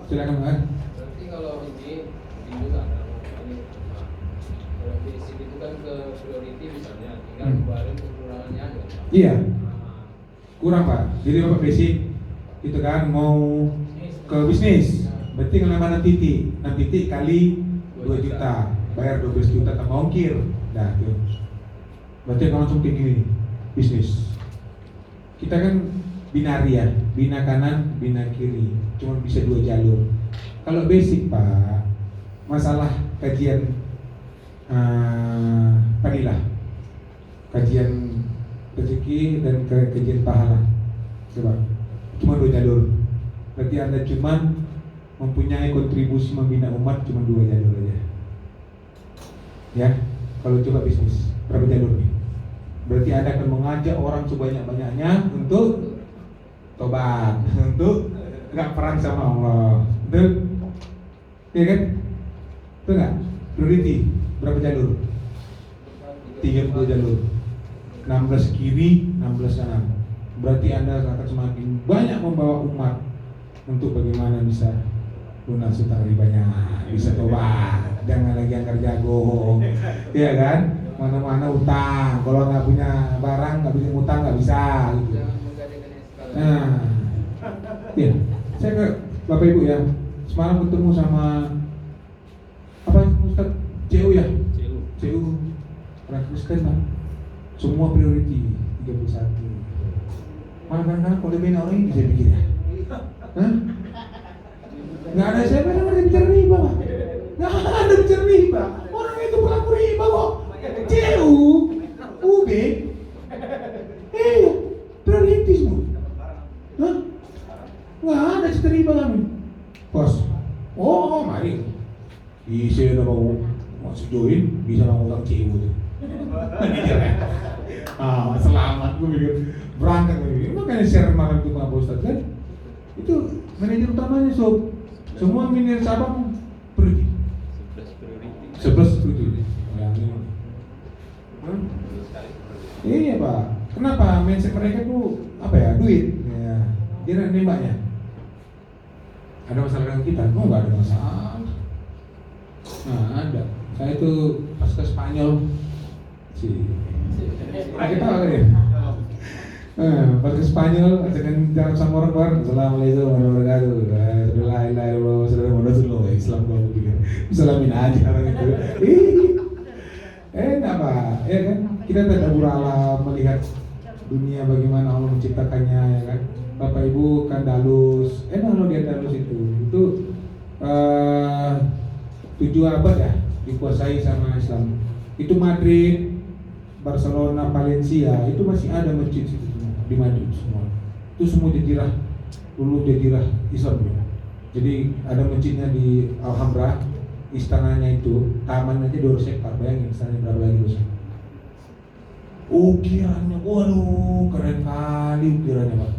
S1: Silakan Pak.
S5: Berarti kalau ini juga kalau basic itu kan ke priority misalnya, tinggal kemarin kekurangannya ada.
S1: Iya. Kurang Pak. Jadi Bapak basic itu kan mau ke bisnis. Berarti kalau mana titik? 6 titik kali 2 juta. Bayar 12 juta tambah ongkir. Nah, tuh. Berarti kalau langsung kayak gini bisnis. Kita kan binari ya, bina kanan, bina kiri, cuma bisa 2 jalur. Kalau basic Pak, masalah kajian padilah, kajian rezeki dan kajian pahala, coba, cuma 2 jalur. Berarti Anda cuma mempunyai kontribusi membina umat cuma 2 jalur aja. Ya, kalau coba bisnis berapa jalur nih? Berarti Anda akan mengajak orang sebanyak-banyaknya untuk tobat, untuk nggak perang sama Allah. Betul? Iya kan? Betul nggak? Priority berapa jalur? 30 jalur. 16 kiri, 16 kanan. Berarti Anda akan semakin banyak membawa umat untuk bagaimana bisa lunas utang ribanya, bisa tobat, jangan lagi angker jago, iya kan? Mana-mana utang, kalau nggak punya barang nggak bisa utang nggak bisa. Gitu. Nah, ya, saya ke Bapak Ibu ya, semalam ketemu sama apa Ustaz CU ya? CU praktiskan Pak. Semua priority 31. Mana kalau lebih orang ini bisa pikir ya? Hah? Nggak ada siapa yang ada bicara riba Pak. Nggak ada bicara riba. Orang itu pelaku riba kok. CU, UB, prioritas semua. Hah? Nggak ada cerita riba kami. Bos, oh mari. Bisa udah mau masuk join, bisa mau utang CU tuh. Selamat gue mikir berangkat gue. Makanya share malam itu Pak Ustadz kan. Itu manajer utamanya sob. Semua manajer cabang pergi. 11 priority. Iya Pak. Kenapa mindset mereka tuh apa ya? Duit. Ya. Dia nembaknya. Ada masalah dengan kita? Oh nggak ada masalah. Nah ada. Saya tuh pas ke Spanyol si Kita apa ya? Pas ke Spanyol, dengan cara sama orang baru, Assalamualaikum warahmatullahi wabarakatuh. La ilaha illallah, Rasulullah, Islam kalau pikir, salamin aja orang itu. Enak Pak, ya kan? Kita tadabbur alam, melihat dunia bagaimana Allah menciptakannya, ya kan? Bapak Ibu kan Andalus, loh di Andalus itu 7 abad ya dikuasai sama Islam. Itu Madrid, Barcelona, Valencia, itu masih ada masjid itu di Madrid semua. Itu semua jazirah, dulu jazirah Islam ya. Jadi ada masjidnya di Alhambra, istananya itu, taman aja 2 hektar, bayangin istananya berapa lagi luasnya. Ukirannya, waduh keren kali ukirannya Pak.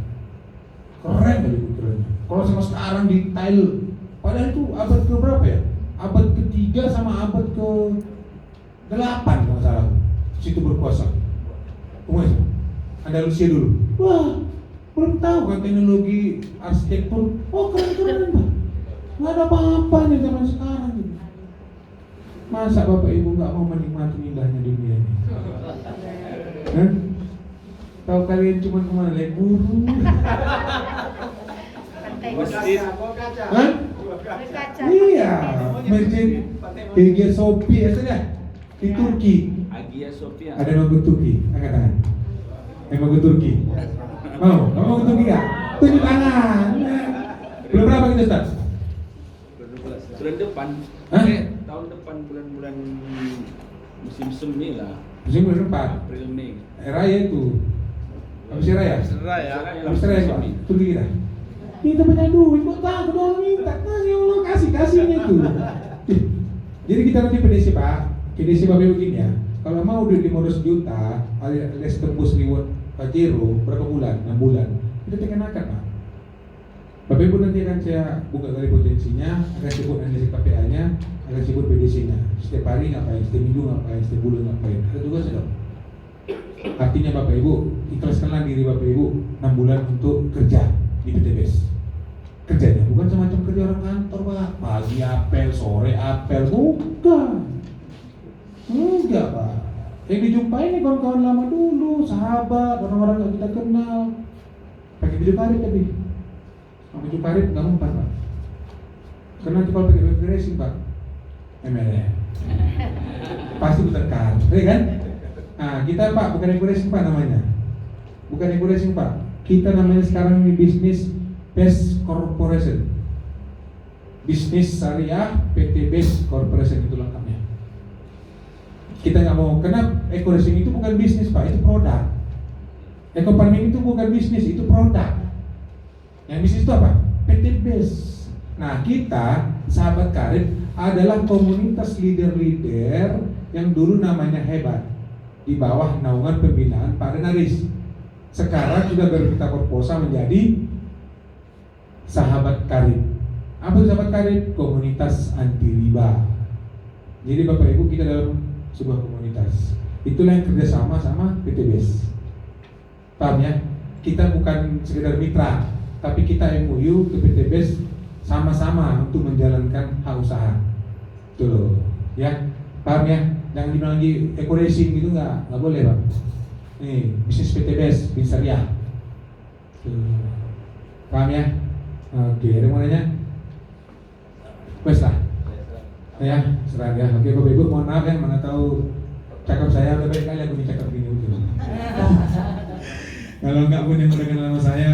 S1: Keren kali ukirannya. Kalau sama sekarang detail, padahal itu abad ke berapa ya? Abad ke-3 sama abad ke-8 kalau salah. Situ berkuasa. Kemudian Andalusia dulu. Wah, belum tahu kan teknologi arsitektur. Oh keren-keren Pak. Nggak ada apa-apa nih zaman sekarang gitu. Masa Bapak Ibu nggak mau menikmati indahnya dunia ini? Hah? Tahu kalian cuma kemana? Lihat buru.
S6: Masjid.
S1: Hah? Iya, masjid Hagia Sophia saja di Turki.
S6: Hagia Sophia.
S1: Ada yang mau ke Turki? Angkat tangan. Yang mau ke Turki? Mau? Kamu mau ke Turki nggak? Tunjuk tangan. Belum berapa kita Ustaz?
S6: Bulan depan.
S1: Hah?
S6: Tahun depan bulan-bulan musim semi lah.
S1: Musim bulan depan.
S6: April Mei.
S1: Raya itu. Habis raya?
S6: Raya.
S1: Habis raya Pak. Turki kita. Kita punya duit, kok tak kedua minta, kasih Allah, kasihnya itu. Jadi kita nanti PDC Pak, PDC Bapak begini ya. Kalau mau duit 500 juta, alias tembus reward Pajero berapa bulan? 6 bulan. Kita kenakan Pak. Bapak Ibu nanti akan saya buka dari potensinya, akan sebut analisa KPA-nya, akan sebut PDC-nya. Setiap hari ngapain, setiap minggu ngapain, setiap bulan ngapain. Ada tugas dong. Artinya Bapak Ibu, ikhlaskanlah diri Bapak Ibu 6 bulan untuk kerja di PTBS. Kerjanya bukan semacam kerja orang kantor Pak, pagi apel, sore apel, bukan. Enggak Pak. Yang dijumpai ini kawan-kawan lama dulu, sahabat, orang-orang yang kita kenal. Pakai baju karet tapi baju karet nggak mempan Pak. Karena nanti kalau pakai baju racing Pak, ML pasti bertengkar, ya kan? Nah kita Pak bukan ego racing Pak namanya, bukan ego racing Pak. Kita namanya sekarang ini bisnis Best Corporation, bisnis syariah PT Best Corporation itu lengkapnya. Kita nggak mau, karena eco racing itu bukan bisnis Pak, itu produk. Eco farming itu bukan bisnis, itu produk. Yang bisnis itu apa? PT Best. Nah kita sahabat karib adalah komunitas leader-leader yang dulu namanya hebat di bawah naungan pembinaan Pak Renaris. Sekarang sudah bermetamorfosa menjadi sahabat karib. Apa itu sahabat karib? Komunitas anti riba. Jadi Bapak Ibu kita dalam sebuah komunitas. Itulah yang kerjasama sama PTBS. Paham ya? Kita bukan sekedar mitra, tapi kita MOU ke PTBS sama-sama untuk menjalankan hak usaha. Tuh loh, ya. Paham ya? Jangan dibilang lagi eco racing gitu nggak boleh Pak. Nih bisnis PTBS, bisnis syariah. Tuh. Paham ya? Oke, ada mau nanya? Wes lah. Ya, serah ya. Oke, Bapak Ibu mohon maaf ya, mana tahu cakap saya udah baik kali aku dicakap gini gitu. Kalau enggak pun yang udah kenal sama saya